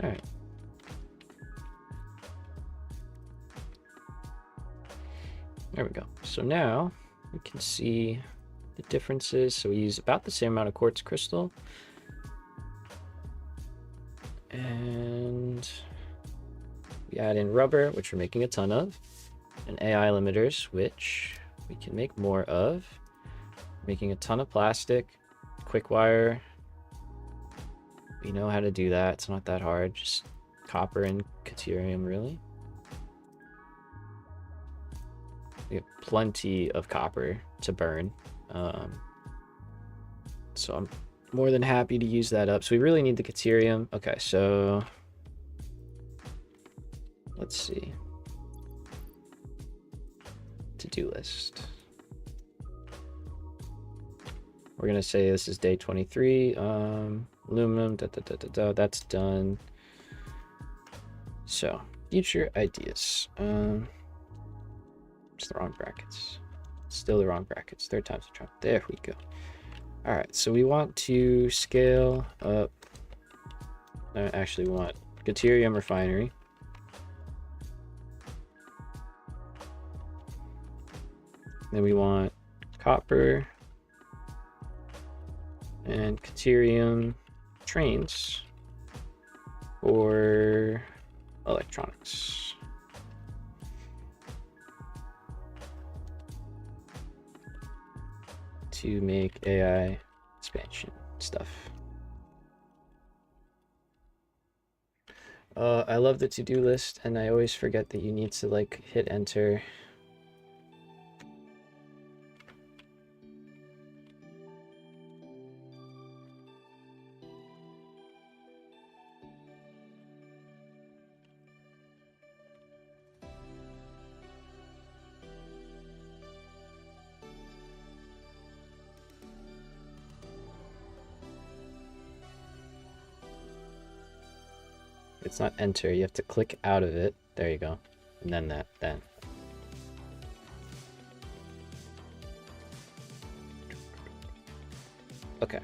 All right. There we go. So now we can see the differences. So we use about the same amount of quartz crystal. And we add in rubber, which we're making a ton of, and AI limiters, which we can make more of. Making a ton of plastic, quick wire. We know how to do that. It's not that hard. Just copper and deuterium, really. We have plenty of copper to burn. So I'm more than happy to use that up. So we really need the deuterium. Okay, so let's see. To-do list. We're gonna say this is day 23. Aluminum, that's done. So future ideas. It's the wrong brackets. Still the wrong brackets. Third time's a charm. There we go. All right, so we want to scale up. Actually, we want deuterium refinery. Then we want copper and deuterium trains for electronics. To make AI expansion stuff. I love the to-do list, and I always forget that you need to like hit enter. It's not enter, you have to click out of it. There you go. And then that, then. Okay.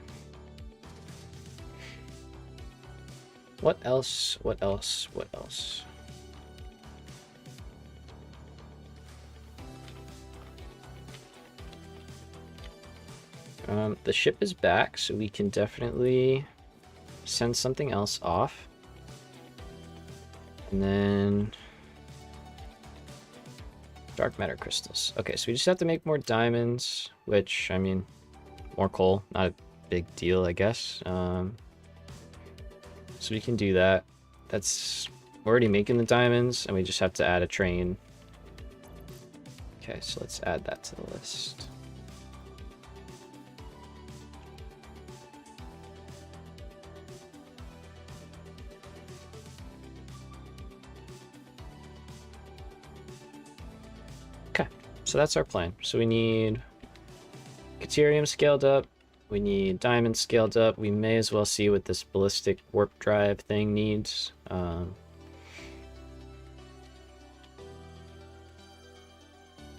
What else? What else? What else? The ship is back, so we can definitely send something else off. And then dark matter crystals. Okay, so we just have to make more diamonds, which, I mean, more coal, not a big deal, I guess. So we can do that. That's already making the diamonds, and we just have to add a train. Okay, so let's add that to the list. so that's our plan. So we need Caterium scaled up. We need Diamond scaled up. We may as well see what this ballistic warp drive thing needs. We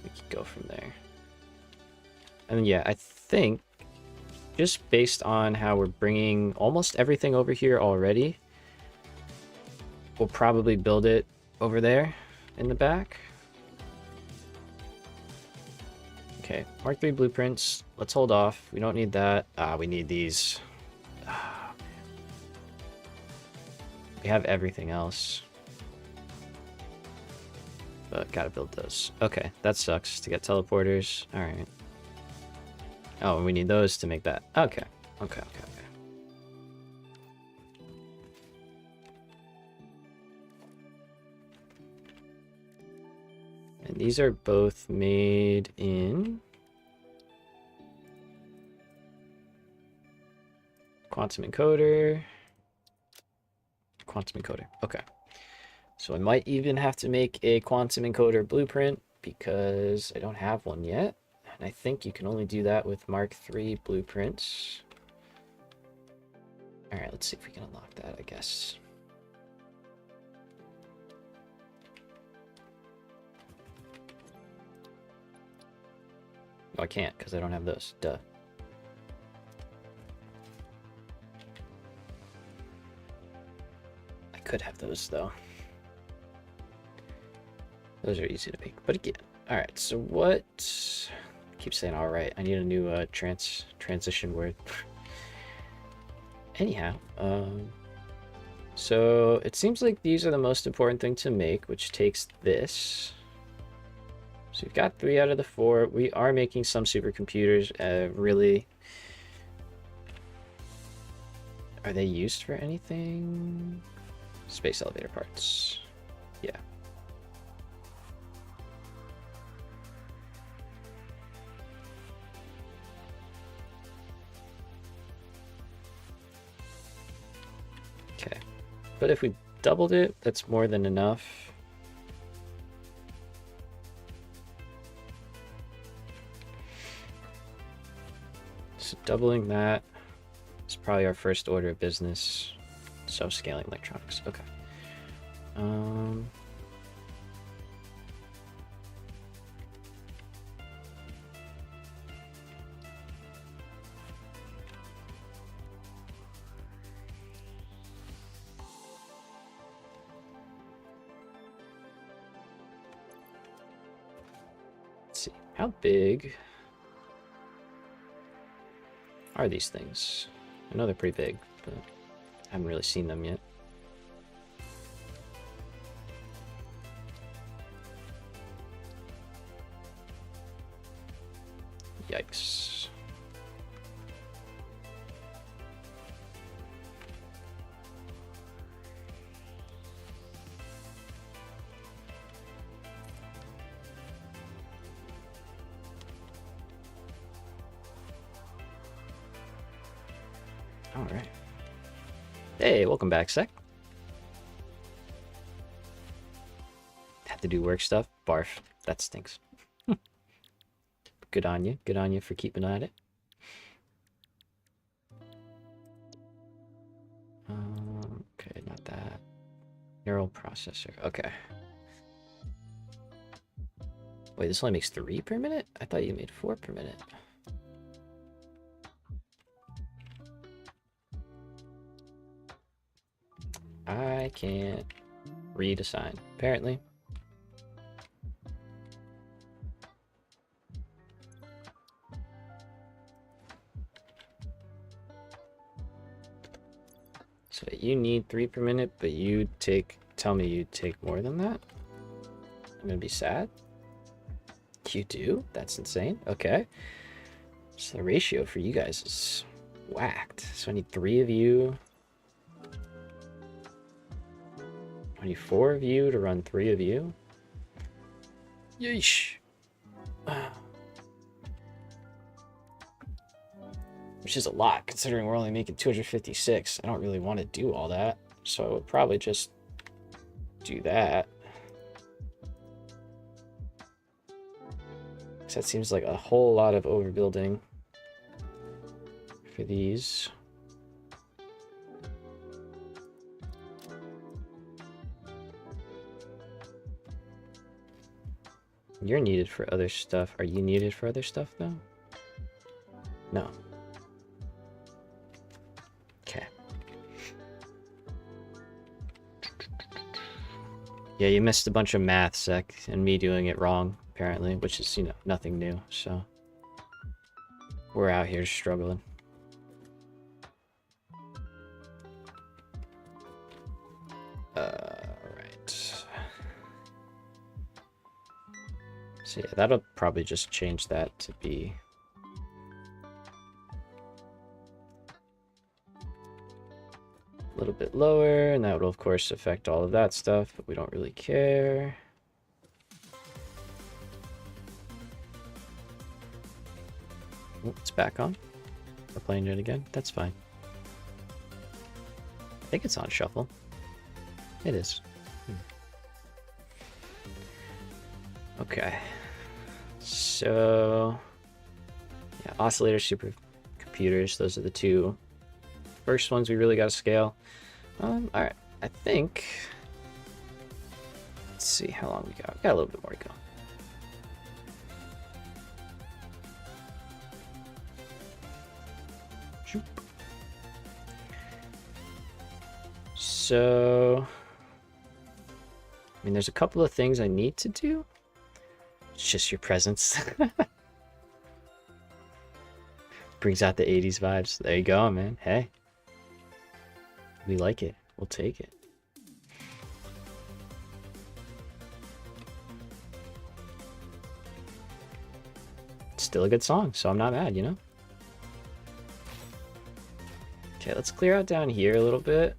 could go from there. And yeah, I think just based on how we're bringing almost everything over here already, we'll probably build it over there in the back. Okay, Mark III blueprints. Let's hold off. We don't need that. We need these. We have everything else. But gotta build those. Okay, that sucks to get teleporters. Alright. Oh, and we need those to make that. Okay. Okay. And these are both made in quantum encoder. Quantum encoder. Okay. So I might even have to make a quantum encoder blueprint because I don't have one yet. And I think you can only do that with Mark III blueprints. All right, let's see if we can unlock that, I guess. Oh, I can't because I don't have those. Duh. I could have those though. Those are easy to make. But again, all right. So what? I keep saying all right. I need a new transition word. Anyhow, so it seems like these are the most important thing to make, which takes this. So we've got 3 out of the 4. We are making some supercomputers. Really, are they used for anything? Space elevator parts. Yeah. Okay. But if we doubled it, that's more than enough. So doubling that is probably our first order of business. Self-scaling electronics. Okay. Let's see. How big are these things? I know they're pretty big, but I haven't really seen them yet. Yikes. All right. Hey, welcome back, Sec. Had to do work stuff. Barf. That stinks. Good on you. Good on you for keeping at it. Okay, not that. Neural processor. Okay. Wait, this only makes 3 per minute? I thought you made 4 per minute. I can't read a sign, apparently. So you need 3 per minute, but you tell me you take more than that? I'm gonna be sad. You do? That's insane. Okay. So the ratio for you guys is whacked. So I need 3 of you. I need 4 of you to run 3 of you. Yeesh. Which is a lot, considering we're only making 256. I don't really want to do all that, so I would probably just do that. 'Cause that seems like a whole lot of overbuilding for these. You're needed for other stuff. Are you needed for other stuff, though? No. Okay. Yeah, you missed a bunch of math, Sec, and me doing it wrong, apparently, which is, you know, nothing new, so... We're out here struggling. Right. So yeah, that'll probably just change that to be... a little bit lower, and that will of course affect all of that stuff, but we don't really care. Oh, it's back on. We're playing it again. That's fine. I think it's on shuffle. It is. Okay. So yeah, oscillator supercomputers, those are the two first ones we really got to scale. Alright, I think... Let's see how long we got. We got a little bit more to go. Shoop. So... I mean, there's a couple of things I need to do. It's just your presence. Brings out the 80s vibes. There you go, man. Hey. We like it. We'll take it. Still a good song, so I'm not mad, you know? Okay, let's clear out down here a little bit.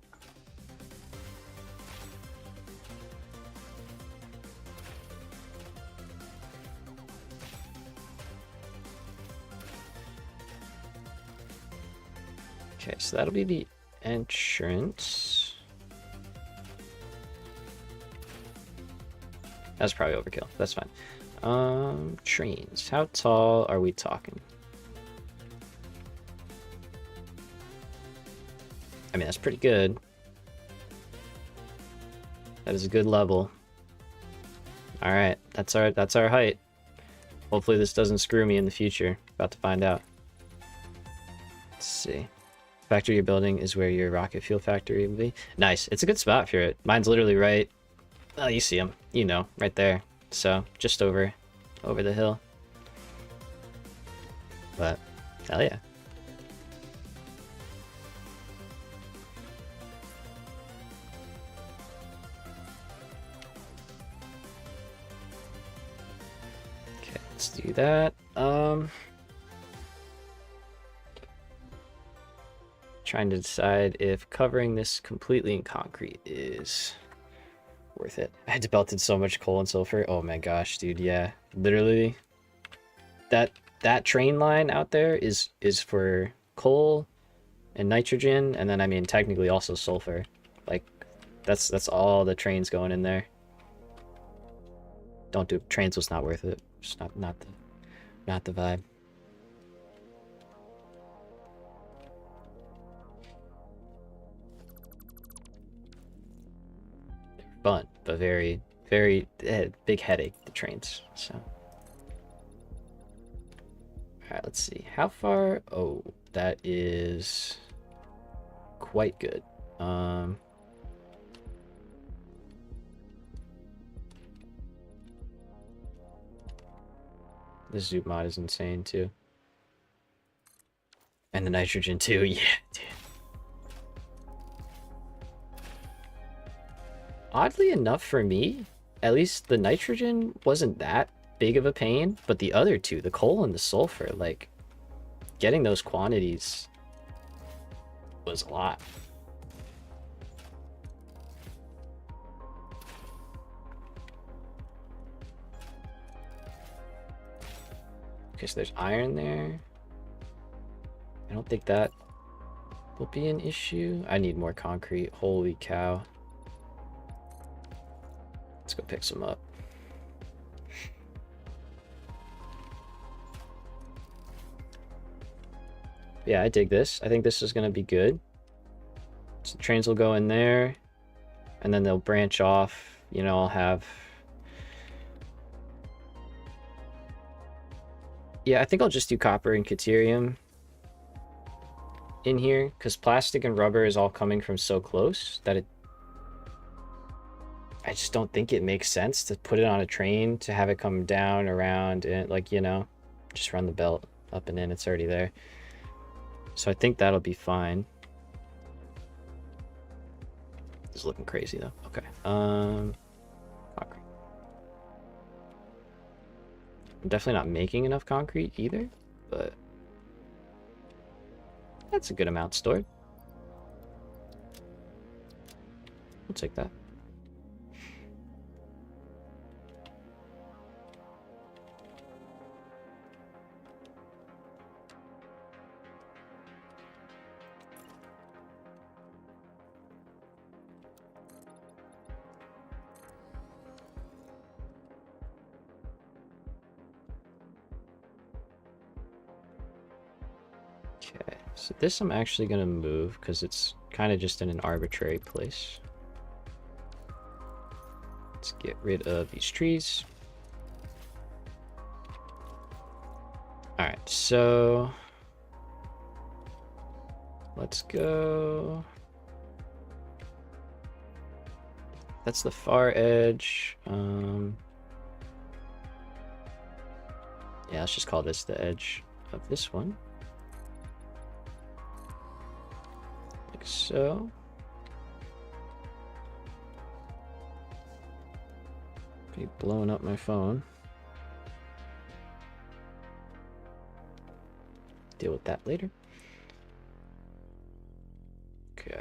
Okay, so that'll be the entrance. That's probably overkill. That's fine. Trains. How tall are we talking? I mean, that's pretty good. That is a good level. All right, that's our height. Hopefully this doesn't screw me in the future. About to find out. Let's see. Factory you're building is where your rocket fuel factory will be. Nice. It's a good spot for it. Mine's literally right. Oh, you see them. You know, right there. So just over the hill. But hell yeah. Okay, let's do that. Trying to decide if covering this completely in concrete is worth it. I had to belt in so much coal and sulfur. Oh my gosh, dude, yeah. Literally that train line out there is for coal and nitrogen, and then I mean technically also sulfur. Like that's all the trains going in there. Don't do trains was not worth it. Just not the vibe. Fun, but very big headache, the trains. So all right, let's see how far. Oh, that is quite good. The zoop mod is insane too, and the nitrogen too. Yeah, dude. Oddly enough for me, at least the nitrogen wasn't that big of a pain, but the other two, the coal and the sulfur, like getting those quantities was a lot. Okay, so there's iron there. I don't think that will be an issue. I need more concrete. Holy cow. Let's go pick some up. Yeah, I dig this. I think this is going to be good. So trains will go in there, and then they'll branch off. You know, I'll have... Yeah, I think I'll just do copper and deuterium in here, because plastic and rubber is all coming from so close that I just don't think it makes sense to put it on a train, to have it come down, around, and like, you know, just run the belt up and in, it's already there. So I think that'll be fine. It's looking crazy though. Okay. Concrete. I'm definitely not making enough concrete either, but that's a good amount stored. We'll take that. Okay, so this I'm actually going to move because it's kind of just in an arbitrary place. Let's get rid of these trees. Alright, so let's go. That's the far edge. Yeah, let's just call this the edge of this one. Like so. Be blowing up my phone. Deal with that later. Okay.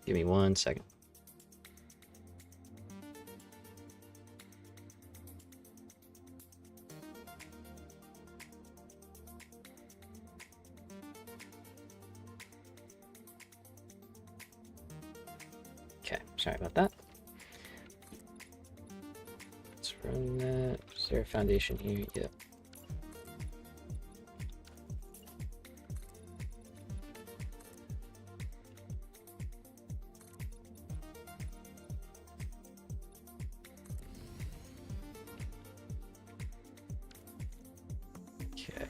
Give me 1 second. Okay, sorry about that. Let's run that. Is there a foundation here? Yep. Okay.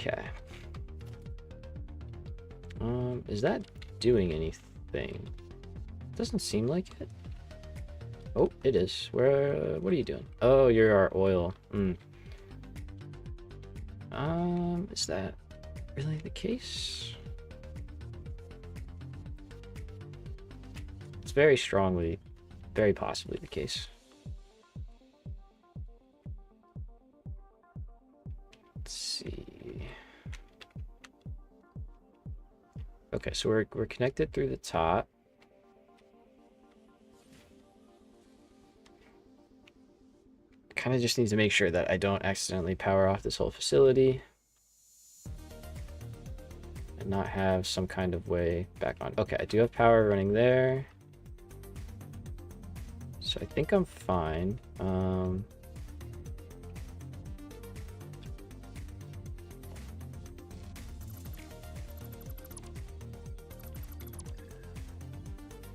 Okay. Is that doing anything? Doesn't seem like it. Oh, it is. Where? What are you doing? Oh, you're our oil. Is that really the case? It's very strongly, very possibly the case. Let's see. Okay, so we're connected through the top. Kind of just need to make sure that I don't accidentally power off this whole facility and not have some kind of way back on. Okay, I do have power running there. So I think I'm fine.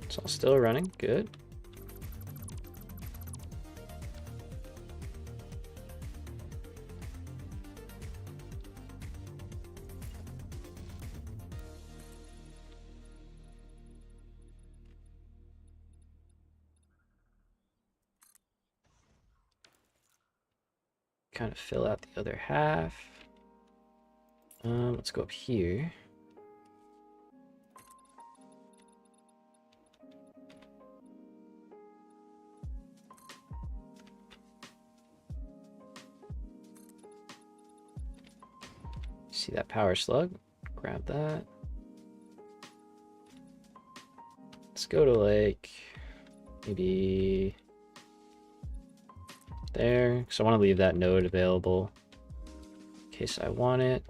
It's all still running, good. Kind of fill out the other half. Let's go up here. See that power slug? Grab that. Let's go to like maybe there. So I want to leave that node available in case I want it.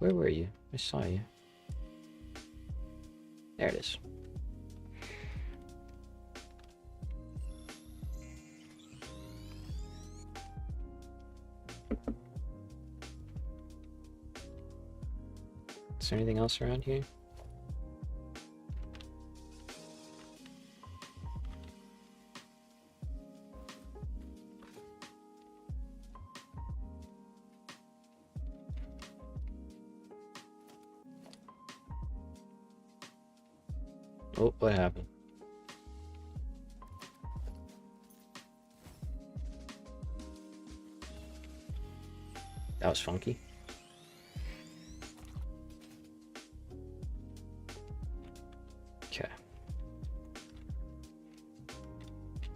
Where were you? I saw you. There it is. Is there anything else around here? Oh, what happened? That was funky. Okay.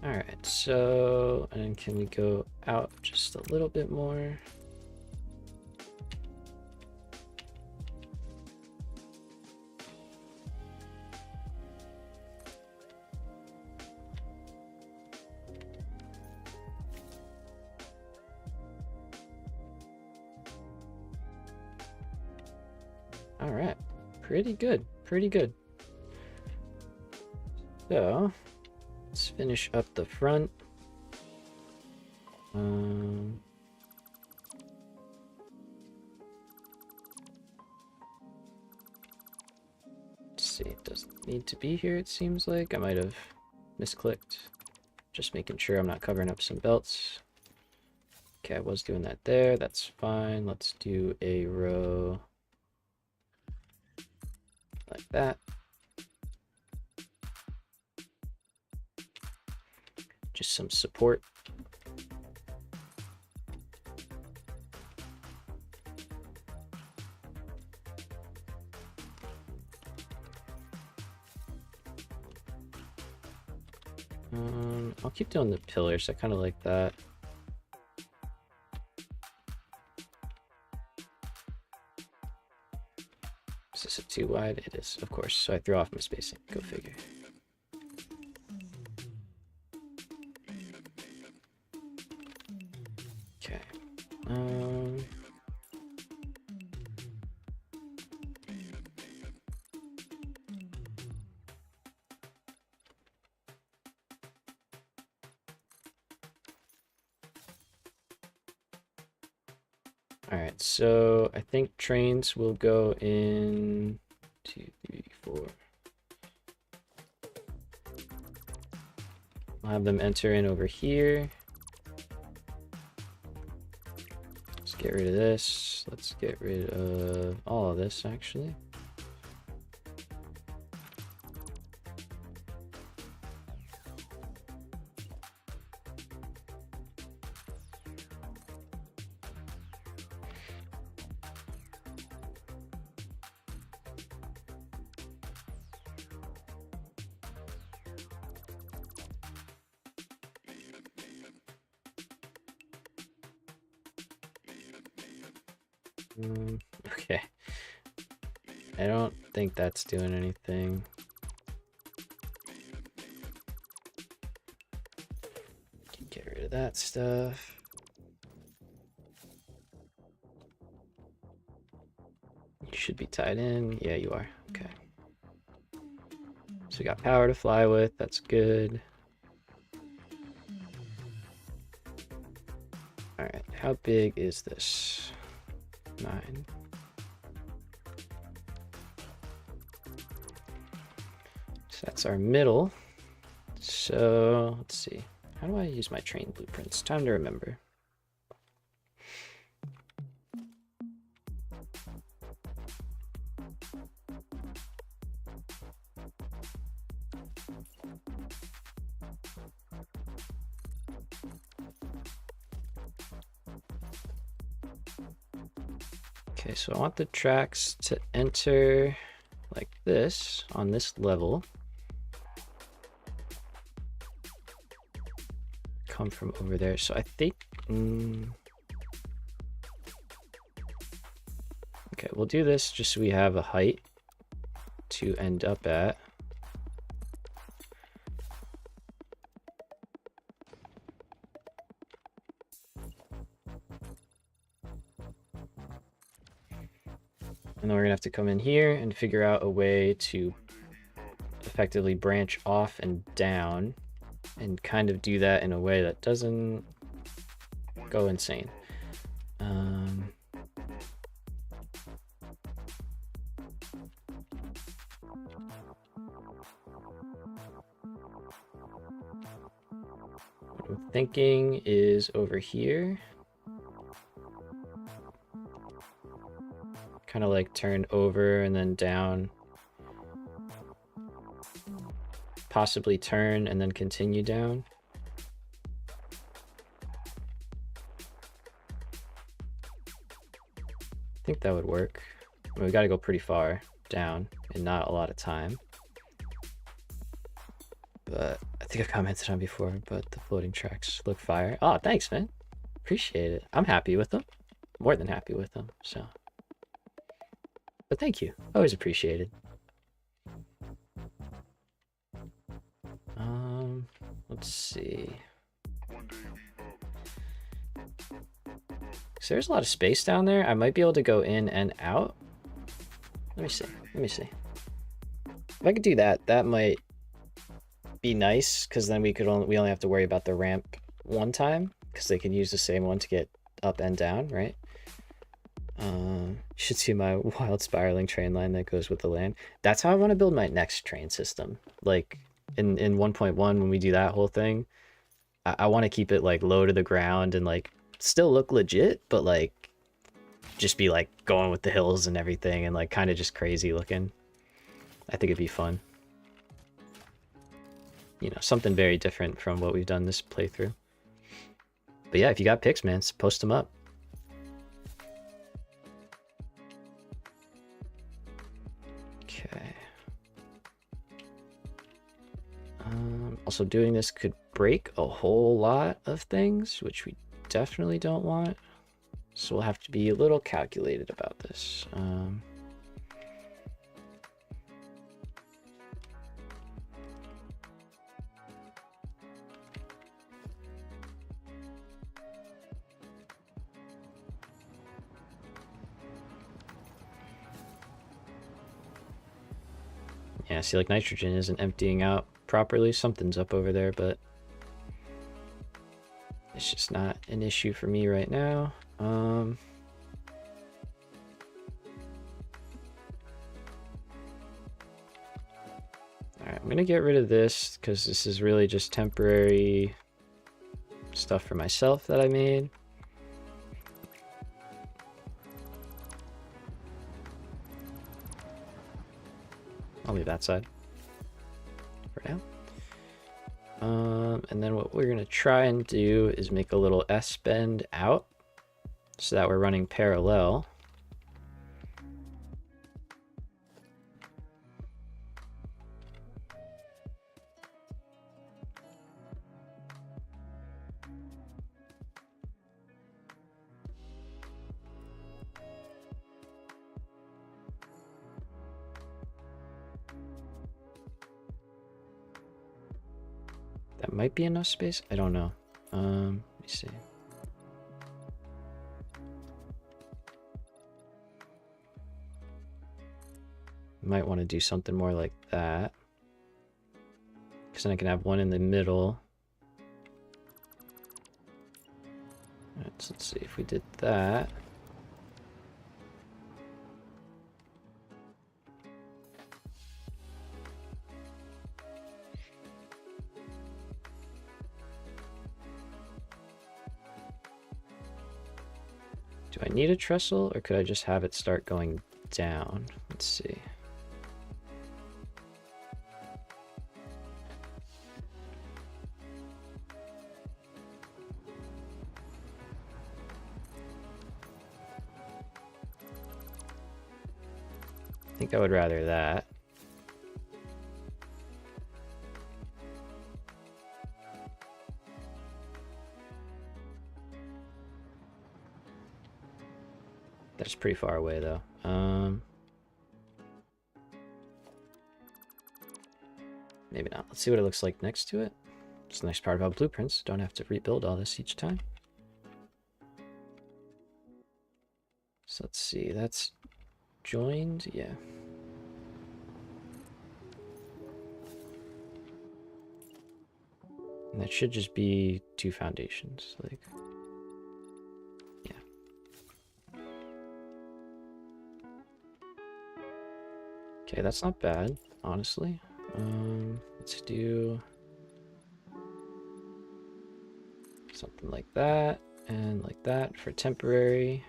All right, so, and can we go out just a little bit more? All right, pretty good, pretty good. So, let's finish up the front. Let's see, it doesn't need to be here, it seems like. I might have misclicked. Just making sure I'm not covering up some belts. Okay, I was doing that there, that's fine. Let's do a row like that. Just some support. I'll keep doing the pillars. I kind of like that. Is this too wide? It is, of course. So I threw off my spacing. Go figure. Okay. All right, so I think trains will go in 2, 3, 4. I'll have them enter in over here. Let's get rid of this. Let's get rid of all of this, actually. Okay. I don't think that's doing anything. Get rid of that stuff. You should be tied in. Yeah, you are. Okay. So we got power to fly with. That's good. All right. How big is this? 9. So that's our middle. So let's see. How do I use my train blueprints? Time to remember. Okay, so I want the tracks to enter like this on this level. Come from over there. So I think Okay, we'll do this just so we have a height to end up at. And then we're gonna have to come in here and figure out a way to effectively branch off and down and kind of do that in a way that doesn't go insane. What I'm thinking is over here. Kind of like turn over and then down. Possibly turn and then continue down. I think that would work. I mean, we got to go pretty far down and not a lot of time. But I think I commented on before, but the floating tracks look fire. Oh, thanks, man. Appreciate it. I'm happy with them. More than happy with them, so. But thank you. Always appreciated. Let's see. So there's a lot of space down there. I might be able to go in and out. Let me see. Let me see. If I could do that, that might be nice, because then we only have to worry about the ramp one time, because they can use the same one to get up and down, right? You should see my wild spiraling train line that goes with the land. That's how I want to build my next train system. Like in 1.1, when we do that whole thing, I want to keep it like low to the ground and like still look legit, but like just be like going with the hills and everything and like kind of just crazy looking. I think it'd be fun. You know, something very different from what we've done this playthrough. But yeah, if you got pics, man, post them up. Okay. Also, doing this could break a whole lot of things, which we definitely don't want. So we'll have to be a little calculated about this. Yeah, see, like nitrogen isn't emptying out properly. Something's up over there, but it's just not an issue for me right now. All right, I'm gonna get rid of this because this is really just temporary stuff for myself that I made. I'll leave that side for now. And then what we're gonna try and do is make a little S bend out so that we're running parallel. That might be enough space. I don't know. Let me see. Might want to do something more like that. Because then I can have one in the middle. All right, so let's see if we did that. Do I need a trestle, or could I just have it start going down? Let's see. I think I would rather that. That's pretty far away though. Maybe not. Let's see what it looks like next to it. It's the nice part about blueprints. Don't have to rebuild all this each time. So let's see. That's joined. Yeah. And that should just be 2 foundations. Like, yeah. Okay, that's not bad, honestly. Let's do something like that and like that for temporary.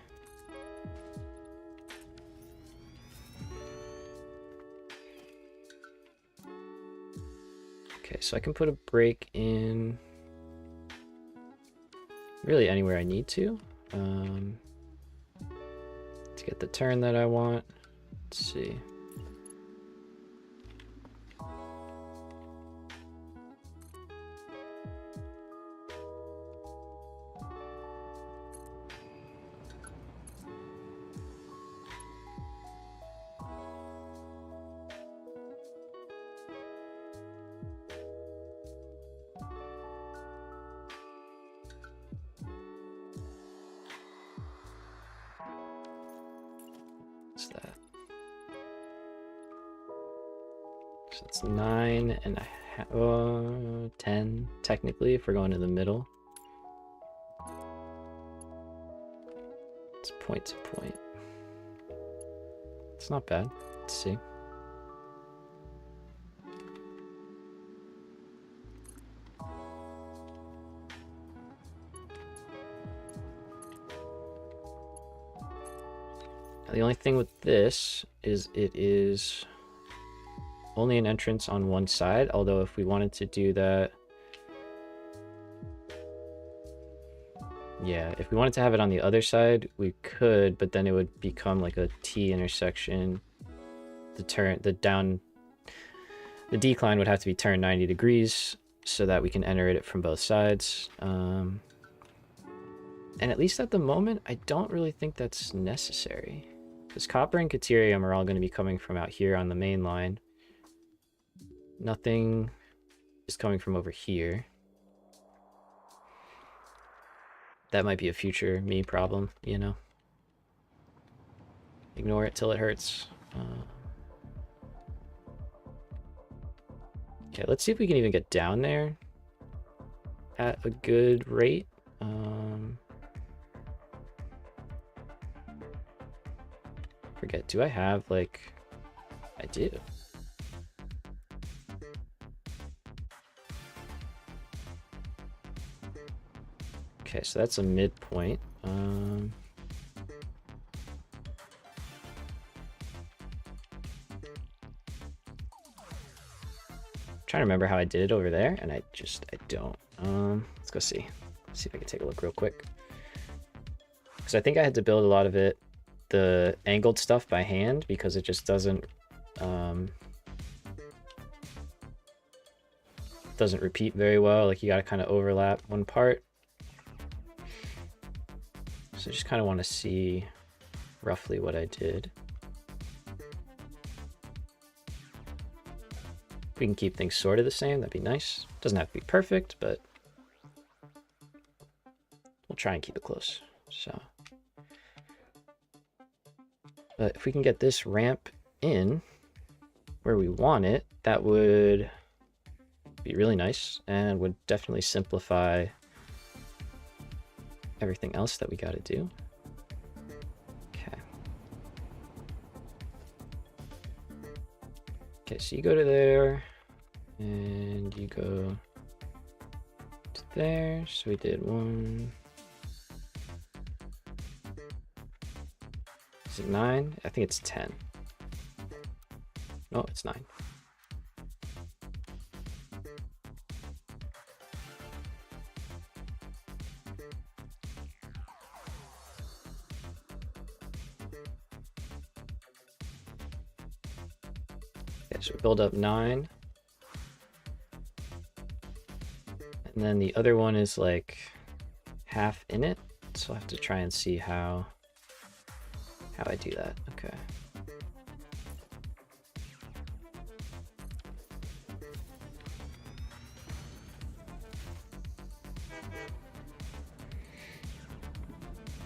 Okay, so I can put a break in really anywhere I need to get the turn that I want. Let's see. What's that? So it's 9 and a half, 10 technically if we're going to the middle. It's point to point. It's not bad. Let's see. The only thing with this is it is only an entrance on one side, although if we wanted to do that, yeah, if we wanted to have it on the other side, we could, but then it would become like a T intersection. The decline would have to be turned 90 degrees so that we can enter it from both sides. And at least at the moment, I don't really think that's necessary. Because copper and caterium are all going to be coming from out here on the main line. Nothing is coming from over here. That might be a future me problem, you know? Ignore it till it hurts. Okay, let's see if we can even get down there at a good rate. Forget, do I have, like... I do. Okay, so that's a midpoint. Trying to remember how I did it over there, and I don't. Let's go see. Let's see if I can take a look real quick. Because I think I had to build a lot of it, the angled stuff by hand, because it just doesn't repeat very well. Like, you got to kind of overlap one part. So I just kind of want to see roughly what I did. If we can keep things sort of the same, that'd be nice. Doesn't have to be perfect, but we'll try and keep it close. So, but if we can get this ramp in where we want it, that would be really nice and would definitely simplify everything else that we got to do. Okay. Okay, so you go to there, and you go to there. So we did 1. Is it 9? I think it's 10. No, it's 9. Okay, so we build up 9. And then the other one is like half in it. So I'll have to try and see how How I do that? Okay.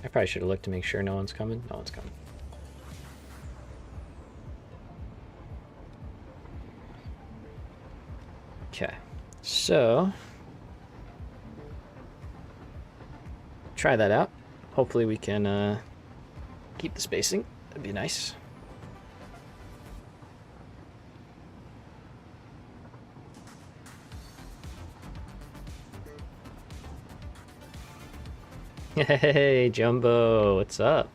I probably should have looked to make sure no one's coming. No one's coming. Okay, so try that out. Hopefully we can keep the spacing. That'd be nice. Hey, Jumbo, what's up?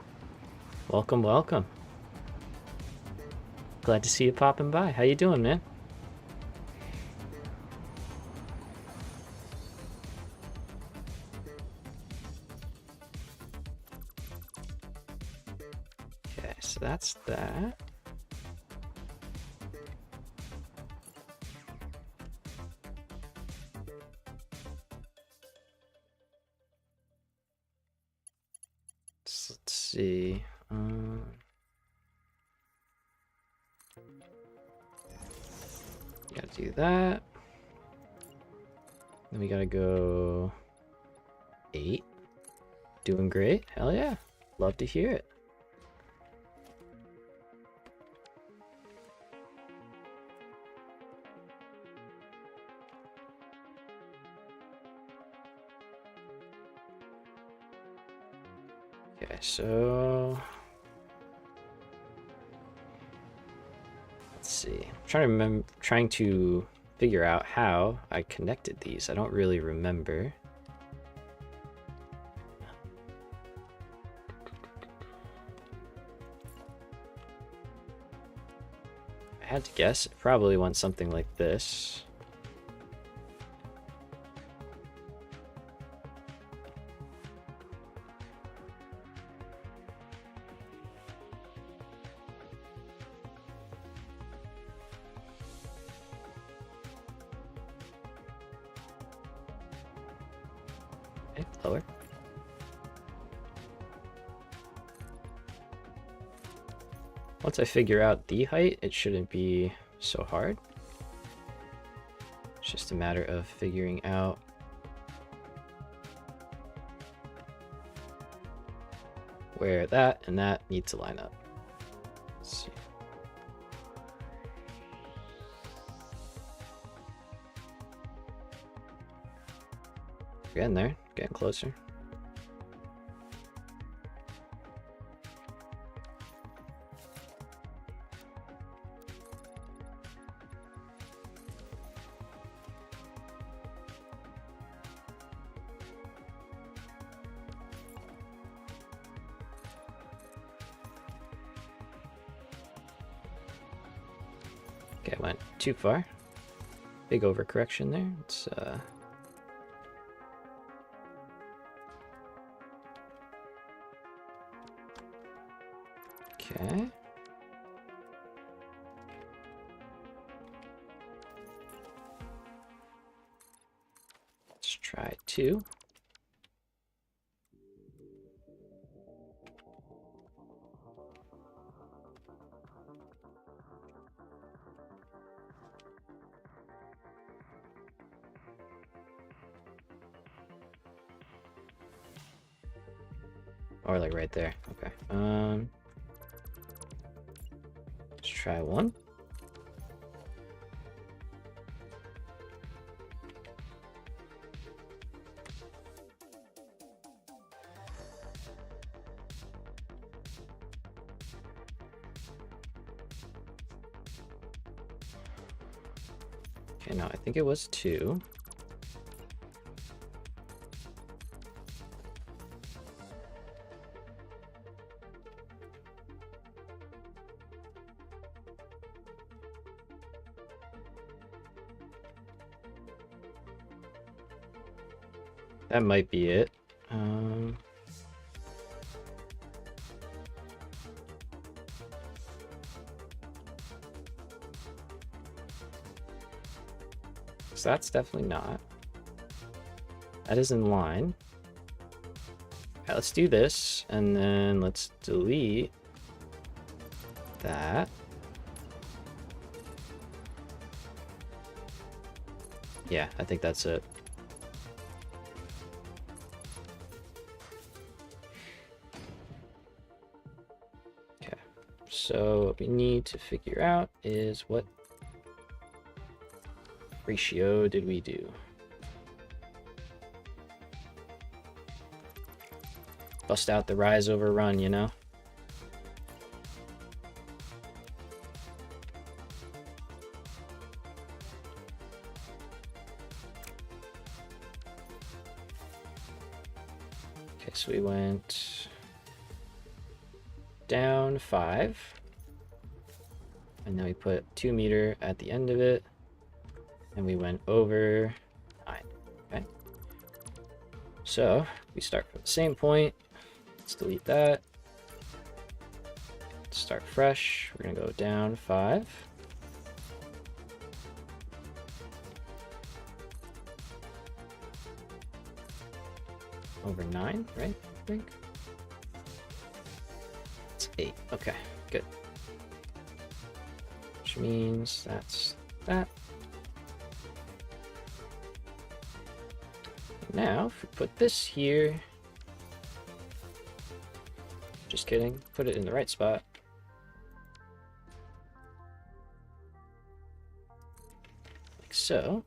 Welcome, welcome. Glad to see you popping by. How you doing, man? Okay, so that's that. Let's see. Gotta do that. Then we gotta go 8. Doing great. Hell yeah. Love to hear it. Okay, so let's see. I'm trying to figure out how I connected these. I don't really remember. I had to guess. It probably went something like this. Okay, lower. Once I figure out the height, it shouldn't be so hard. It's just a matter of figuring out where that and that need to line up. Let's see. Getting there, getting closer. Okay, went too far. Big overcorrection there. Let's okay. Let's try 2. Or like right there. Okay. Let's try 1. Okay, no, I think it was 2. That might be it. So that's definitely not. That is in line. Okay, let's do this, and then let's delete that. Yeah, I think that's it. Okay, so what we need to figure out is what ratio did we do? Bust out the rise over run, you know? Okay, so we went down 5. And then we put 2 meter at the end of it. And we went over 9. Okay. So we start from the same point. Let's delete that. Start fresh. We're going to go down 5. Over 9, right? I think. It's 8. Okay, good. Which means that's that. Now, if we put this here, just kidding, put it in the right spot. Like so.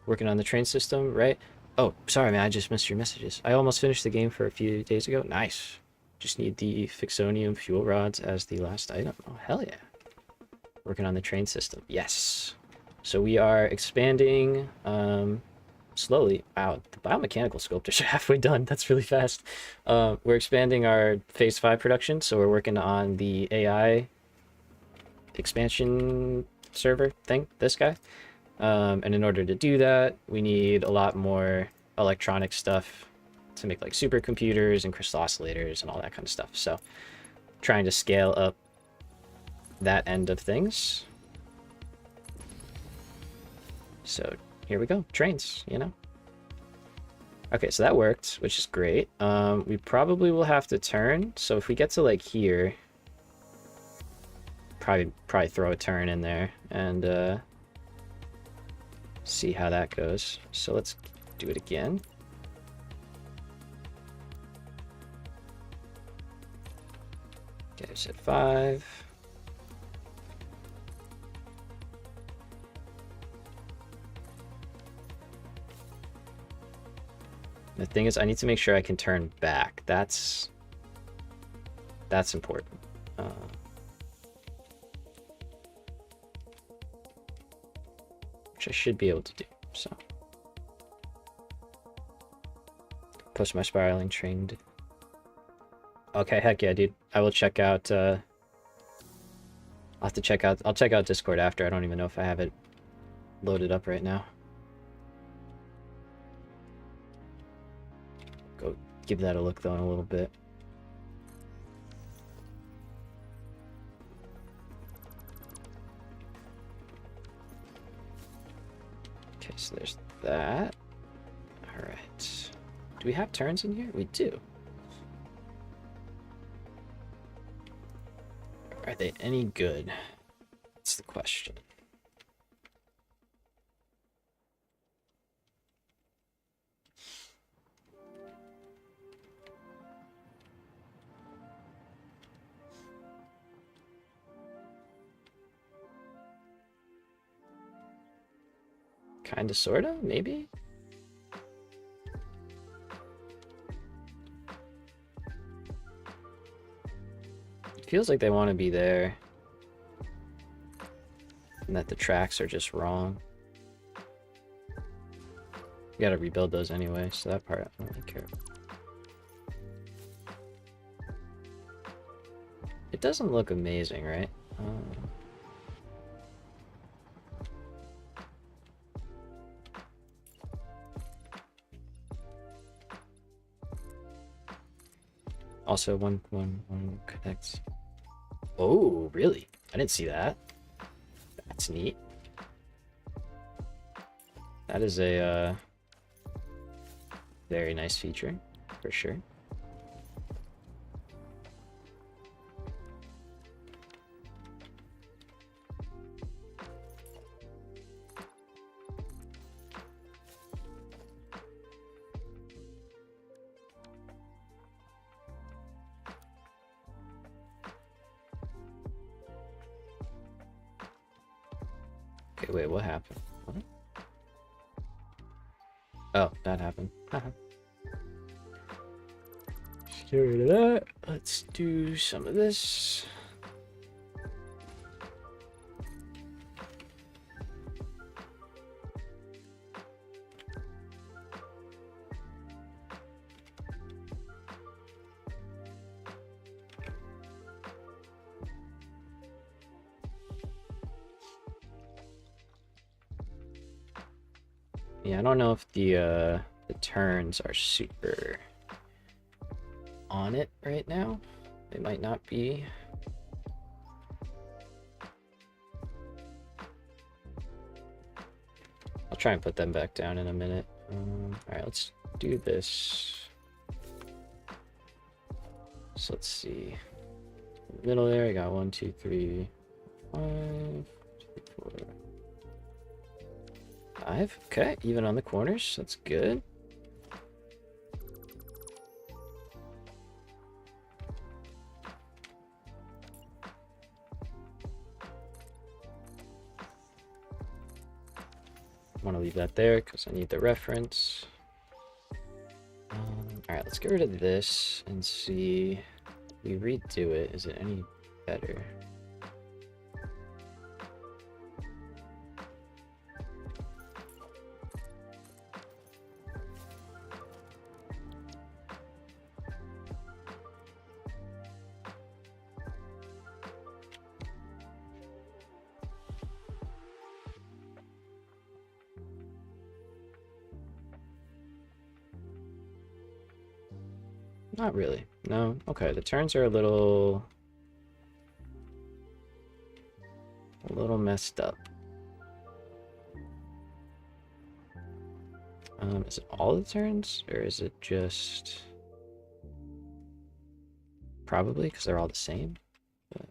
Working on the train system, right? Oh, sorry, man, I just missed your messages. I almost finished the game for a few days ago. Nice. Just need the Fixonium fuel rods as the last item. Oh, hell yeah. Working on the train system. Yes. So we are expanding slowly. Wow, the biomechanical sculptors are halfway done. That's really fast. We're expanding our phase 5 production, so we're working on the AI expansion server thing, this guy. And in order to do that, we need a lot more electronic stuff to make like supercomputers and crystal oscillators and all that kind of stuff. So trying to scale up that end of things. So here we go, trains, you know. Okay, so that worked, which is great. We probably will have to turn. So if we get to like here, probably throw a turn in there and see how that goes. So let's do it again. Okay, set 5. The thing is, I need to make sure I can turn back. That's important. Which I should be able to do. So post my spiraling trained. Okay, heck yeah, dude. I will check out. I'll have to check out. I'll check out Discord after. I don't even know if I have it loaded up right now. Go give that a look though in a little bit. Okay, so there's that. All right. Do we have turns in here? We do. Are they any good? That's the question. Kinda, sorta, maybe? It feels like they want to be there. And that the tracks are just wrong. You gotta rebuild those anyway, so that part I don't really care. It doesn't look amazing, right? Also, one connects. Oh, really? I didn't see that. That's neat. That is a very nice feature, for sure. Okay, wait, what happened? What? Oh, that happened. Get rid of that. Let's do some of this. Yeah, I don't know if the turns are super on it right now. They might not be. I'll try and put them back down in a minute. Alright, let's do this. So let's see. In the middle there, I got 1, 2, 3, 5, 2, 4, 5. Okay, even on the corners. That's good. Want to leave that there because I need the reference. Alright, let's get rid of this and see if we redo it. Is it any better? Not really. No. Okay, the turns are a little messed up. Is it all the turns, or is it just probably because they're all the same? But...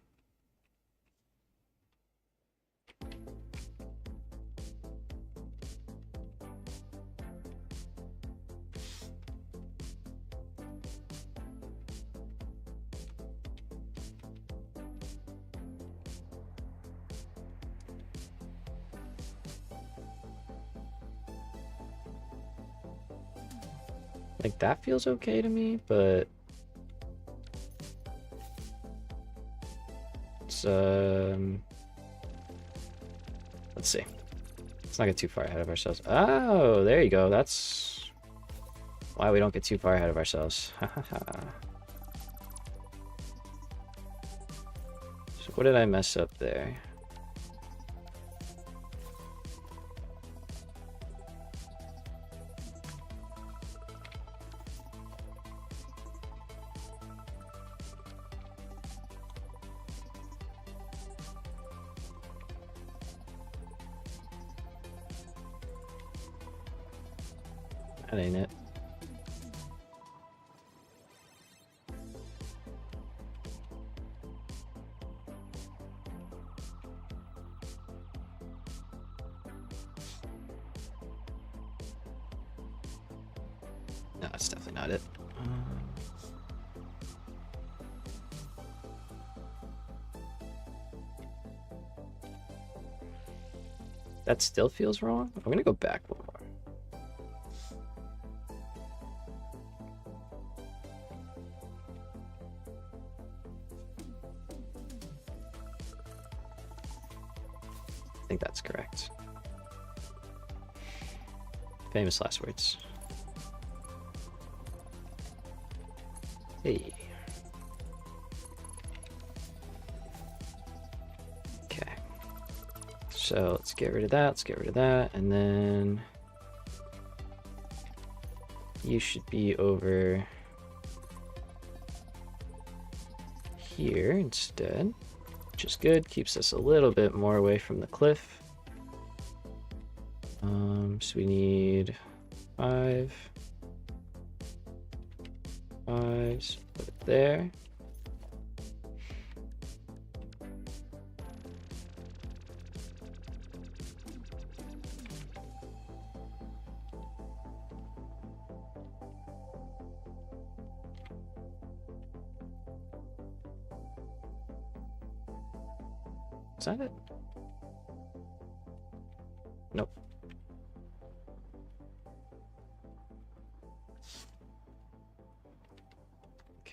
like, that feels okay to me, but it's let's see. Let's not get too far ahead of ourselves. Oh, there you go. That's why we don't get too far ahead of ourselves. So what did I mess up there? That ain't it. No, that's definitely not it. That still feels wrong. I'm gonna go back one more. I think that's correct. Famous last words. Hey. Okay. So let's get rid of that. Let's get rid of that. And then you should be over here instead, which is good. Keeps us a little bit more away from the cliff. So we need 5. 5s, put it there. Is that it?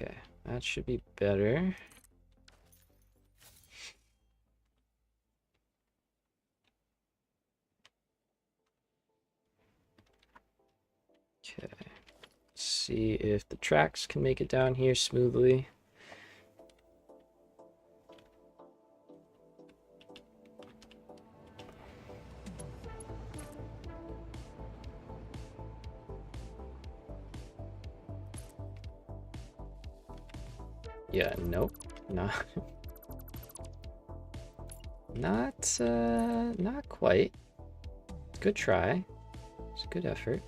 Okay, that should be better. Okay, let's see if the tracks can make it down here smoothly. Yeah, nope, not not quite. Good try. It's a good effort.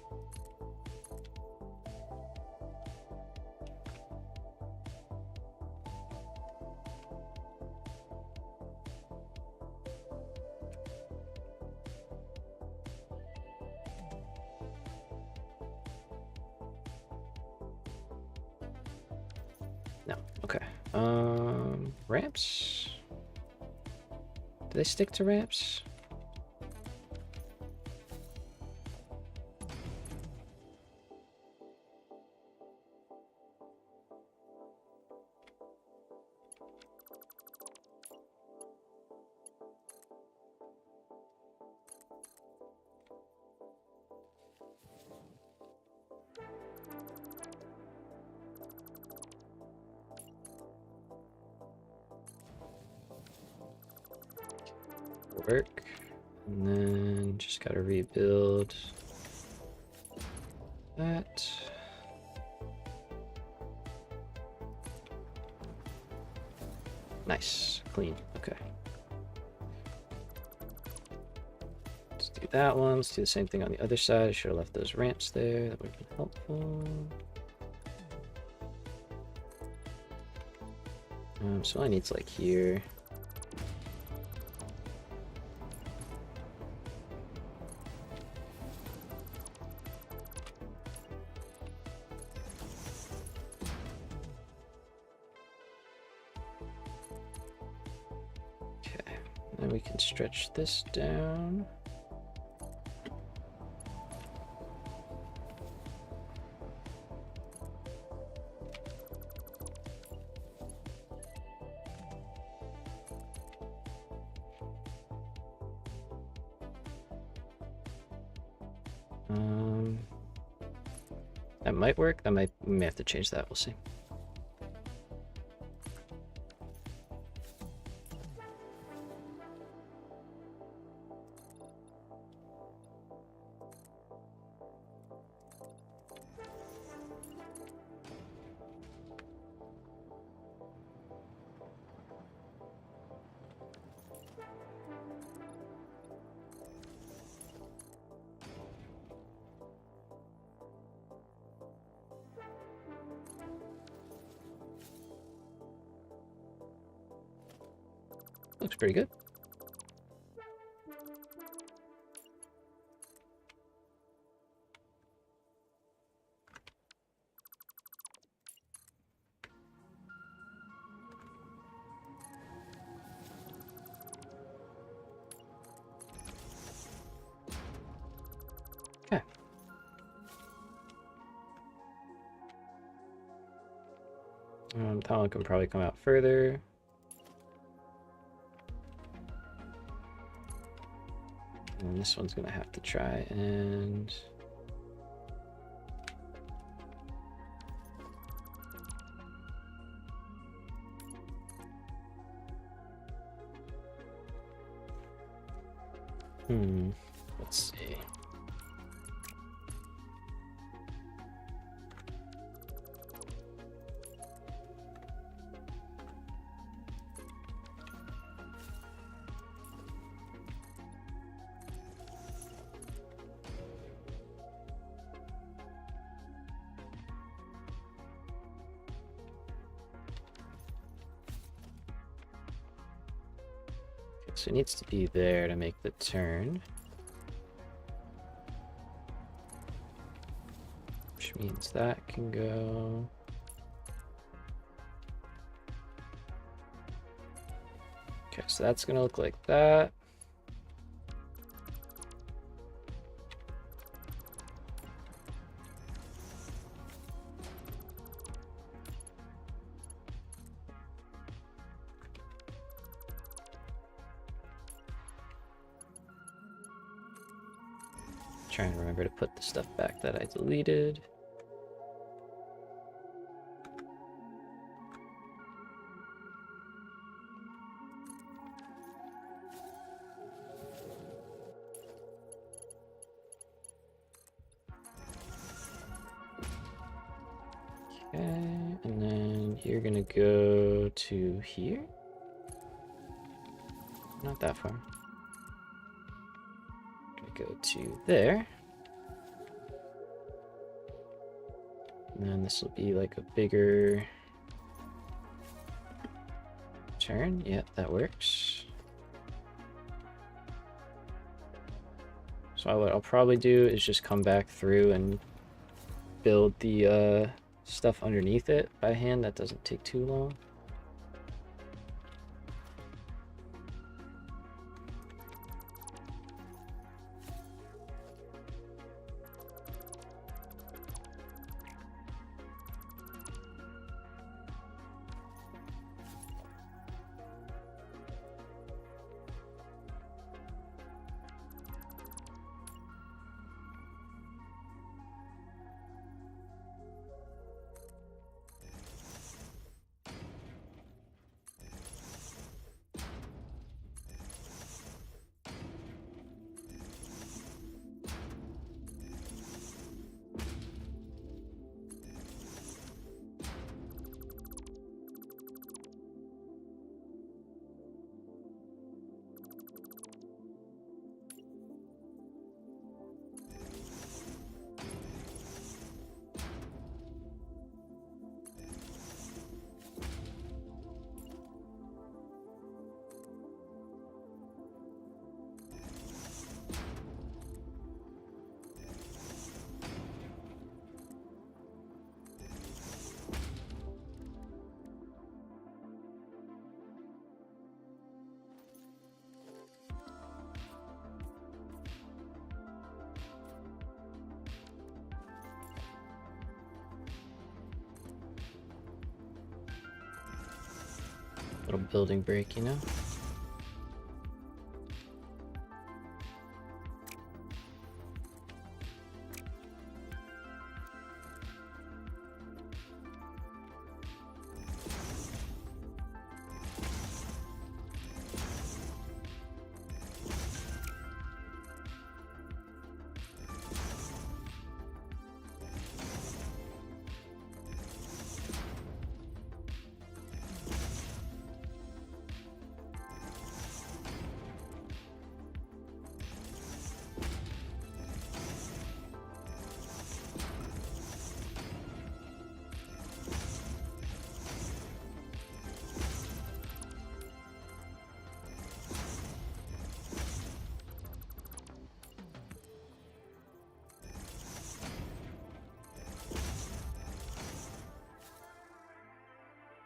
No, okay. Ramps? Do they stick to ramps? Work. And then just gotta rebuild that. Nice, clean, okay. Let's do that one. Let's do the same thing on the other side. I should have left those ramps there. That would have been helpful. So I needs like here. Okay, then we can stretch this down. That might work. We may have to change that. We'll see. Looks pretty good. Okay. That one can probably come out further. And this one's gonna have to try and let's see. So it needs to be there to make the turn. Which means that can go. Okay, so that's gonna look like that. Trying to remember to put the stuff back that I deleted. Okay, and then you're gonna go to here? Not that far. Gonna go to there. And then this will be like a bigger turn. Yep, that works. So what I'll probably do is just come back through and build the stuff underneath it by hand. That doesn't take too long. Little building break, you know?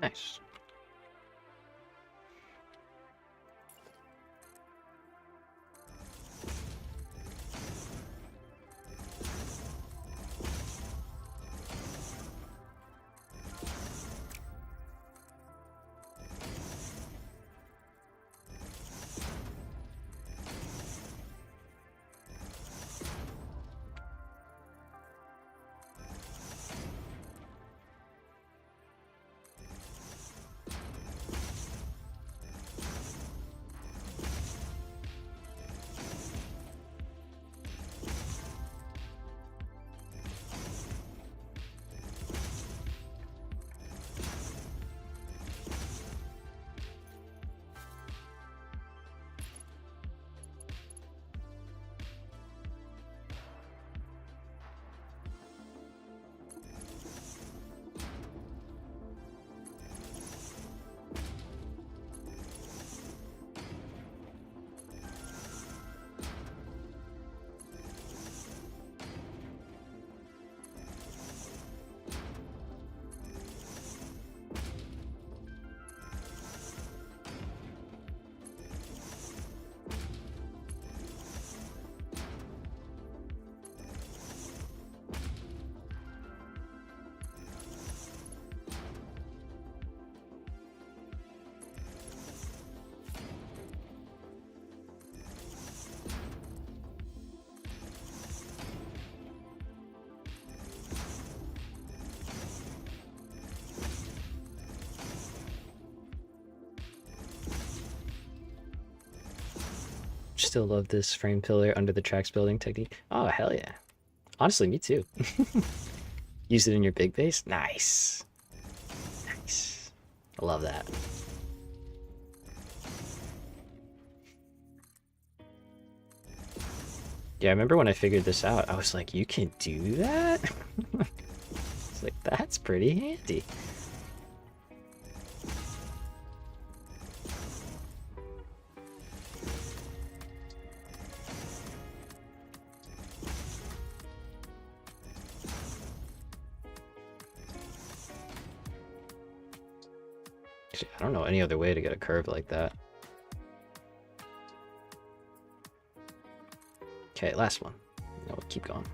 Nice. still love this frame pillar under the tracks building technique. Oh, hell yeah. Honestly, me too. Use it in your big base? Nice. Nice. I love that. Yeah, I remember when I figured this out, I was like, you can do that? It's like, that's pretty handy. I don't know any other way to get a curve like that. Okay, last one. No, we'll keep going.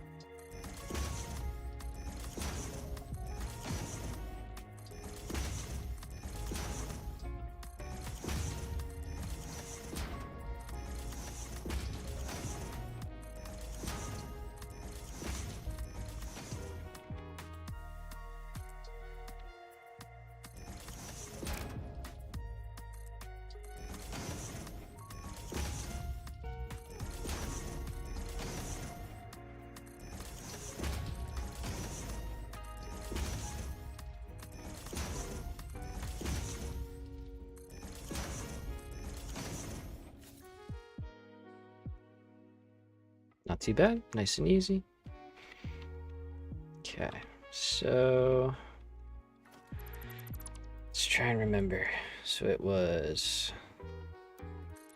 Not too bad, nice and easy. Okay, so let's try and remember. So it was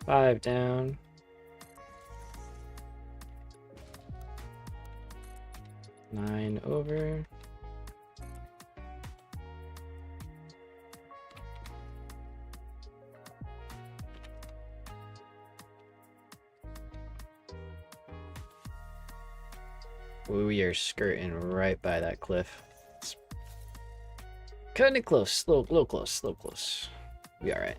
5 down, 9 over, we are skirting right by that cliff. It's cutting it close, little close. We all right.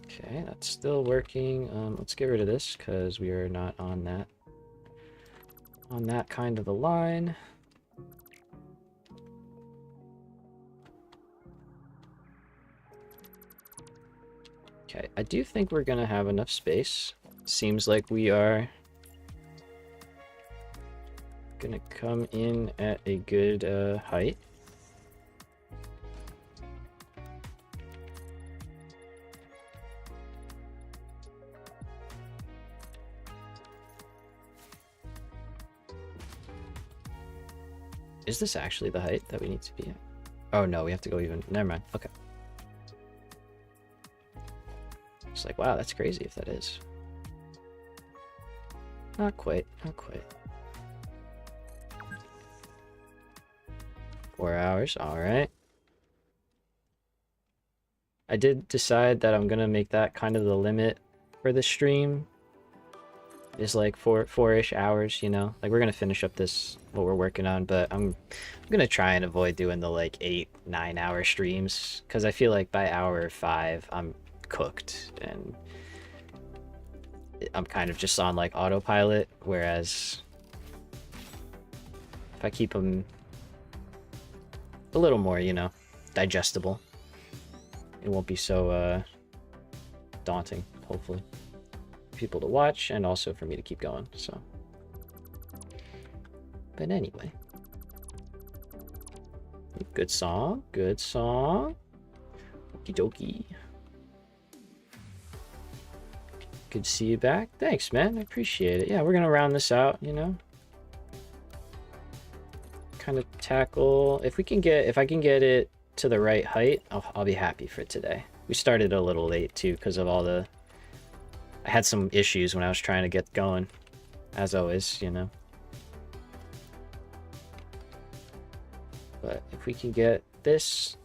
Okay, that's still working. Let's get rid of this because we are not on that kind of a line. Okay, I do think we're gonna have enough space. Seems like we are gonna come in at a good height. Is this actually the height that we need to be at? Oh no, we have to go even. Never mind. Okay. It's like, wow, that's crazy if that is. Not quite, not quite. 4 hours, all right. I did decide that I'm gonna make that kind of the limit for the stream. Is like four-ish hours, you know? Like we're gonna finish up what we're working on, but I'm gonna try and avoid doing the like 8-9 hour streams because I feel like by hour 5 I'm cooked and I'm kind of just on like autopilot, whereas if I keep them a little more, you know, digestible, it won't be so daunting, hopefully. People to watch and also for me to keep going, so. But anyway. Good song, good song. Okie dokie. Good to see you back. Thanks, man. I appreciate it. Yeah, we're gonna round this out, you know. Kind of tackle if I can get it to the right height, I'll be happy for today. We started a little late too because of all the I had some issues when I was trying to get going, as always, you know. But if we can get this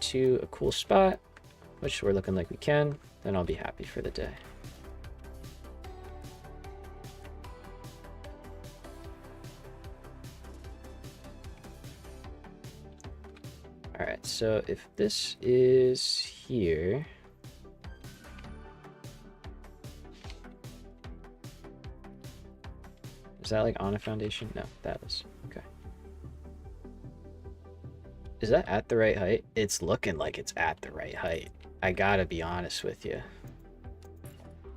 to a cool spot, which we're looking like we can, then I'll be happy for the day. All right, so if this is here, is that like on a foundation? No, that is. Okay. Is that at the right height? It's looking like it's at the right height. I gotta be honest with you.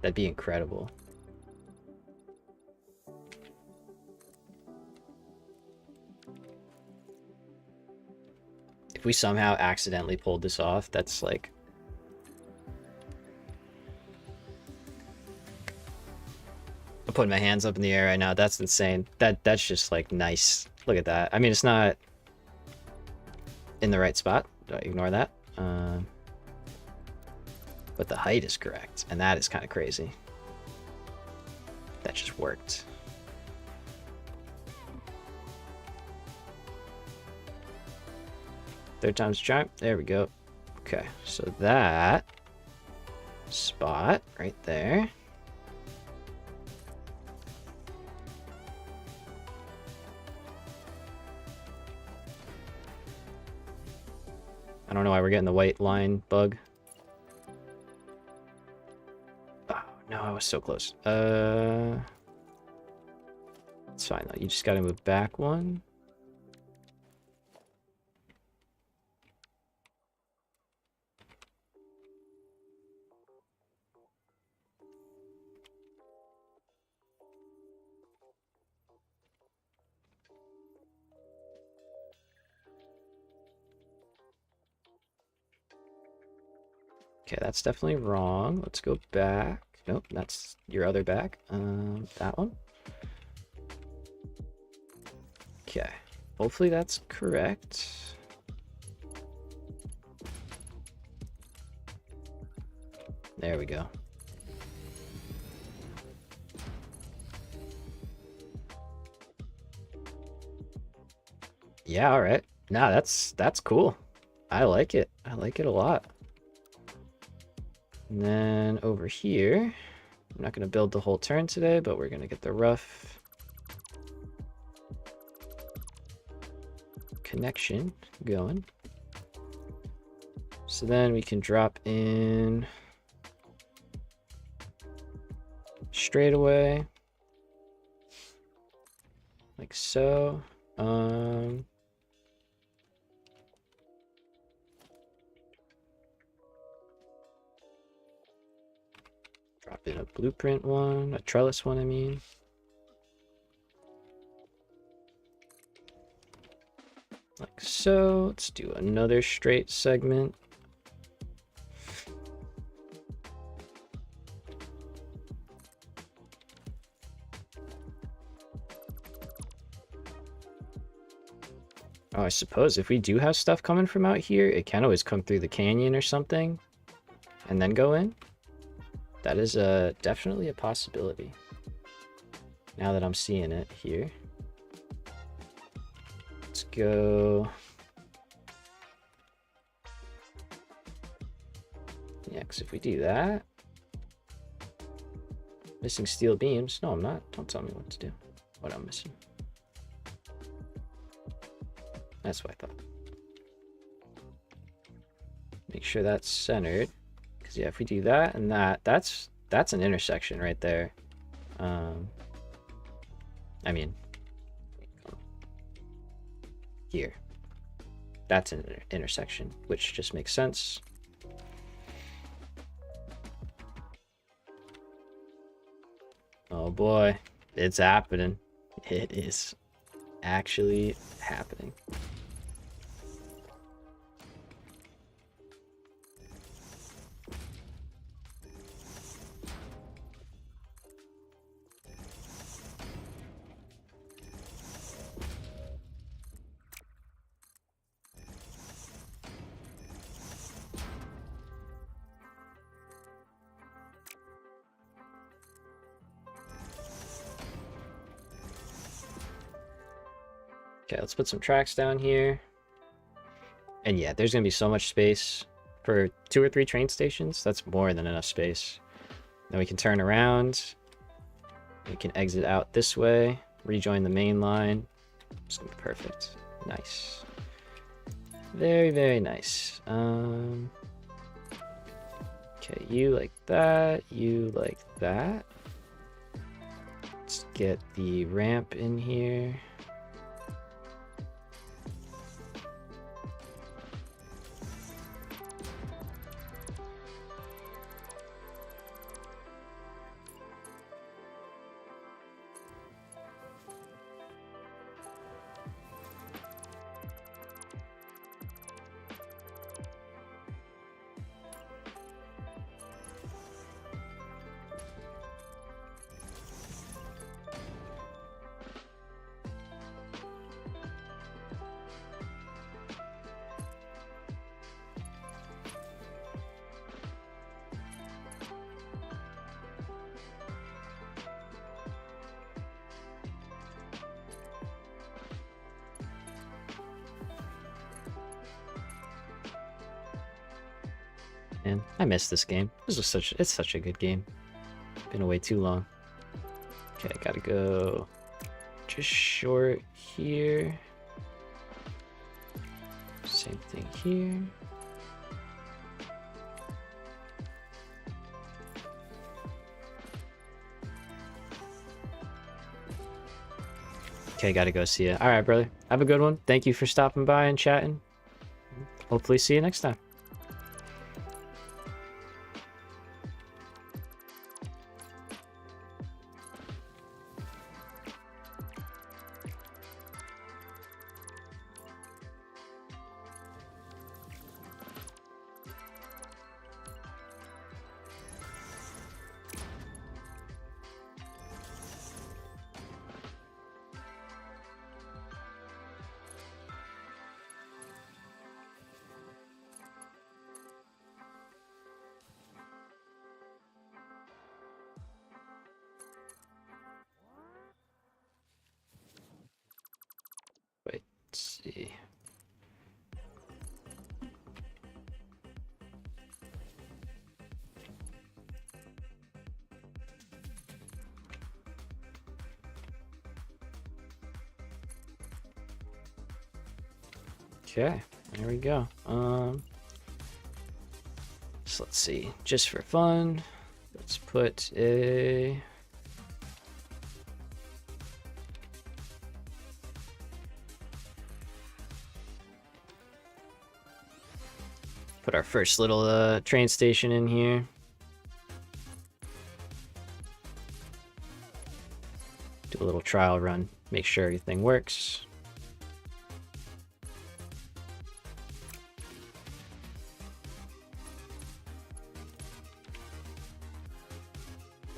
That'd be incredible. If we somehow accidentally pulled this off, that's like... I'm putting my hands up in the air right now. That's insane. That's just like nice. Look at that. I mean, it's not in the right spot. Don't ignore that. But the height is correct, and that is kind of crazy. That just worked. Third time's a charm. There we go. Okay, so that spot right there. I don't know why we're getting the white line bug. Oh, no, I was so close. It's fine though. You just gotta move back one. Okay, that's definitely wrong. Let's go back. Nope, that's your other back. That one. Okay, hopefully that's correct. There we go. Yeah, all right. Nah, that's cool. I like it. I like it a lot. And then over here, I'm not going to build the whole turn today, but we're going to get the rough connection going. So then we can drop in straight away, like so. Drop in a blueprint one, a trellis one, I mean. Like so. Let's do another straight segment. Oh, I suppose if we do have stuff coming from out here, it can always come through the canyon or something and then go in. That is definitely a possibility. Now that I'm seeing it here. Let's go. Yeah, because if we do that. Missing steel beams. No, I'm not. Don't tell me what to do. What I'm missing. That's what I thought. Make sure that's centered. Because yeah, if we do that and that, that's an intersection right there. I mean, here. That's an intersection, which just makes sense. Oh boy, it's happening. It is actually happening. Okay, let's put some tracks down here. And yeah, there's gonna be so much space for 2 or 3 train stations. That's more than enough space. Then we can turn around. We can exit out this way, rejoin the main line. It's gonna be perfect. Nice. Very, very nice. Okay, you like that, you like that. Let's get the ramp in here. Man, I miss this game. It's such a good game. Been away too long. Okay, gotta go just short here. Same thing here. Okay, gotta go see ya. All right, brother. Have a good one. Thank you for stopping by and chatting. Hopefully see you next time. Wait, let's see. Okay, there we go. So let's see. Just for fun, let's put a put our first little train station in here. Do a little trial run, make sure everything works.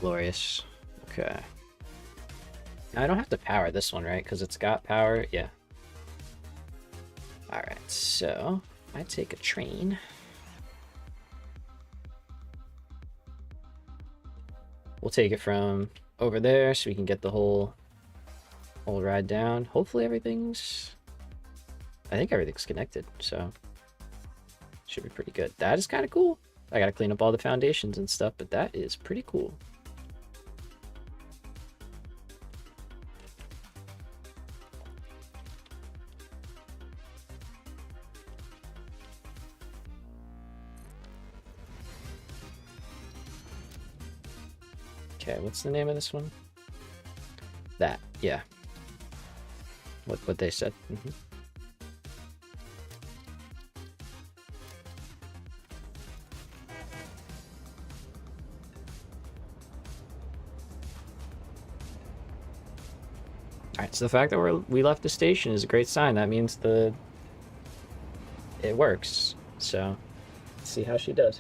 Glorious. Okay. Now I don't have to power this one, right? Because it's got power. Yeah. Alright, so I take a train. We'll take it from over there so we can get the whole ride down. Hopefully everything's... I think everything's connected, so should be pretty good. That is kind of cool. I gotta clean up all the foundations and stuff, but that is pretty cool. Okay, what's the name of this one? That, yeah. What they said. Alright, so the fact that we left the station is a great sign. That means it works. So, let's see how she does.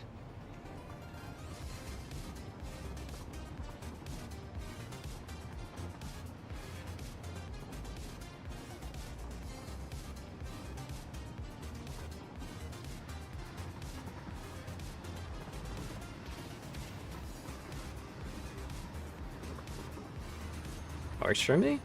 Works for me.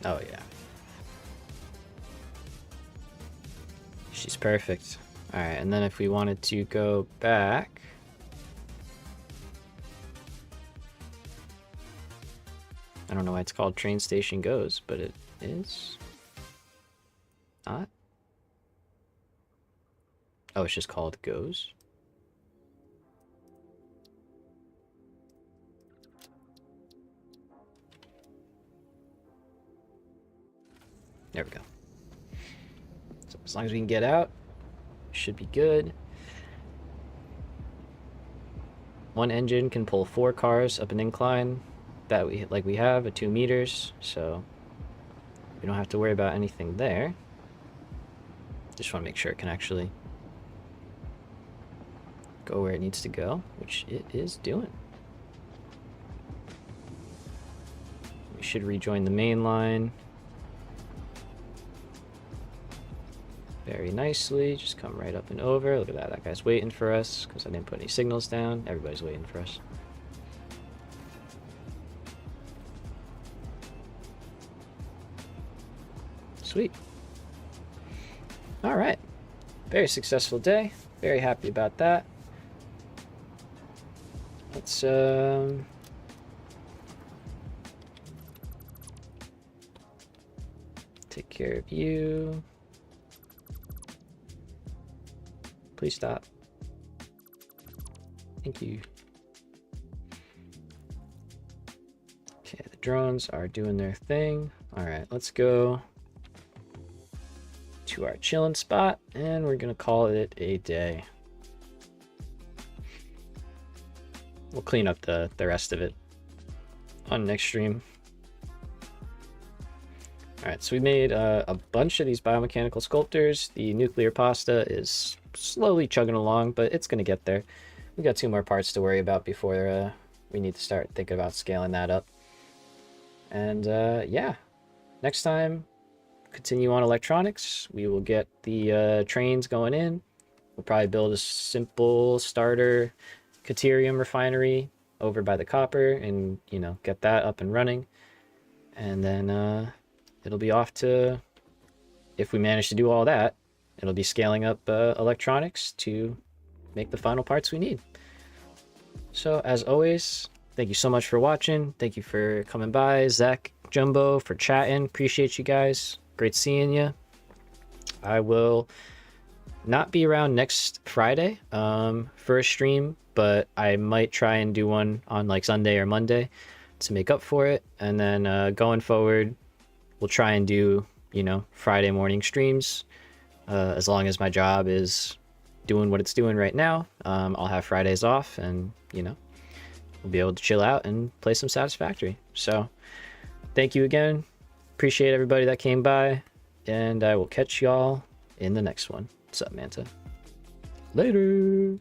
Oh yeah. She's perfect. Alright, and then if we wanted to go back... I don't know why it's called Train Station Goes, but it is... not? Oh, it's just called Goes? There we go. So as long as we can get out, should be good. One engine can pull 4 cars up an incline that we have at 2 meters, so we don't have to worry about anything there. Just want to make sure it can actually go where it needs to go, which it is doing. We should rejoin the main line very nicely. Just come right up and over. Look at that. That guy's waiting for us because I didn't put any signals down. Everybody's waiting for us. Sweet. All right. Very successful day. Very happy about that. Let's take care of you. Please stop. Thank you. Okay, the drones are doing their thing. All right, let's go to our chilling spot, and we're gonna call it a day. We'll clean up the rest of it on next stream. All right, so we made a bunch of these biomechanical sculptors. The nuclear pasta is slowly chugging along, but it's gonna get there. We got 2 more parts to worry about before we need to start thinking about scaling that up. And yeah, next time, continue on electronics. We will get the trains going in. We'll probably build a simple starter Caterium refinery over by the copper and, you know, get that up and running. And then it'll be off to, if we manage to do all that, it'll be scaling up electronics to make the final parts we need. So as always, thank you so much for watching. Thank you for coming by. Zach, Jumbo, for chatting. Appreciate you guys. Great seeing you. I will not be around next Friday for a stream, but I might try and do one on like Sunday or Monday to make up for it. And then going forward, we'll try and do, you know, Friday morning streams. As long as my job is doing what it's doing right now, I'll have Fridays off, and, you know, we'll be able to chill out and play some Satisfactory. So thank you again. Appreciate everybody that came by, and I will catch y'all in the next one. What's up, Manta? Later.